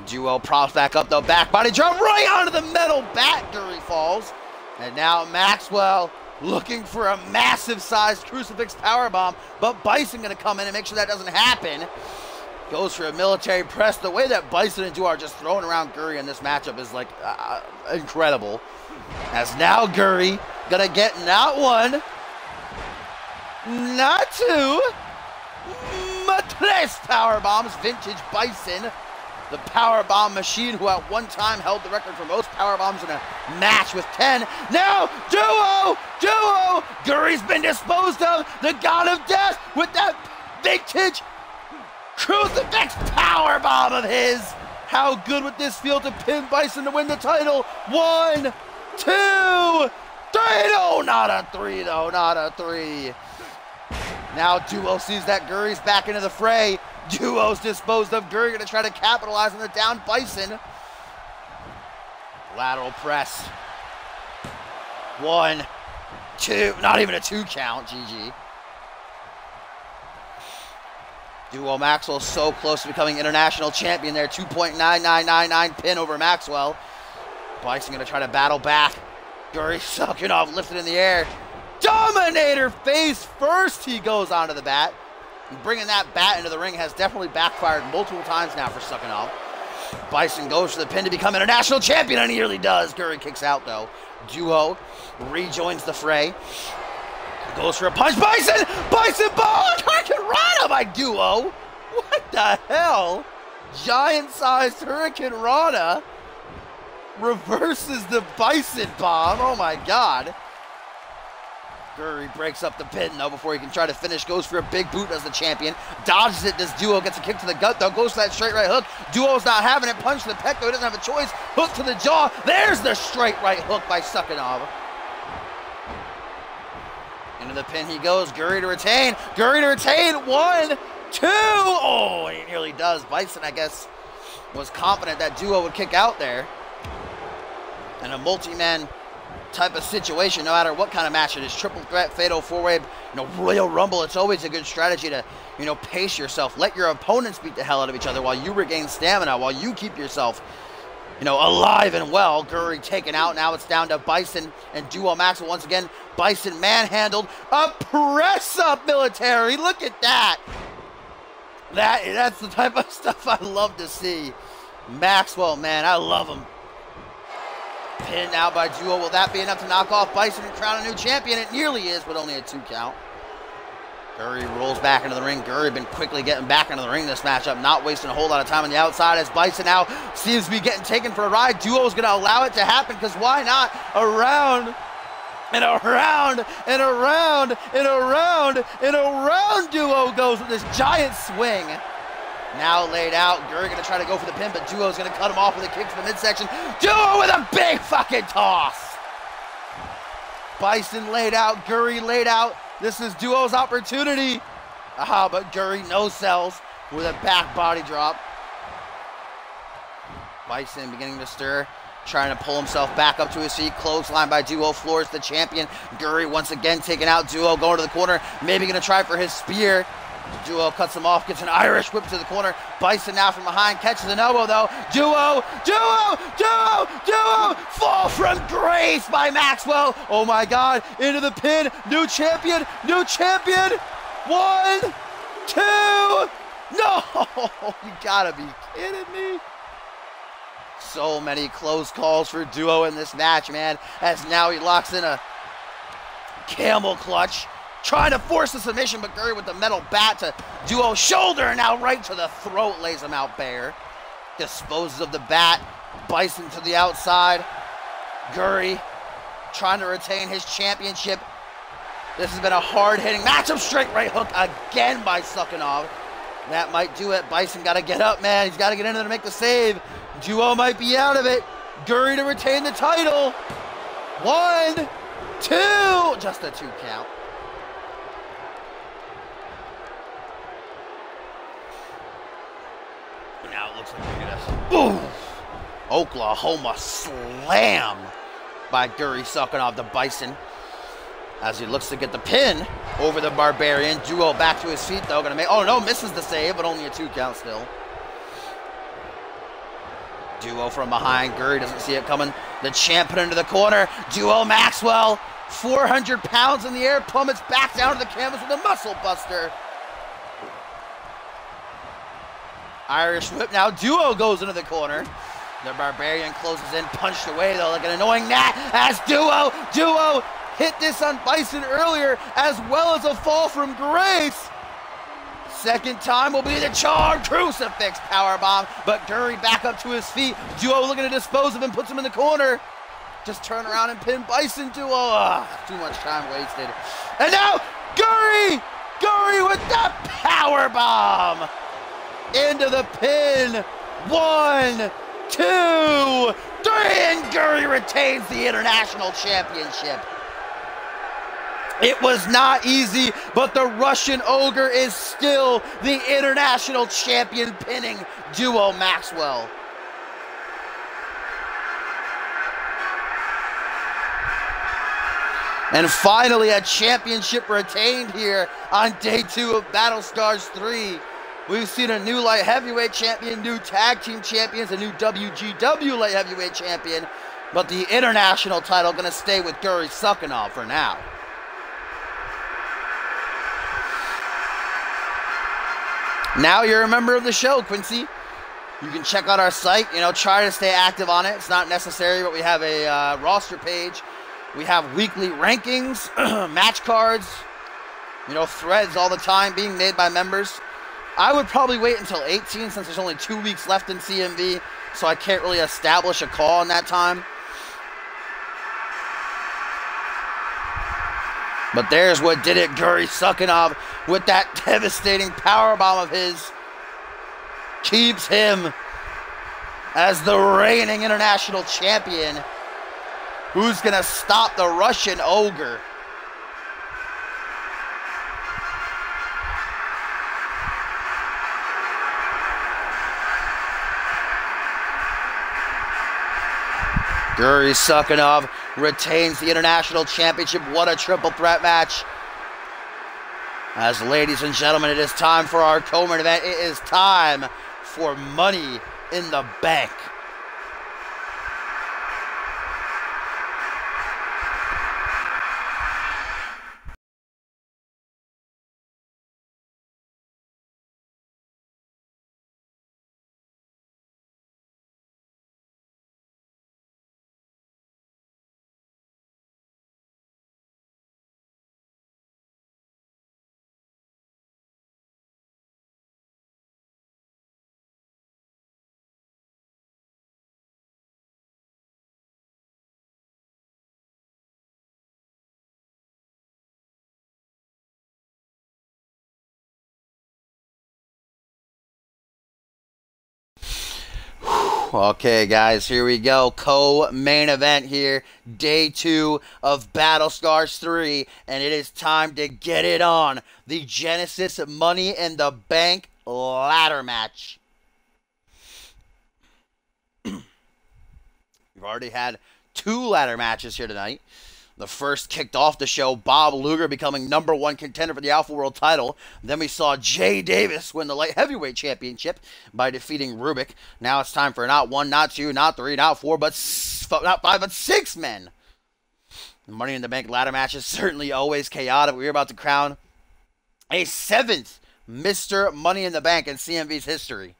Duo props back up, though. Back body drop right onto the metal bat. Guri falls. And now Maxwell looking for a massive-sized crucifix powerbomb, but Bison going to come in and make sure that doesn't happen. Goes for a military press. The way that Bison and Duo are just throwing around Guri in this matchup is like incredible. As now Guri going to get not one, not 2, but 3 powerbombs. Vintage Bison, the powerbomb machine, who at one time held the record for most powerbombs in a match with 10. Now Duo, Guri's been disposed of. The god of death with that vintage crucifix powerbomb of his. How good would this feel to pin Bison to win the title? 1, 2, 3. No, not a 3 though, not a 3. Now Duo sees that Guri's back into the fray. Duo's disposed of. Guri gonna try to capitalize on the down Bison. Lateral press. 1, 2, not even a 2 count, GG. Duo Maxwell so close to becoming international champion there. 2.9999 pin over Maxwell. Bison gonna try to battle back. Guri sucking off, lifted in the air. Dominator face first. He goes onto the bat. And bringing that bat into the ring has definitely backfired multiple times now for sucking off. Bison goes for the pin to become international champion, and he nearly does. Guri kicks out though. Duo rejoins the fray. Goes for a punch. Bison ball! Hurricane Rana by Duo. What the hell? Giant-sized Hurricane Rana reverses the Bison bomb. Oh my God. Guri breaks up the pin though before he can try to finish. Goes for a big boot as the champion. Dodges it. This Duo gets a kick to the gut though. Goes for that straight right hook. Duo's not having it. Punch to the pec though. He doesn't have a choice. Hook to the jaw. There's the straight right hook by Suckinov. Into the pin he goes. Guri to retain. Guri to retain. 1, 2. Oh, he nearly does. Bison, I guess, was confident that Duo would kick out there. In a multi-man type of situation, no matter what kind of match it is, triple threat, fatal four-way, Royal Rumble, it's always a good strategy to, pace yourself. Let your opponents beat the hell out of each other while you regain stamina, while you keep yourself, alive and well. Guri taken out. Now it's down to Bison and Duo Maxwell once again. Bison manhandled. A press-up military. Look at that. That's the type of stuff I love to see. Maxwell, man, I love him. Pinned now by Duo. Will that be enough to knock off Bison and crown a new champion? It nearly is, but only a 2 count. Guri rolls back into the ring. Guri been quickly getting back into the ring this matchup, not wasting a whole lot of time on the outside as Bison now seems to be getting taken for a ride. Duo is going to allow it to happen because why not? Around and around and around and around and around Duo goes with this giant swing. Now laid out. Guri going to try to go for the pin, but Duo's going to cut him off with a kick to the midsection. Duo with a big fucking toss. Bison laid out. Guri laid out. This is Duo's opportunity. But Guri no sells with a back body drop. Bison beginning to stir, trying to pull himself back up to his feet. Clothesline by Duo, floors the champion. Guri once again taking out Duo, going to the corner. Maybe going to try for his spear. Duo cuts him off, gets an Irish whip to the corner. Bison now from behind, catches an elbow though. Duo, fall from grace by Maxwell. Oh my God, into the pin. New champion. 1, 2. No, you gotta be kidding me. So many close calls for Duo in this match, man, as now he locks in a camel clutch. Trying to force the submission, but Guri with the metal bat to Duo's shoulder, and now right to the throat, lays him out bare. Disposes of the bat. Bison to the outside. Guri trying to retain his championship. This has been a hard-hitting matchup. Straight right hook again by Sukhanov. That might do it. Bison got to get up, man. He's got to get in there to make the save. Duo might be out of it. Guri to retain the title. 1, 2. Just a 2 count. Now it looks like we're gonna boom. Oklahoma slam by Guri Sukhanov the Bison as he looks to get the pin over the Barbarian. Duo back to his feet though, gonna make, oh no, misses the save, but only a 2 count still. Duo from behind. Guri doesn't see it coming. The champ put into the corner. Duo Maxwell, 400 pounds in the air, plummets back down to the canvas with a muscle buster. Irish whip now. Duo goes into the corner. The Barbarian closes in, punched away though, like an annoying gnat as Duo hit this on Bison earlier, as well as a fall from grace. Second time will be the charm crucifix powerbomb, but Guri back up to his feet. Duo looking to dispose of him, puts him in the corner. Just turn around and pin Bison. Duo, too much time wasted. And now Guri with the powerbomb. Into the pin. 1, 2, 3, and Guri retains the International Championship. It was not easy, but the Russian Ogre is still the International Champion, pinning Duo Maxwell. And finally, a championship retained here on day 2 of BATTL3SCARS 3. We've seen a new light heavyweight champion, new tag team champions, a new WGW light heavyweight champion, but the international title going to stay with Guri Sukhanov for now. Now you're a member of the show, Quincy. You can check out our site, try to stay active on it. It's not necessary, but we have a roster page. We have weekly rankings, match cards, threads all the time being made by members. I would probably wait until 18 since there's only 2 weeks left in CMV, so I can't really establish a call in that time. But there's what did it. Guri Sukhanov with that devastating powerbomb of his keeps him as the reigning international champion. Who's going to stop the Russian Ogre? Guri Sukhanov retains the International Championship. What a triple threat match. As ladies and gentlemen, it is time for our co-main event. It is time for Money in the Bank. Okay, guys, here we go. Co-main event here. Day 2 of Battle Scars 3. And it is time to get it on. The Genesis Money in the Bank ladder match. We've already had 2 ladder matches here tonight. The first kicked off the show, Bob Luger becoming #1 contender for the Alpha World title. Then we saw Jay Davis win the light heavyweight championship by defeating Rubik. Now it's time for not 1, not 2, not 3, not 4, not 5, but 6 men. The Money in the Bank ladder match is certainly always chaotic. We're about to crown a 7th Mr. Money in the Bank in CMV's history.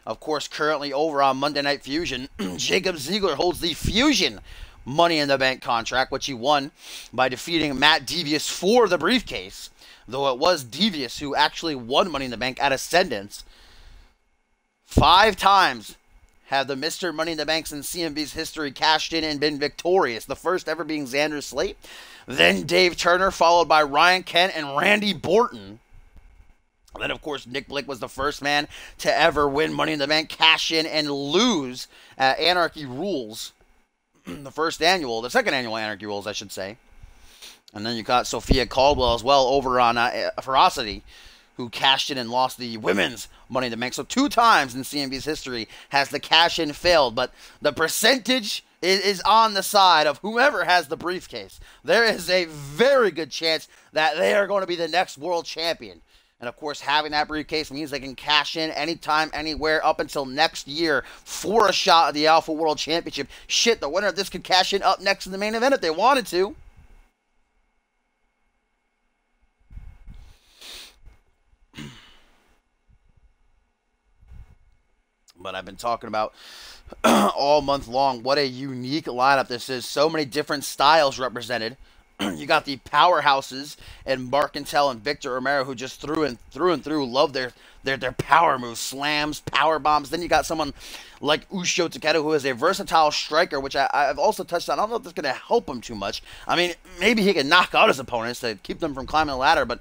Of course, currently over on Monday Night Fusion, Jacob Ziegler holds the Fusion Money in the Bank contract, which he won by defeating Matt Devious for the briefcase, though it was Devious who actually won Money in the Bank at Ascendance. 5 times have the Mr. Money in the Banks in CMV's history cashed in and been victorious, the first ever being Xander Slate, then Dave Turner, followed by Ryan Kent and Randy Borton. Then, of course, Nick Blick was the first man to ever win Money in the Bank, cash in, and lose at Anarchy Rules. The second annual Anarchy Rules, I should say. And then you got Sophia Caldwell as well over on Ferocity, who cashed in and lost the women's Money in the Bank. So 2 times in CMV's history has the cash-in failed, but the percentage is on the side of whoever has the briefcase. There is a very good chance that they are going to be the next world champion. And, of course, having that briefcase means they can cash in anytime, anywhere, up until next year for a shot at the Alpha World Championship. Shit, the winner of this could cash in up next in the main event if they wanted to. But I've been talking about all month long what a unique lineup this is. So many different styles represented. You got the powerhouses and Mark Intel and Victor Romero, who just through and through love their power moves, slams, power bombs. Then you got someone like Ushio Takeda, who is a versatile striker, which I've also touched on. I don't know if that's going to help him too much. I mean, maybe he can knock out his opponents to keep them from climbing the ladder, but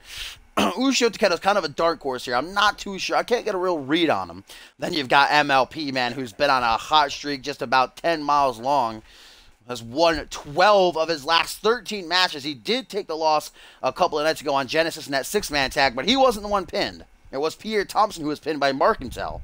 Ushio Takeda is kind of a dark horse here. I'm not too sure. I can't get a real read on him. Then you've got MLP, man, who's been on a hot streak just about 10 miles long. Has won 12 of his last 13 matches. He did take the loss a couple of nights ago on Genesis in that 6-man tag, but he wasn't the one pinned. It was Pierre Thompson who was pinned by Mark Intel.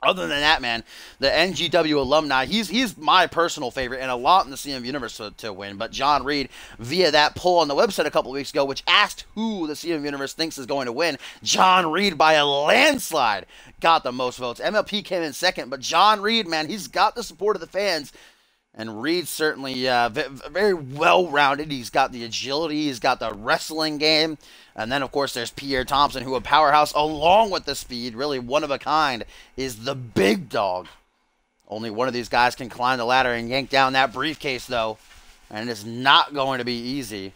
Other than that, man, the NGW alumni, he's my personal favorite and a lot in the CMV universe to win. But John Reed, via that poll on the website a couple of weeks ago, which asked who the CMV universe thinks is going to win, John Reed, by a landslide, got the most votes. MLP came in second, but John Reed, man, he's got the support of the fans. And Reed's certainly very well-rounded. He's got the agility. He's got the wrestling game. And then, of course, there's Pierre Thompson, who a powerhouse along with the speed, really one of a kind, is the big dog. Only one of these guys can climb the ladder and yank down that briefcase, though. And it's not going to be easy.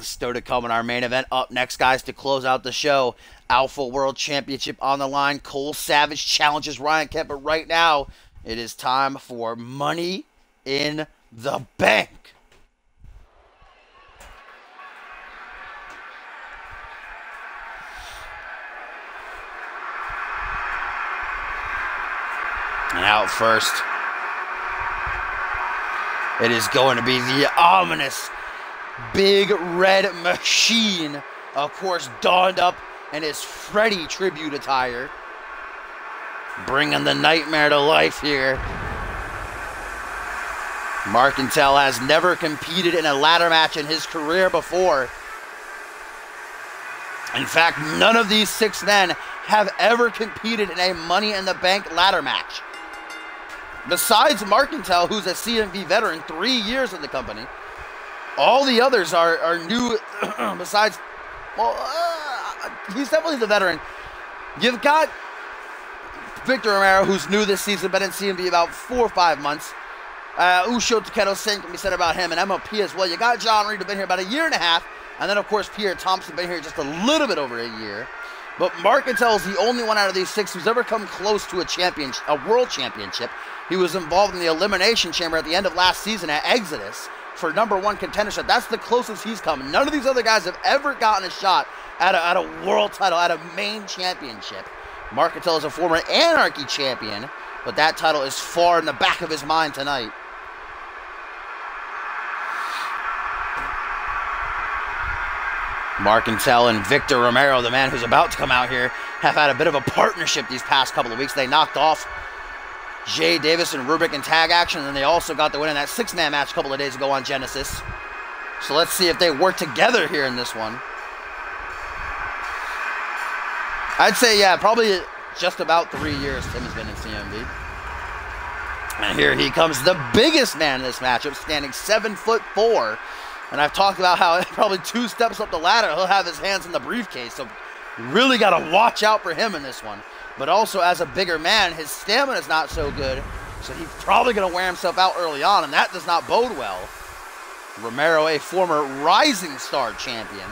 Still to come in our main event. Up next, guys, to close out the show, Alpha World Championship on the line. Cole Savage challenges Ryan Kent, but right now it is time for Money in the Bank. And out first, it is going to be the ominous Big Red Machine of course, donned up in his Freddy tribute attire. Bringing the nightmare to life here. Marcantel has never competed in a ladder match in his career before. In fact, none of these 6 men have ever competed in a Money in the Bank ladder match. Besides Marcantel, who's a CMV veteran, 3 years in the company, all the others are new. Besides, well, he's definitely the veteran. You've got Victor Romero, who's new this season, been in CMV about 4 or 5 months. Ushio Takedo, same can be said about him, and MLP as well. You got John Reed, who's been here about 1.5 years, and then, of course, Pierre Thompson, been here just a little bit over 1 year. But Marcantel is the only one out of these 6 who's ever come close to a world championship. He was involved in the Elimination Chamber at the end of last season at Exodus for #1 contendership. That's the closest he's come. None of these other guys have ever gotten a shot at a world title, at a main championship. Marcantel is a former Anarchy champion, but that title is far in the back of his mind tonight. Marcantel and Victor Romero, the man who's about to come out here, have had a bit of a partnership these past couple of weeks. They knocked off Jay Davis and Rubik in tag action, and they also got the win in that 6-man match a couple of days ago on Genesis. So let's see if they work together here in this one. I'd say, yeah, probably just about 3 years Tim has been in CMV. And here he comes, the biggest man in this matchup, standing 7'4". And I've talked about how probably 2 steps up the ladder, he'll have his hands in the briefcase. So really got to watch out for him in this one. But also, as a bigger man, his stamina is not so good. So he's probably going to wear himself out early on, and that does not bode well. Romero, a former Rising Star champion.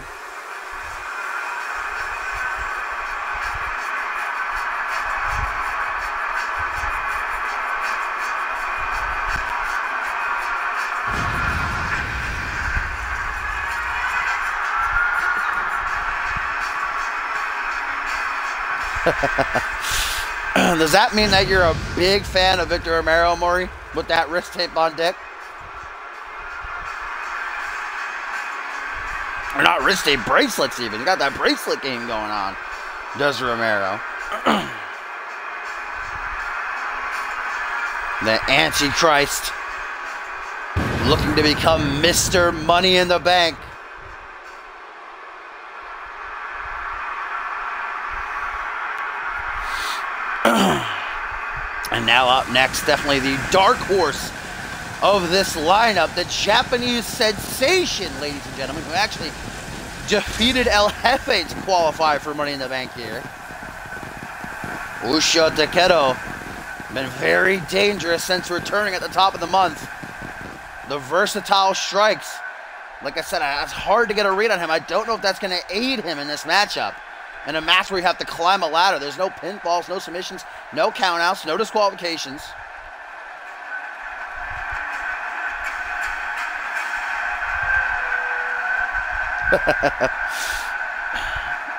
Does that mean that you're a big fan of Victor Romero, Maury, with that wrist tape on deck? Or not wrist tape, bracelets even. You got that bracelet game going on, does Romero. The Antichrist looking to become Mr. Money in the Bank. And now up next, definitely the dark horse of this lineup, the Japanese sensation, ladies and gentlemen, who actually defeated El Jefe to qualify for Money in the Bank here. Ushio Takedo, been very dangerous since returning at the top of the month. The versatile strikes. Like I said, it's hard to get a read on him. I don't know if that's going to aid him in this matchup. In a match where you have to climb a ladder, there's no pinfalls, no submissions, no countouts, no disqualifications.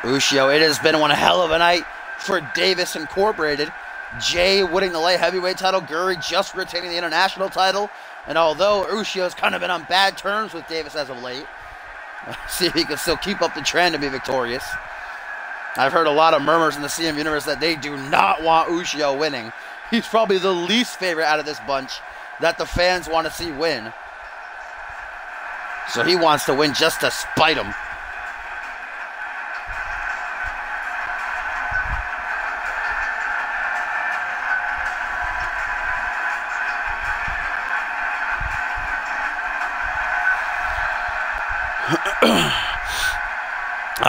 Ushio, it has been one hell of a night for Davis Incorporated. Jay winning the light heavyweight title, Guri just retaining the international title. And although Ushio's kind of been on bad terms with Davis as of late, see if he can still keep up the trend and be victorious. I've heard a lot of murmurs in the CM universe that they do not want Ushio winning. He's probably the least favorite out of this bunch that the fans want to see win. So he wants to win just to spite him.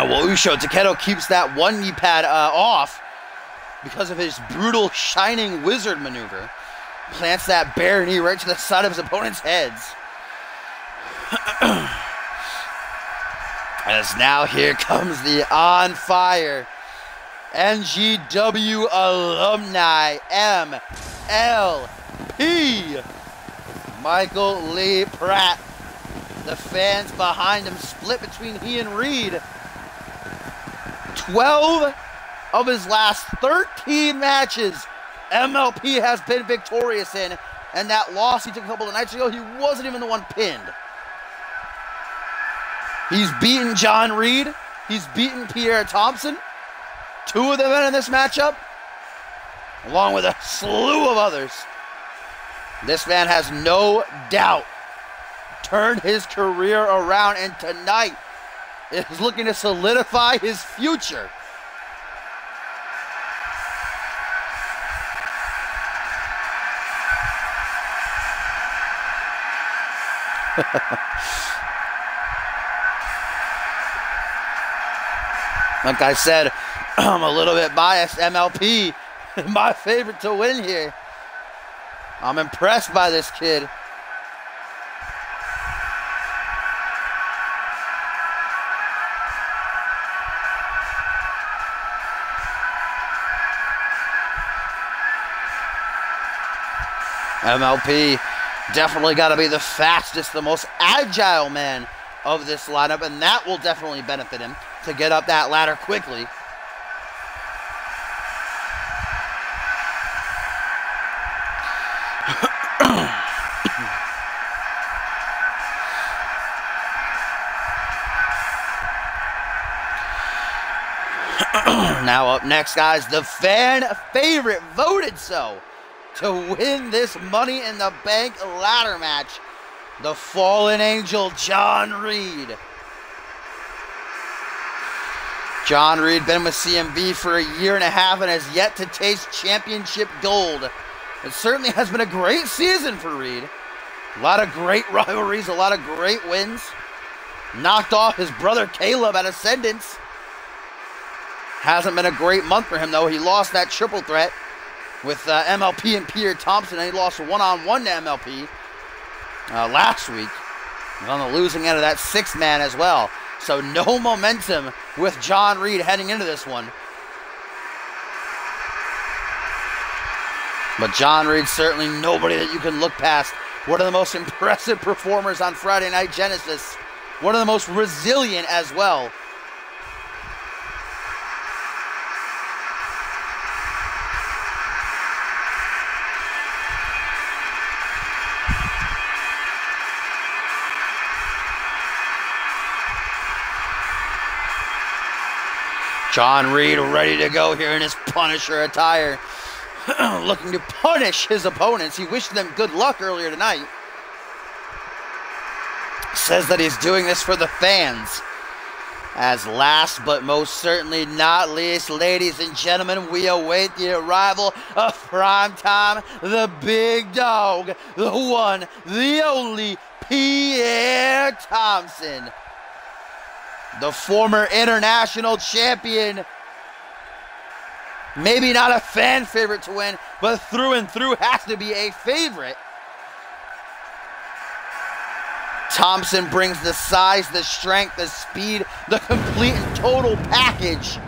Well, Ushio Takedo keeps that one knee pad off because of his brutal shining wizard maneuver. Plants that bare knee right to the side of his opponent's heads. As now here comes the on fire NGW alumni MLP Michael Lee Pratt. The fans behind him split between he and Reed. 12 of his last 13 matches MLP has been victorious in, and that loss he took a couple of nights ago, he wasn't even the one pinned. He's beaten John Reed, He's beaten Pierre Thompson, 2 of the men in this matchup, along with a slew of others. This man has no doubt turned his career around, and tonight is looking to solidify his future. Like I said, I'm a little bit biased. MLP, my favorite to win here. I'm impressed by this kid. MLP definitely got to be the fastest, the most agile man of this lineup, and that will definitely benefit him to get up that ladder quickly. Now up next, guys, the fan favorite, voted so, to win this Money in the Bank ladder match, the fallen angel, John Reed. John Reed been with CMV for 1.5 years and has yet to taste championship gold. It certainly has been a great season for Reed. A lot of great rivalries, a lot of great wins. Knocked off his brother Caleb at Ascendance. Hasn't been a great month for him, though. He lost that triple threat with MLP and Pierre Thompson, and he lost one-on-one to MLP last week. He's on the losing end of that 6th man as well. So no momentum with John Reed heading into this one. But John Reed, certainly nobody that you can look past. One of the most impressive performers on Friday Night Genesis. One of the most resilient as well. John Reed ready to go here in his Punisher attire. Looking to punish his opponents. He wished them good luck earlier tonight. Says that he's doing this for the fans. As last but most certainly not least, ladies and gentlemen, we await the arrival of Primetime, the big dog, the one, the only, Pierre Thompson. The former international champion. Maybe not a fan favorite to win, but through and through has to be a favorite. Thompson brings the size, the strength, the speed, the complete and total package.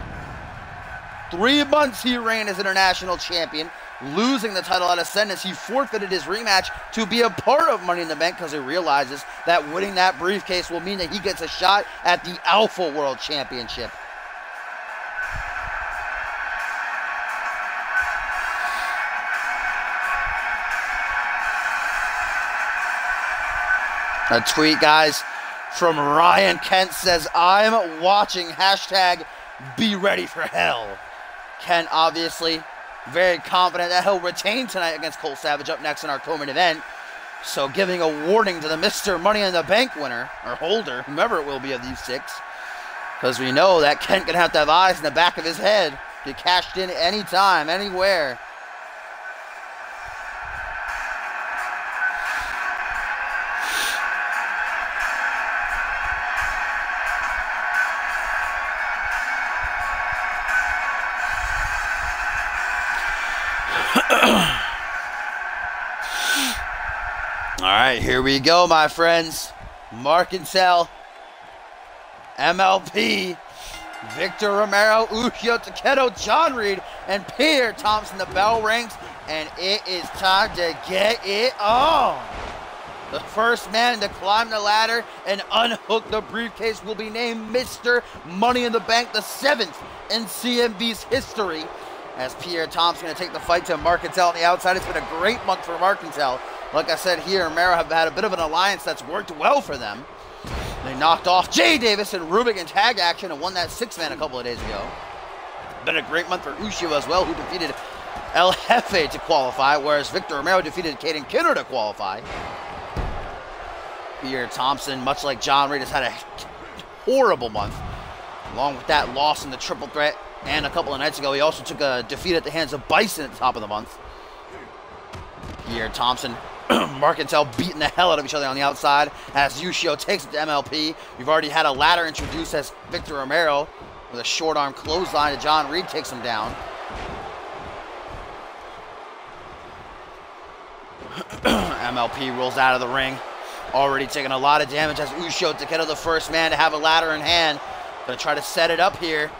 3 months he reigned as international champion, losing the title at Ascendance. He forfeited his rematch to be a part of Money in the Bank because he realizes that winning that briefcase will mean that he gets a shot at the Alpha World Championship. A tweet, guys, from Ryan Kent says, "I'm watching, hashtag be ready for hell." Kent obviously very confident that he'll retain tonight against Cole Savage up next in our co-main event. So giving a warning to the Mr. Money in the Bank winner, or holder, whomever it will be of these 6. Because we know that Kent can have to have eyes in the back of his head. Get cashed in anytime, anywhere. Alright, here we go, my friends. Marcantel, MLP, Victor Romero, Ushio Takedo, John Reed, and Pierre Thompson. The bell rings, and it is time to get it on. The first man to climb the ladder and unhook the briefcase will be named Mr. Money in the Bank, the 7th in CMV's history. As Pierre Thompson going to take the fight to Marcantel on the outside. It's been a great month for Marcantel. Like I said here, Romero have had a bit of an alliance that's worked well for them. They knocked off Jay Davis and Rubik in tag action and won that 6-man a couple of days ago. Been a great month for Ushio as well, who defeated El Jefe to qualify, whereas Victor Romero defeated Caden Kidder to qualify. Pierre Thompson, much like John Reed, has had a horrible month. Along with that loss in the triple threat, and a couple of nights ago, he also took a defeat at the hands of Bison at the top of the month. Pierre Thompson, Marcantel beating the hell out of each other on the outside as Ushio takes it to MLP. We've already had a ladder introduced as Victor Romero with a short arm clothesline to John Reed takes him down. MLP rolls out of the ring, already taking a lot of damage as Ushio Takeda, the first man to have a ladder in hand. Gonna try to set it up here.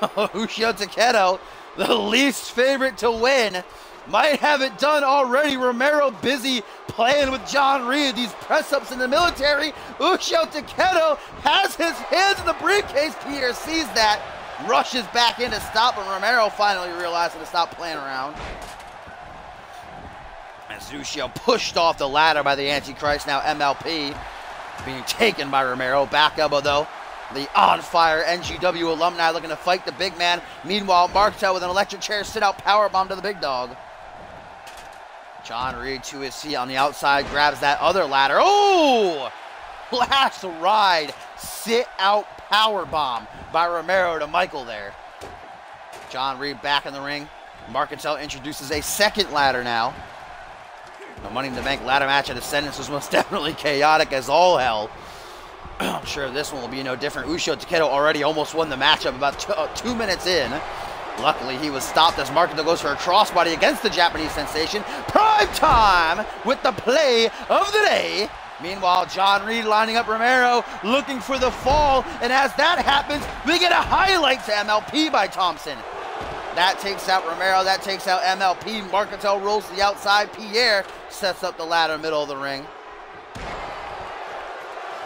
Ushio Takeda, the least favorite to win, might have it done already. Romero busy playing with John Reed. These press-ups in the military. Ushio Takeda has his hands in the briefcase. Pierre sees that, rushes back in to stop, and Romero finally realizes to stop playing around. As Ushio pushed off the ladder by the Antichrist, now MLP being taken by Romero. Back elbow though. The on-fire NGW alumni looking to fight the big man. Meanwhile, Martel with an electric chair sit-out powerbomb to the big dog. John Reed to his feet on the outside, grabs that other ladder. Oh! Last ride, sit-out powerbomb by Romero to Michael there. John Reed back in the ring. Marcantel introduces a second ladder now. The Money in the Bank ladder match at Ascendance was most definitely chaotic as all hell. I'm sure this one will be no different. Ushio Takeda already almost won the matchup about 2 minutes in. Luckily, he was stopped as Marcantel goes for a crossbody against the Japanese sensation. Prime time with the play of the day. Meanwhile, John Reed lining up Romero, looking for the fall. And as that happens, we get a highlight to MLP by Thompson. That takes out Romero, that takes out MLP. Marcantel rolls to the outside. Pierre sets up the ladder middle of the ring.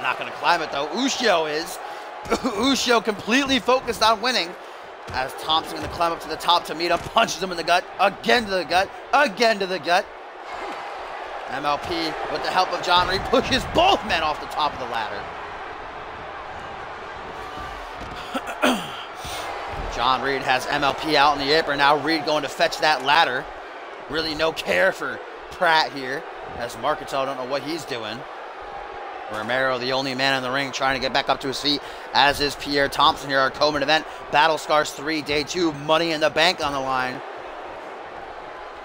Not going to climb it though. Ushio is. Ushio completely focused on winning. As Thompson going to climb up to the top to meet him, punches him in the gut, again to the gut, again to the gut. MLP, with the help of John Reed, pushes both men off the top of the ladder. John Reed has MLP out in the apron. Now Reed going to fetch that ladder. Really no care for Pratt here, as Marcantel don't know what he's doing. Romero, the only man in the ring, trying to get back up to his feet, as is Pierre Thompson here, our co-main event. Battle Scars 3, Day 2, Money in the Bank on the line.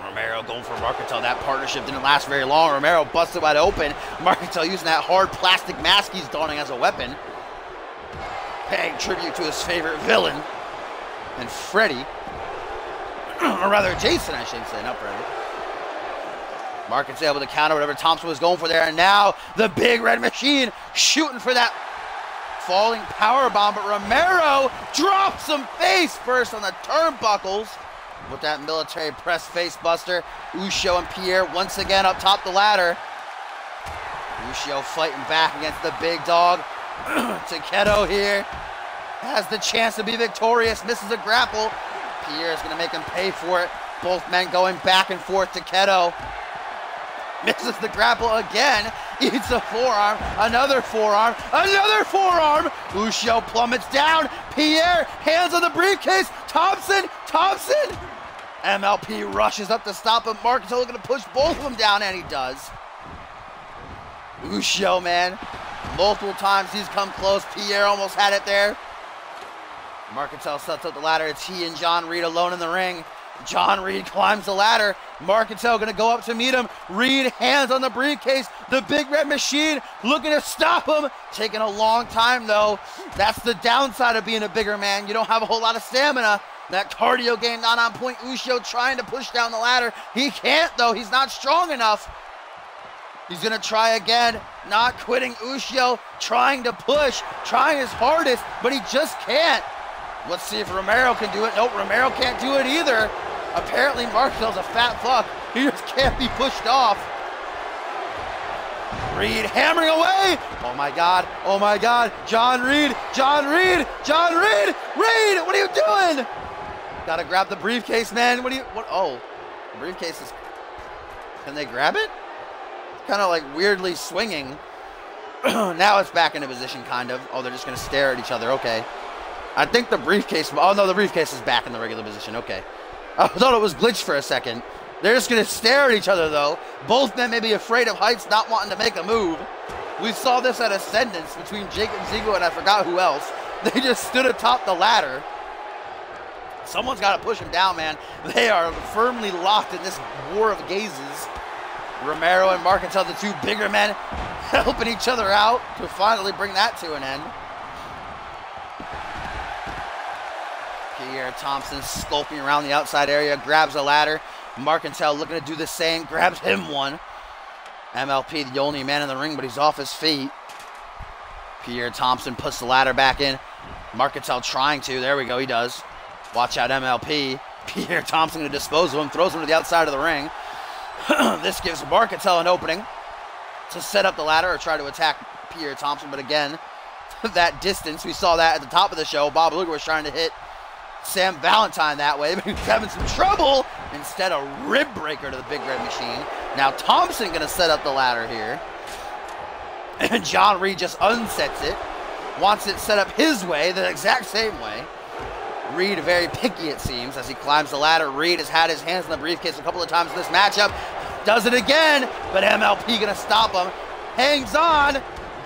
Romero going for Marcantel. That partnership didn't last very long. Romero busted wide open. Marcantel using that hard plastic mask he's donning as a weapon. Paying tribute to his favorite villain. And Freddy. Or rather, Jason, I should say, not Freddy. Marcantel able to counter whatever Thompson was going for there. And now the big red machine shooting for that falling powerbomb. But Romero drops him face first on the turnbuckles with that military press face buster. Ushio and Pierre once again up top the ladder. Ushio fighting back against the big dog. Takeda here has the chance to be victorious. Misses a grapple. Pierre is going to make him pay for it. Both men going back and forth. Takeda misses the grapple again, eats a forearm, another forearm, another forearm. Ushio plummets down. Pierre, hands on the briefcase. Thompson. MLP rushes up to stop him. Marcantel looking to push both of them down, and he does. Ushio, man, multiple times he's come close. Pierre almost had it there. Marcantel sets up the ladder. It's he and John Reed alone in the ring. John Reed climbs the ladder. Marcantel going to go up to meet him. Reed, hands on the briefcase. The big red machine looking to stop him. Taking a long time, though. That's the downside of being a bigger man. You don't have a whole lot of stamina. That cardio game not on point. Ushio trying to push down the ladder. He can't, though. He's not strong enough. He's going to try again. Not quitting. Ushio trying to push. Trying his hardest, but he just can't. Let's see if Romero can do it. Nope, Romero can't do it either. Apparently, Marcantel's a fat fuck. He just can't be pushed off. Reed hammering away. Oh my God. Oh my God. John Reed. Reed, what are you doing? Gotta grab the briefcase, man. What? Oh, the briefcase is, can they grab it? Kind of like weirdly swinging. Now it's back into position, kind of. Oh, they're just going to stare at each other. Okay. I think the briefcase... Oh, no, the briefcase is back in the regular position. Okay. I thought it was glitched for a second. They're just going to stare at each other, though. Both men may be afraid of heights, not wanting to make a move. We saw this at Ascendance between Jake and Ziggler, and I forgot who else. They just stood atop the ladder. Someone's got to push him down, man. They are firmly locked in this war of gazes. Romero and Marcantel, the two bigger men, helping each other out to finally bring that to an end. Pierre Thompson skulking around the outside area, grabs a ladder. Marcantel looking to do the same, grabs him one. MLP, the only man in the ring, but he's off his feet. Pierre Thompson puts the ladder back in. Marcantel trying to. There we go, he does. Watch out, MLP. Pierre Thompson going to dispose of him, throws him to the outside of the ring. This gives Marcantel an opening to set up the ladder or try to attack Pierre Thompson, but again, that distance, we saw that at the top of the show. Bob Luger was trying to hit Sam Valentine that way, but he was having some trouble. Instead, a rib breaker to the Big Red Machine. Now Thompson going to set up the ladder here. And John Reed just unsets it. Wants it set up his way, the exact same way. Reed very picky, it seems, as he climbs the ladder. Reed has had his hands in the briefcase a couple of times in this matchup. Does it again, but MLP going to stop him. Hangs on.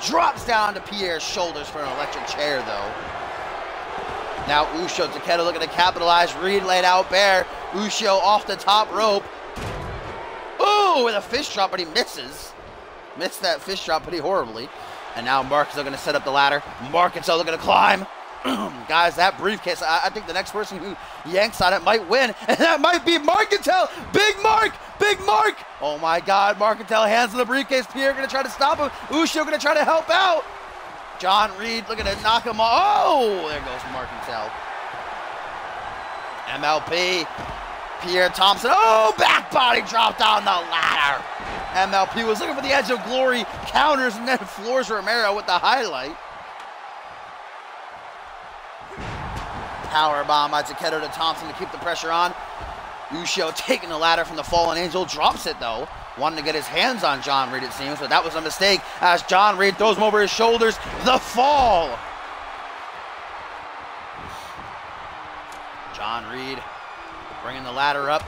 Drops down to Pierre's shoulders for an electric chair, though. Now Uso Takeda looking to capitalize. Reed laid out bare. Uso off the top rope. Ooh, with a fish drop, but he misses. Missed that fish drop pretty horribly. And now Mark is going to set up the ladder. Marcantel looking to climb. Guys, that briefcase, I think the next person who yanks on it might win. And that might be Marcantel. Big Mark. Big Mark. Oh, my God. Marcantel hands in the briefcase. Pierre going to try to stop him. Uso going to try to help out. John Reed looking to knock him off. Oh, there goes Marcantel. MLP. Pierre Thompson. Oh, back body dropped on the ladder. MLP was looking for the edge of glory. Counters and then floors Romero with the highlight. Powerbomb by Takeda to Thompson to keep the pressure on. Uso taking the ladder from the Fallen Angel. Drops it, though. Wanting to get his hands on John Reed, it seems, but that was a mistake as John Reed throws him over his shoulders. The fall. John Reed bringing the ladder up.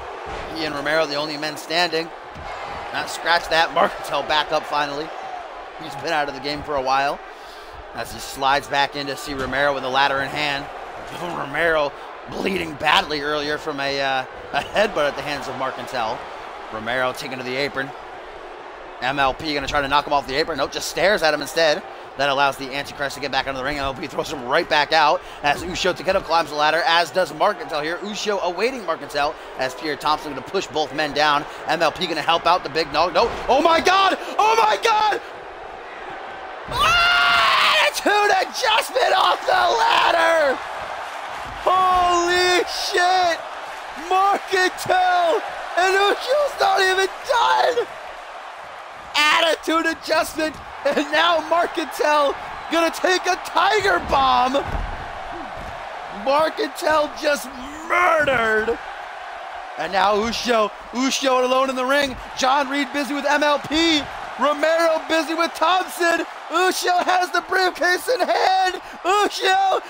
He and Romero, the only men standing. Not scratch that. Marcantel back up finally. He's been out of the game for a while. As he slides back in to see Romero with the ladder in hand. Romero bleeding badly earlier from a headbutt at the hands of Marcantel. Romero taken to the apron. MLP going to try to knock him off the apron. Nope, just stares at him instead. That allows the Antichrist to get back into the ring. MLP throws him right back out as Uso Takeda climbs the ladder, as does Marcantel here. Uso awaiting Marcantel as Pierre Thompson going to push both men down. MLP going to help out the big dog. No. Oh, my God. Oh, my God. Attitude adjustment off the ladder. Holy shit. Marcantel and Uso's not even done. Attitude adjustment. And now Marcantel gonna take a tiger bomb. Marcantel just murdered. And now Uso alone in the ring. John Reed busy with MLP. Romero busy with Thompson. Uso has the briefcase in hand. Uso.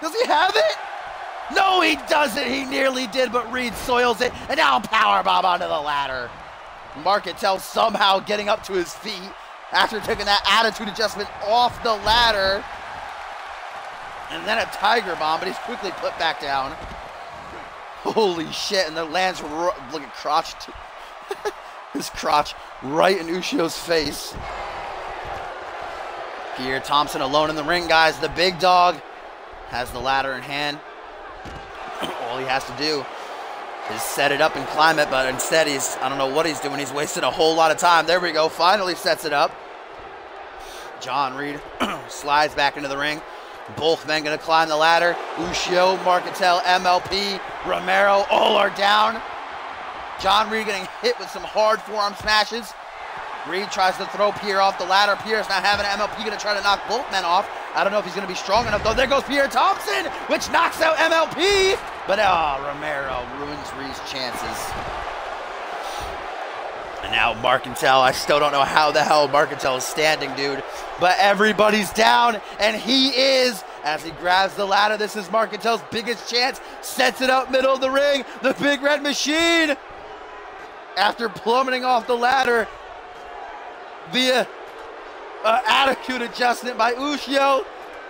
Does he have it? No, he doesn't. He nearly did, but Reed soils it. And now powerbomb onto the ladder. Marcantel somehow getting up to his feet after taking that attitude adjustment off the ladder. And then a tiger bomb, but he's quickly put back down. Holy shit, and the lands, look at crotch. His crotch right in Uso's face. Pierre Thompson alone in the ring, guys. The big dog has the ladder in hand. All he has to do is set it up and climb it, but instead I don't know what he's doing. He's wasted a whole lot of time. There we go. Finally sets it up. John Reed slides back into the ring. Both men going to climb the ladder. Uso, Marcantel, MLP, Romero, all are down. John Reed getting hit with some hard forearm smashes. Reed tries to throw Pierre off the ladder. Pierre's not having it. MLP going to try to knock both men off. I don't know if he's going to be strong enough, though. There goes Pierre Thompson, which knocks out MLP. But, Romero ruins Reed's chances. And now Marcantel, I still don't know how the hell Marcantel is standing, dude. But everybody's down, and he is. As he grabs the ladder, this is Marcantel's biggest chance. Sets it up middle of the ring. The Big Red Machine, after plummeting off the ladder via attitude adjustment by Ushio,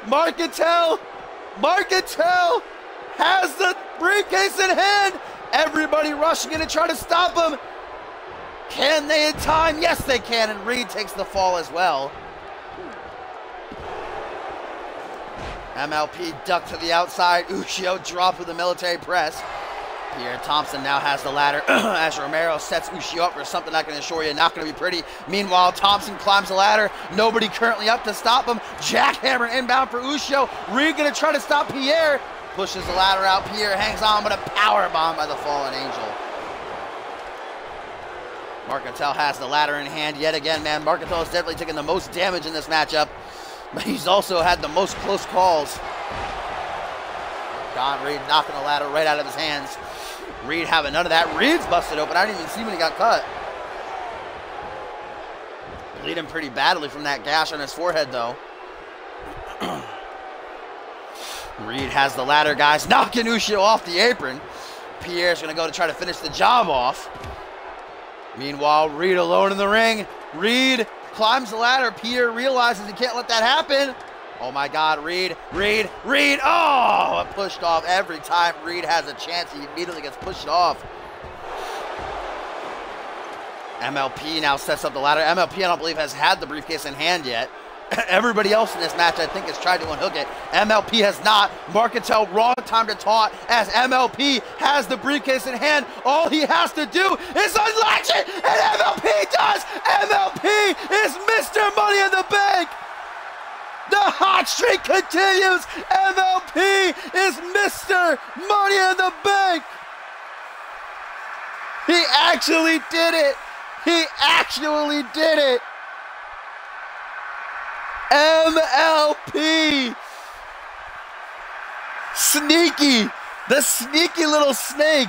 Marcantel has the briefcase in hand. Everybody rushing in to try to stop him. Can they in time? Yes, they can, and Reed takes the fall as well. MLP ducked to the outside. Ushio dropped with a military press. Pierre Thompson now has the ladder as Romero sets Ushio up for something I can assure you not going to be pretty. Meanwhile, Thompson climbs the ladder. Nobody currently up to stop him. Jackhammer inbound for Ushio. Reed going to try to stop Pierre. Pushes the ladder out. Pierre hangs on, but a power bomb by the Fallen Angel. Marcantel has the ladder in hand yet again, man. Marcantel has definitely taken the most damage in this matchup, but he's also had the most close calls. Don Reed knocking the ladder right out of his hands. Reed having none of that. Reed's busted open. I didn't even see when he got cut. Bleeding pretty badly from that gash on his forehead, though. Reed has the ladder, guys. Knocking Ushio off the apron. Pierre's going to go to try to finish the job off. Meanwhile, Reed alone in the ring. Reed climbs the ladder. Pierre realizes he can't let that happen. Oh my God, Reed. Oh, pushed off. Every time Reed has a chance, he immediately gets pushed off. MLP now sets up the ladder. MLP, I don't believe, has had the briefcase in hand yet. Everybody else in this match, I think, has tried to unhook it. MLP has not. Marcantel, wrong time to taunt, as MLP has the briefcase in hand. All he has to do is unlatch it, and MLP does! MLP is Mr. Money in the Bank! The hot streak continues! MLP is Mr. Money in the Bank! He actually did it! He actually did it! MLP! Sneaky! The sneaky little snake!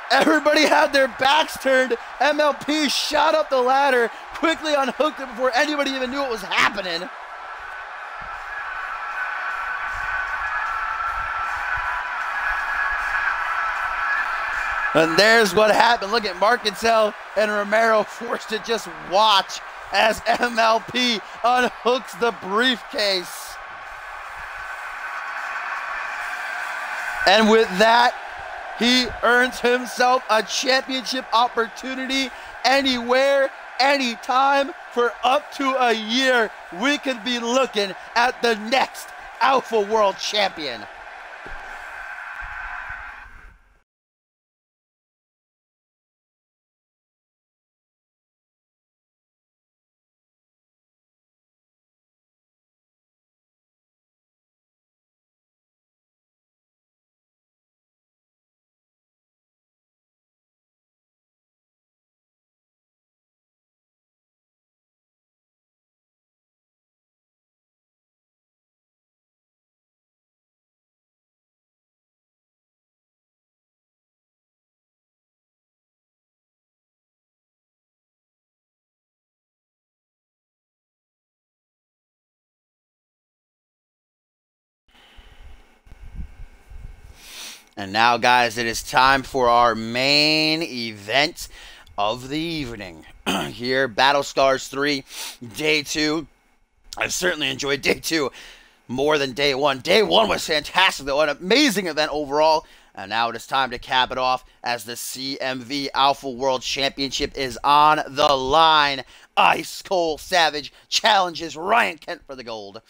Everybody had their backs turned. MLP shot up the ladder, quickly unhooked it before anybody even knew what was happening. And there's what happened. Look at Marcantel and Romero forced to just watch as MLP unhooks the briefcase. And with that, he earns himself a championship opportunity anywhere, anytime, for up to a year. We could be looking at the next Alpha World Champion. And now, guys, it is time for our main event of the evening. Here, Battle Scars 3, Day 2. I certainly enjoyed Day 2 more than Day 1. Day 1 was fantastic, though. An amazing event overall. And now it is time to cap it off as the CMV Alpha World Championship is on the line. Ice Cold Savage challenges Ryan Kent for the gold.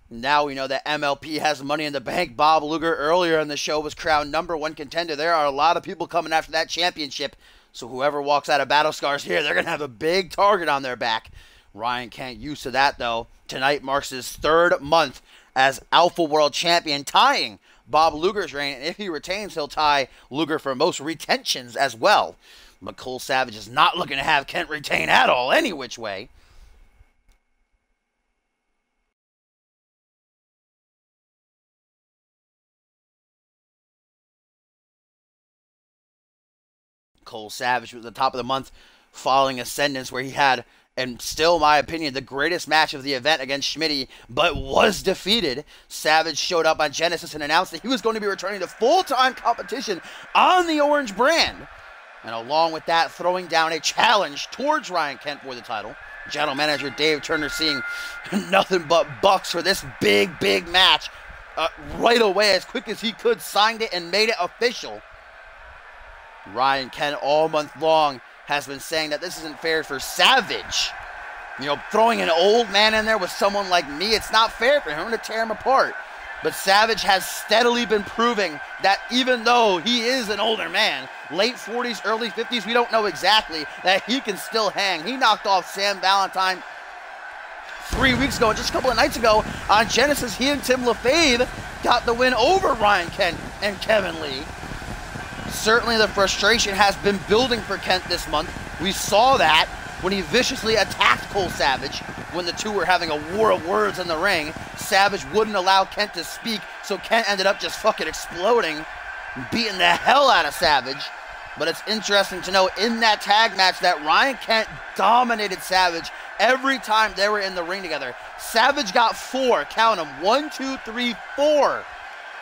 Now we know that MLP has Money in the Bank. Bob Luger earlier in the show was crowned #1 contender. There are a lot of people coming after that championship. So whoever walks out of Battle Scars here, they're going to have a big target on their back. Ryan Kent used to that, though. Tonight marks his 3rd month as Alpha World Champion, tying Bob Luger's reign. And if he retains, he'll tie Luger for most retentions as well. But Cole Savage is not looking to have Kent retain at all, any which way. Cole Savage was at the top of the month following Ascendance, where he had, and still in my opinion, the greatest match of the event against Schmitty, but was defeated. Savage showed up on Genesis and announced that he was going to be returning to full-time competition on the Orange brand. And along with that, throwing down a challenge towards Ryan Kent for the title. General Manager Dave Turner seeing nothing but bucks for this big match. Right away, as quick as he could, signed it and made it official. Ryan Kent all month long has been saying that this isn't fair for Savage. You know, throwing an old man in there with someone like me, it's not fair for him to tear him apart. But Savage has steadily been proving that even though he is an older man, late 40s, early 50s, we don't know exactly, that he can still hang. He knocked off Sam Valentine 3 weeks ago, just a couple of nights ago on Genesis. He and Tim LaFave got the win over Ryan Kent and Kevin Lee. Certainly the frustration has been building for Kent this month. We saw that when he viciously attacked Cole Savage when the two were having a war of words in the ring. Savage wouldn't allow Kent to speak, so Kent ended up just fucking exploding, beating the hell out of Savage. But it's interesting to know in that tag match that Ryan Kent dominated Savage every time they were in the ring together. Savage got 4, count them, 1, 2, 3, 4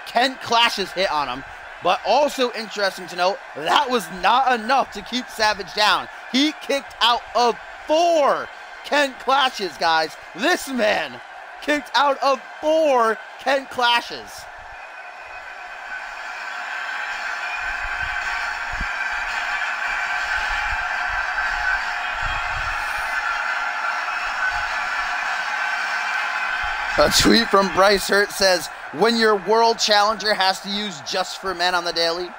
Kent clashes hit on him. But also interesting to note, that was not enough to keep Savage down. He kicked out of 4 Kent clashes, guys. This man kicked out of 4 Kent clashes. A tweet from Bryce Hurt says, when your world challenger has to use Just for Men on the daily.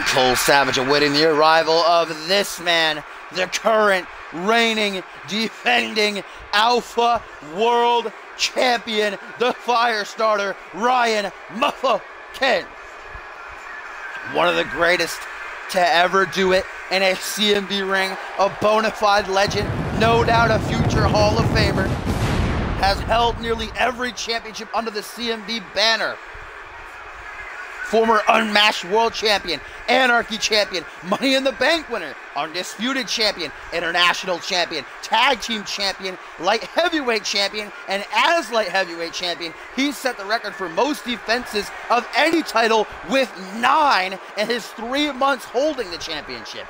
Cole Savage awaiting the arrival of this man, the current reigning, defending Alpha World Champion, the Firestarter, Ryan Muffa Kent. One of the greatest to ever do it in a CMV ring, a bona fide legend, no doubt a future Hall of Famer, has held nearly every championship under the CMV banner. Former Unmatched World Champion, Anarchy Champion, Money in the Bank winner, Undisputed Champion, International Champion, Tag Team Champion, Light Heavyweight Champion, and as Light Heavyweight Champion, he set the record for most defenses of any title with 9 in his 3 months holding the championship.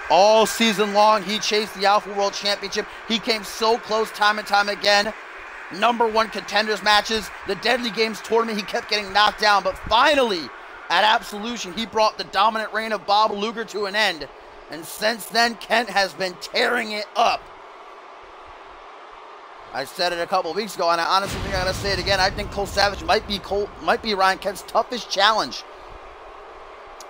All season long, he chased the Alpha World Championship. He came so close time and time again. #1 contenders matches, the Deadly Games tournament, he kept getting knocked down, but finally, at Absolution, he brought the dominant reign of Bob Luger to an end. And since then, Kent has been tearing it up. I said it a couple of weeks ago, and I honestly think I'm going to say it again. I think Cole Savage might be Ryan Kent's toughest challenge,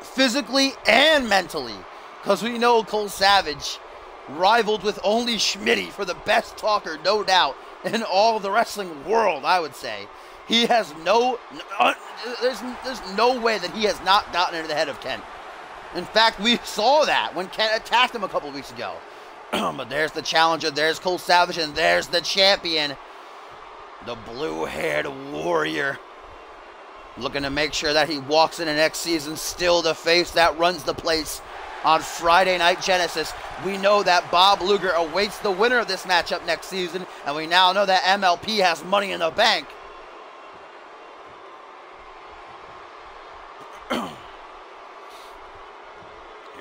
physically and mentally, because we know Cole Savage rivaled with only Schmitty for the best talker, no doubt, in all of the wrestling world, I would say. He has there's no way that he has not gotten into the head of Kent. In fact, we saw that when Kent attacked him a couple of weeks ago. But there's the challenger, there's Cole Savage, and there's the champion, the blue-haired warrior, looking to make sure that he walks into next season still the face that runs the place. On Friday Night Genesis, we know that Bob Luger awaits the winner of this matchup next season, and we now know that MLP has Money in the Bank. Here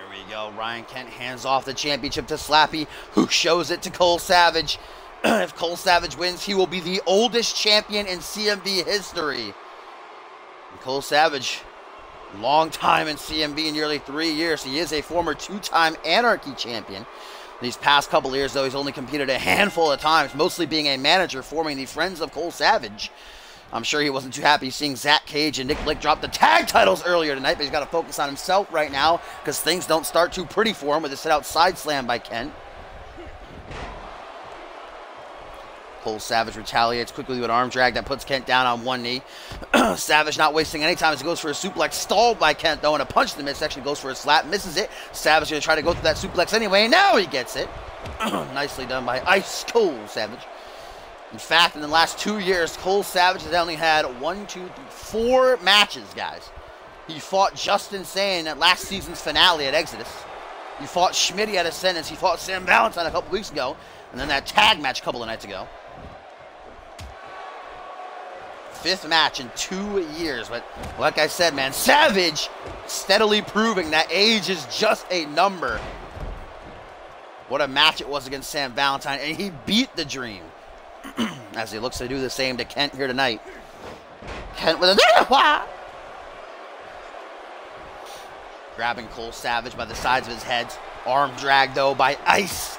we go. Ryan Kent hands off the championship to Slappy, who shows it to Cole Savage. If Cole Savage wins, he will be the oldest champion in CMV history. And Cole Savage, long time in CMV, nearly 3 years. He is a former 2-time Anarchy champion. These past couple years, though, he's only competed a handful of times, mostly being a manager, forming the Friends of Cole Savage. I'm sure he wasn't too happy seeing Zach Cage and Nick Blake drop the tag titles earlier tonight, but he's got to focus on himself right now because things don't start too pretty for him with a sit-out side slam by Kent. Cole Savage retaliates quickly with an arm drag that puts Kent down on one knee. Savage not wasting any time as he goes for a suplex, stalled by Kent though, and a punch in the midsection, goes for a slap, misses it. Savage going to try to go through that suplex anyway, and now he gets it. Nicely done by Ice Cold Savage. In fact, in the last 2 years, Cole Savage has only had 4 matches, guys. He fought Justin Sane at last season's finale at Exodus. He fought Schmitty at Ascendance. He fought Sam Valentine a couple weeks ago. And then that tag match a couple of nights ago. 5th match in 2 years. But like I said, man, Savage steadily proving that age is just a number. What a match it was against Sam Valentine. And he beat the Dream. As he looks to do the same to Kent here tonight. Kent with a... Grabbing Cole Savage by the sides of his head. Arm drag, though, by Ice.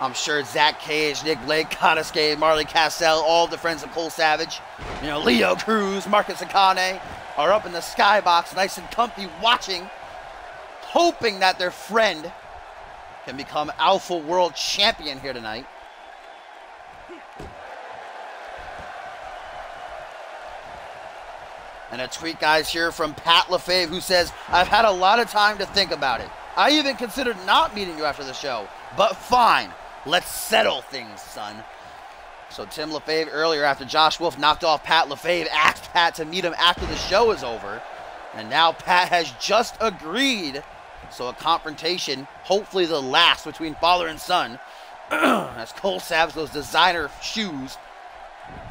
I'm sure Zach Cage, Nick Blake, Konosuke, Marley Cassell, all the friends of Cole Savage. You know, Leo Cruz, Marcus Akane are up in the skybox, nice and comfy, watching, hoping that their friend can become Alpha World Champion here tonight. And a tweet, guys, here from Pat LaFave, who says, I've had a lot of time to think about it. I even considered not meeting you after the show, but fine. Let's settle things, son. So Tim LaFave earlier, after Josh Wolf knocked off Pat LaFave, asked Pat to meet him after the show is over. And now Pat has just agreed. So a confrontation, hopefully the last, between father and son. As Cole Savage, those designer shoes,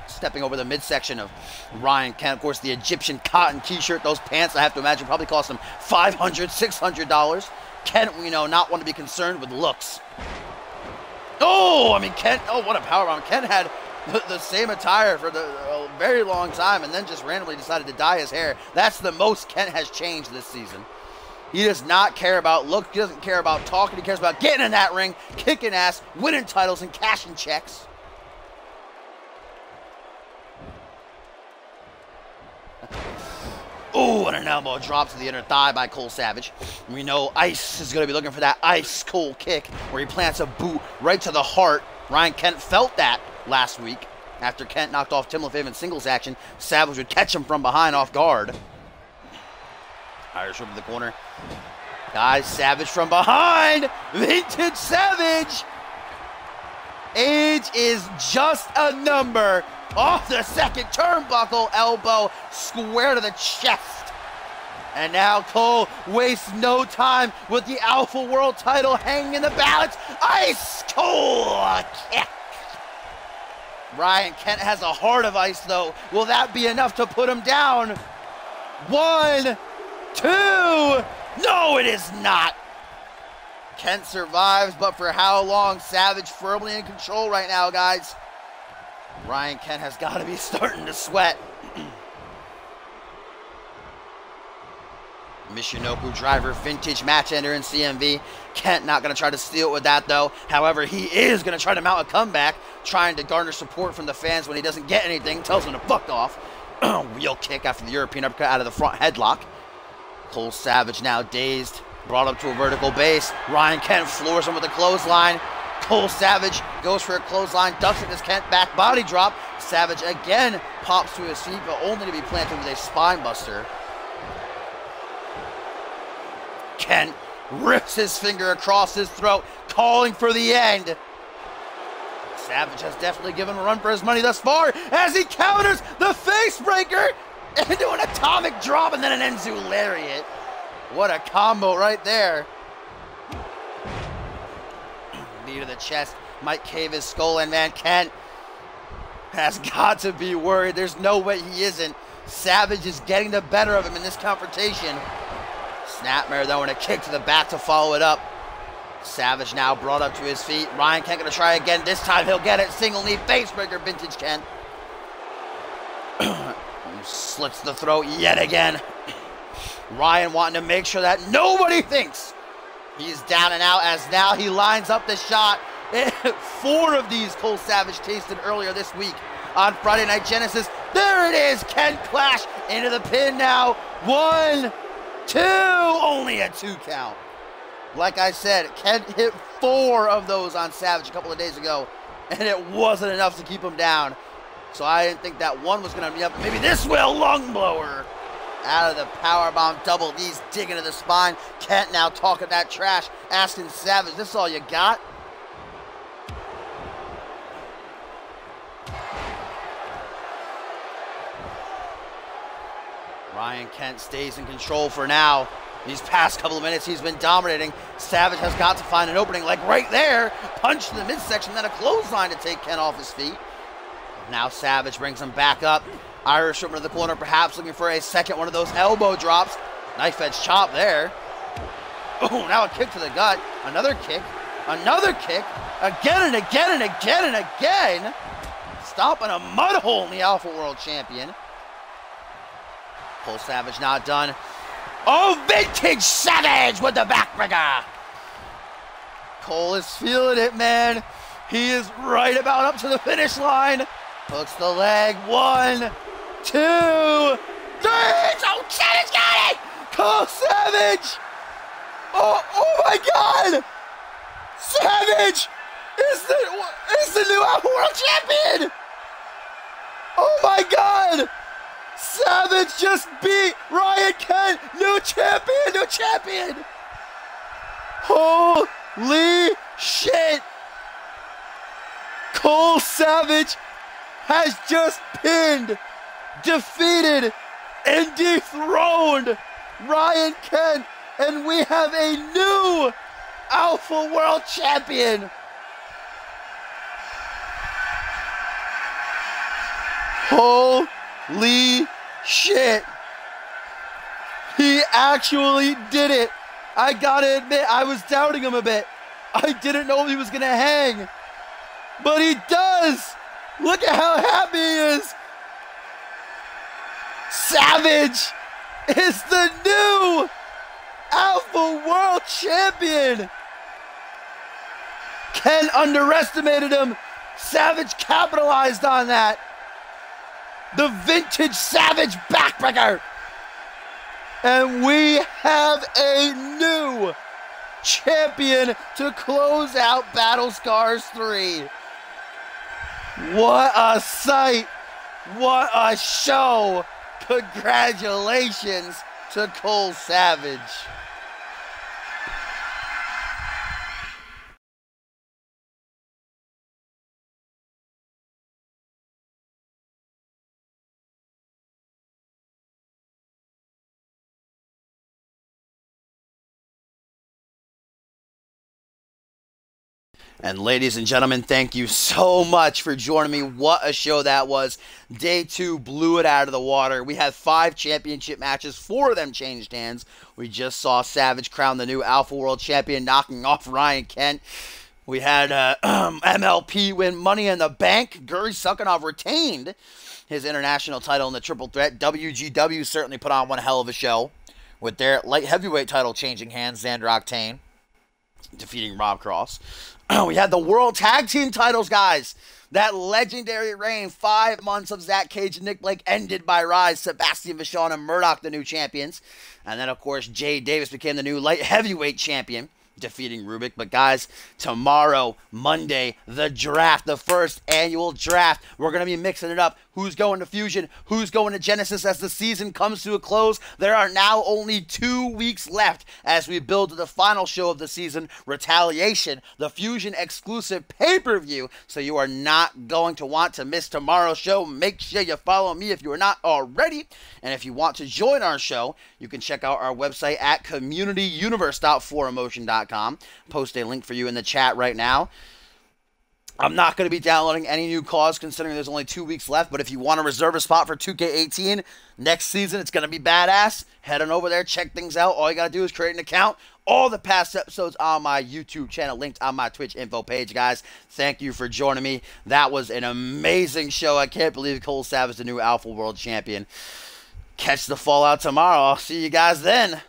stepping over the midsection of Ryan Kent. Of course, the Egyptian cotton t-shirt, those pants, I have to imagine, probably cost him $500, $600. Kent, we know, not want to be concerned with looks. Oh, I mean, Kent, oh, what a powerbomb. Kent had the same attire for a very long time and then just randomly decided to dye his hair. That's the most Kent has changed this season. He does not care about look. He doesn't care about talking. He cares about getting in that ring, kicking ass, winning titles, and cashing checks. Oh, and an elbow drop to the inner thigh by Cole Savage. We know Ice is going to be looking for that ice cold kick where he plants a boot right to the heart. Ryan Kent felt that last week. After Kent knocked off Tim LaFave in singles action, Savage would catch him from behind off guard. Irish whip in the corner. Guys, Savage from behind. Vintage Savage. Age is just a number. Off the second turnbuckle, elbow square to the chest. And now Cole wastes no time with the Alpha World title hanging in the balance. Ice cold kick. Ryan Kent has a heart of ice, though. Will that be enough to put him down? 1, 2. No, it is not. Kent survives, but for how long? Savage firmly in control right now, guys. Ryan Kent has got to be starting to sweat. Michinoku driver, vintage match ender in CMV. Kent not going to try to steal it with that, though. However, he is going to try to mount a comeback, trying to garner support from the fans when he doesn't get anything. Tells him to fuck off. Wheel kick after the European uppercut out of the front headlock. Cole Savage now dazed. Brought up to a vertical base. Ryan Kent floors him with a clothesline. Cole Savage goes for a clothesline, ducks it as Kent back body drop. Savage again pops to his feet, but only to be planted with a spine buster. Kent rips his finger across his throat, calling for the end. Savage has definitely given him a run for his money thus far as he counters the face breaker into an atomic drop and then an Enzu lariat. What a combo right there. Knee to the chest, might cave his skull in, man. Kent has got to be worried. There's no way he isn't. Savage is getting the better of him in this confrontation. Snapmare, though, and a kick to the back to follow it up. Savage now brought up to his feet. Ryan Kent going to try again. This time he'll get it. Single knee facebreaker, vintage Kent. Slits the throat yet again. Ryan wanting to make sure that nobody thinks he's down and out, as now he lines up the shot. 4 of these Cole Savage tasted earlier this week on Friday Night Genesis. There it is. Kent clash into the pin now. 1, 2. Only a 2 count. Like I said, Kent hit 4 of those on Savage a couple of days ago, and it wasn't enough to keep him down. So I didn't think that one was going to be up. Maybe this will. Lung blower. Out of the powerbomb, double D's digging to the spine. Kent now talking that trash, asking Savage, this all you got? Ryan Kent stays in control for now. These past couple of minutes, he's been dominating. Savage has got to find an opening, like right there. Punch to the midsection, then a clothesline to take Kent off his feet. Now Savage brings him back up. Irish whip into the corner, perhaps looking for a second one of those elbow drops. Knife edge chop there. Oh, now a kick to the gut. Another kick. Another kick. Again and again and again and again. Stomping a mud hole in the Alpha World Champion. Cole Savage not done. Oh, Vintage Savage with the backbreaker. Cole is feeling it, man. He is right about up to the finish line. Hooks the leg. 1, 2, 3. Oh, Savage got it. Cole Savage. Oh my God. Savage is the new Alpha World Champion. Oh my God. Savage just beat Ryan Kent. New champion, new champion. Holy shit. Cole Savage has just pinned, defeated, and dethroned Ryan Kent. And we have a new Alpha World Champion. Holy shit. He actually did it. I gotta admit, I was doubting him a bit. I didn't know he was gonna hang. But he does. Look at how happy he is. Savage is the new Alpha World Champion. Ken underestimated him. Savage capitalized on that. The Vintage Savage backbreaker. And we have a new champion to close out Battle Scars 3. What a sight. What a show. Congratulations to Cole Savage. And ladies and gentlemen, thank you so much for joining me. What a show that was. Day 2 blew it out of the water. We had 5 championship matches. 4 of them changed hands. We just saw Savage crown the new Alpha World Champion, knocking off Ryan Kent. We had MLP win Money in the Bank. Guri Sukhanov retained his international title in the Triple Threat. WGW certainly put on one hell of a show with their light heavyweight title changing hands. Xander Octane defeating Rob Cross. We had the World Tag Team titles, guys. That legendary reign, 5 months of Zach Cage and Nick Blake, ended by Rise, Sebastian Vachon, and Murdoch, the new champions. And then, of course, Jay Davis became the new light heavyweight champion, defeating Rubik. But guys, tomorrow, Monday, the draft, the first annual draft. We're going to be mixing it up. Who's going to Fusion? Who's going to Genesis as the season comes to a close? There are now only 2 weeks left as we build to the final show of the season, Retaliation, the Fusion exclusive pay-per-view. So you are not going to want to miss tomorrow's show. Make sure you follow me if you are not already. And if you want to join our show, you can check out our website at communityuniverse.4emotion.com. Post a link for you in the chat right now. I'm not going to be downloading any new cause considering there's only 2 weeks left, but if you want to reserve a spot for 2K18 next season, it's going to be badass. Head on over there, check things out. All you got to do is create an account. All the past episodes on my YouTube channel, linked on my Twitch info page, guys. Thank you for joining me. That was an amazing show. I can't believe Cole Savage, the new Alpha World Champion. Catch the fallout tomorrow. I'll see you guys then.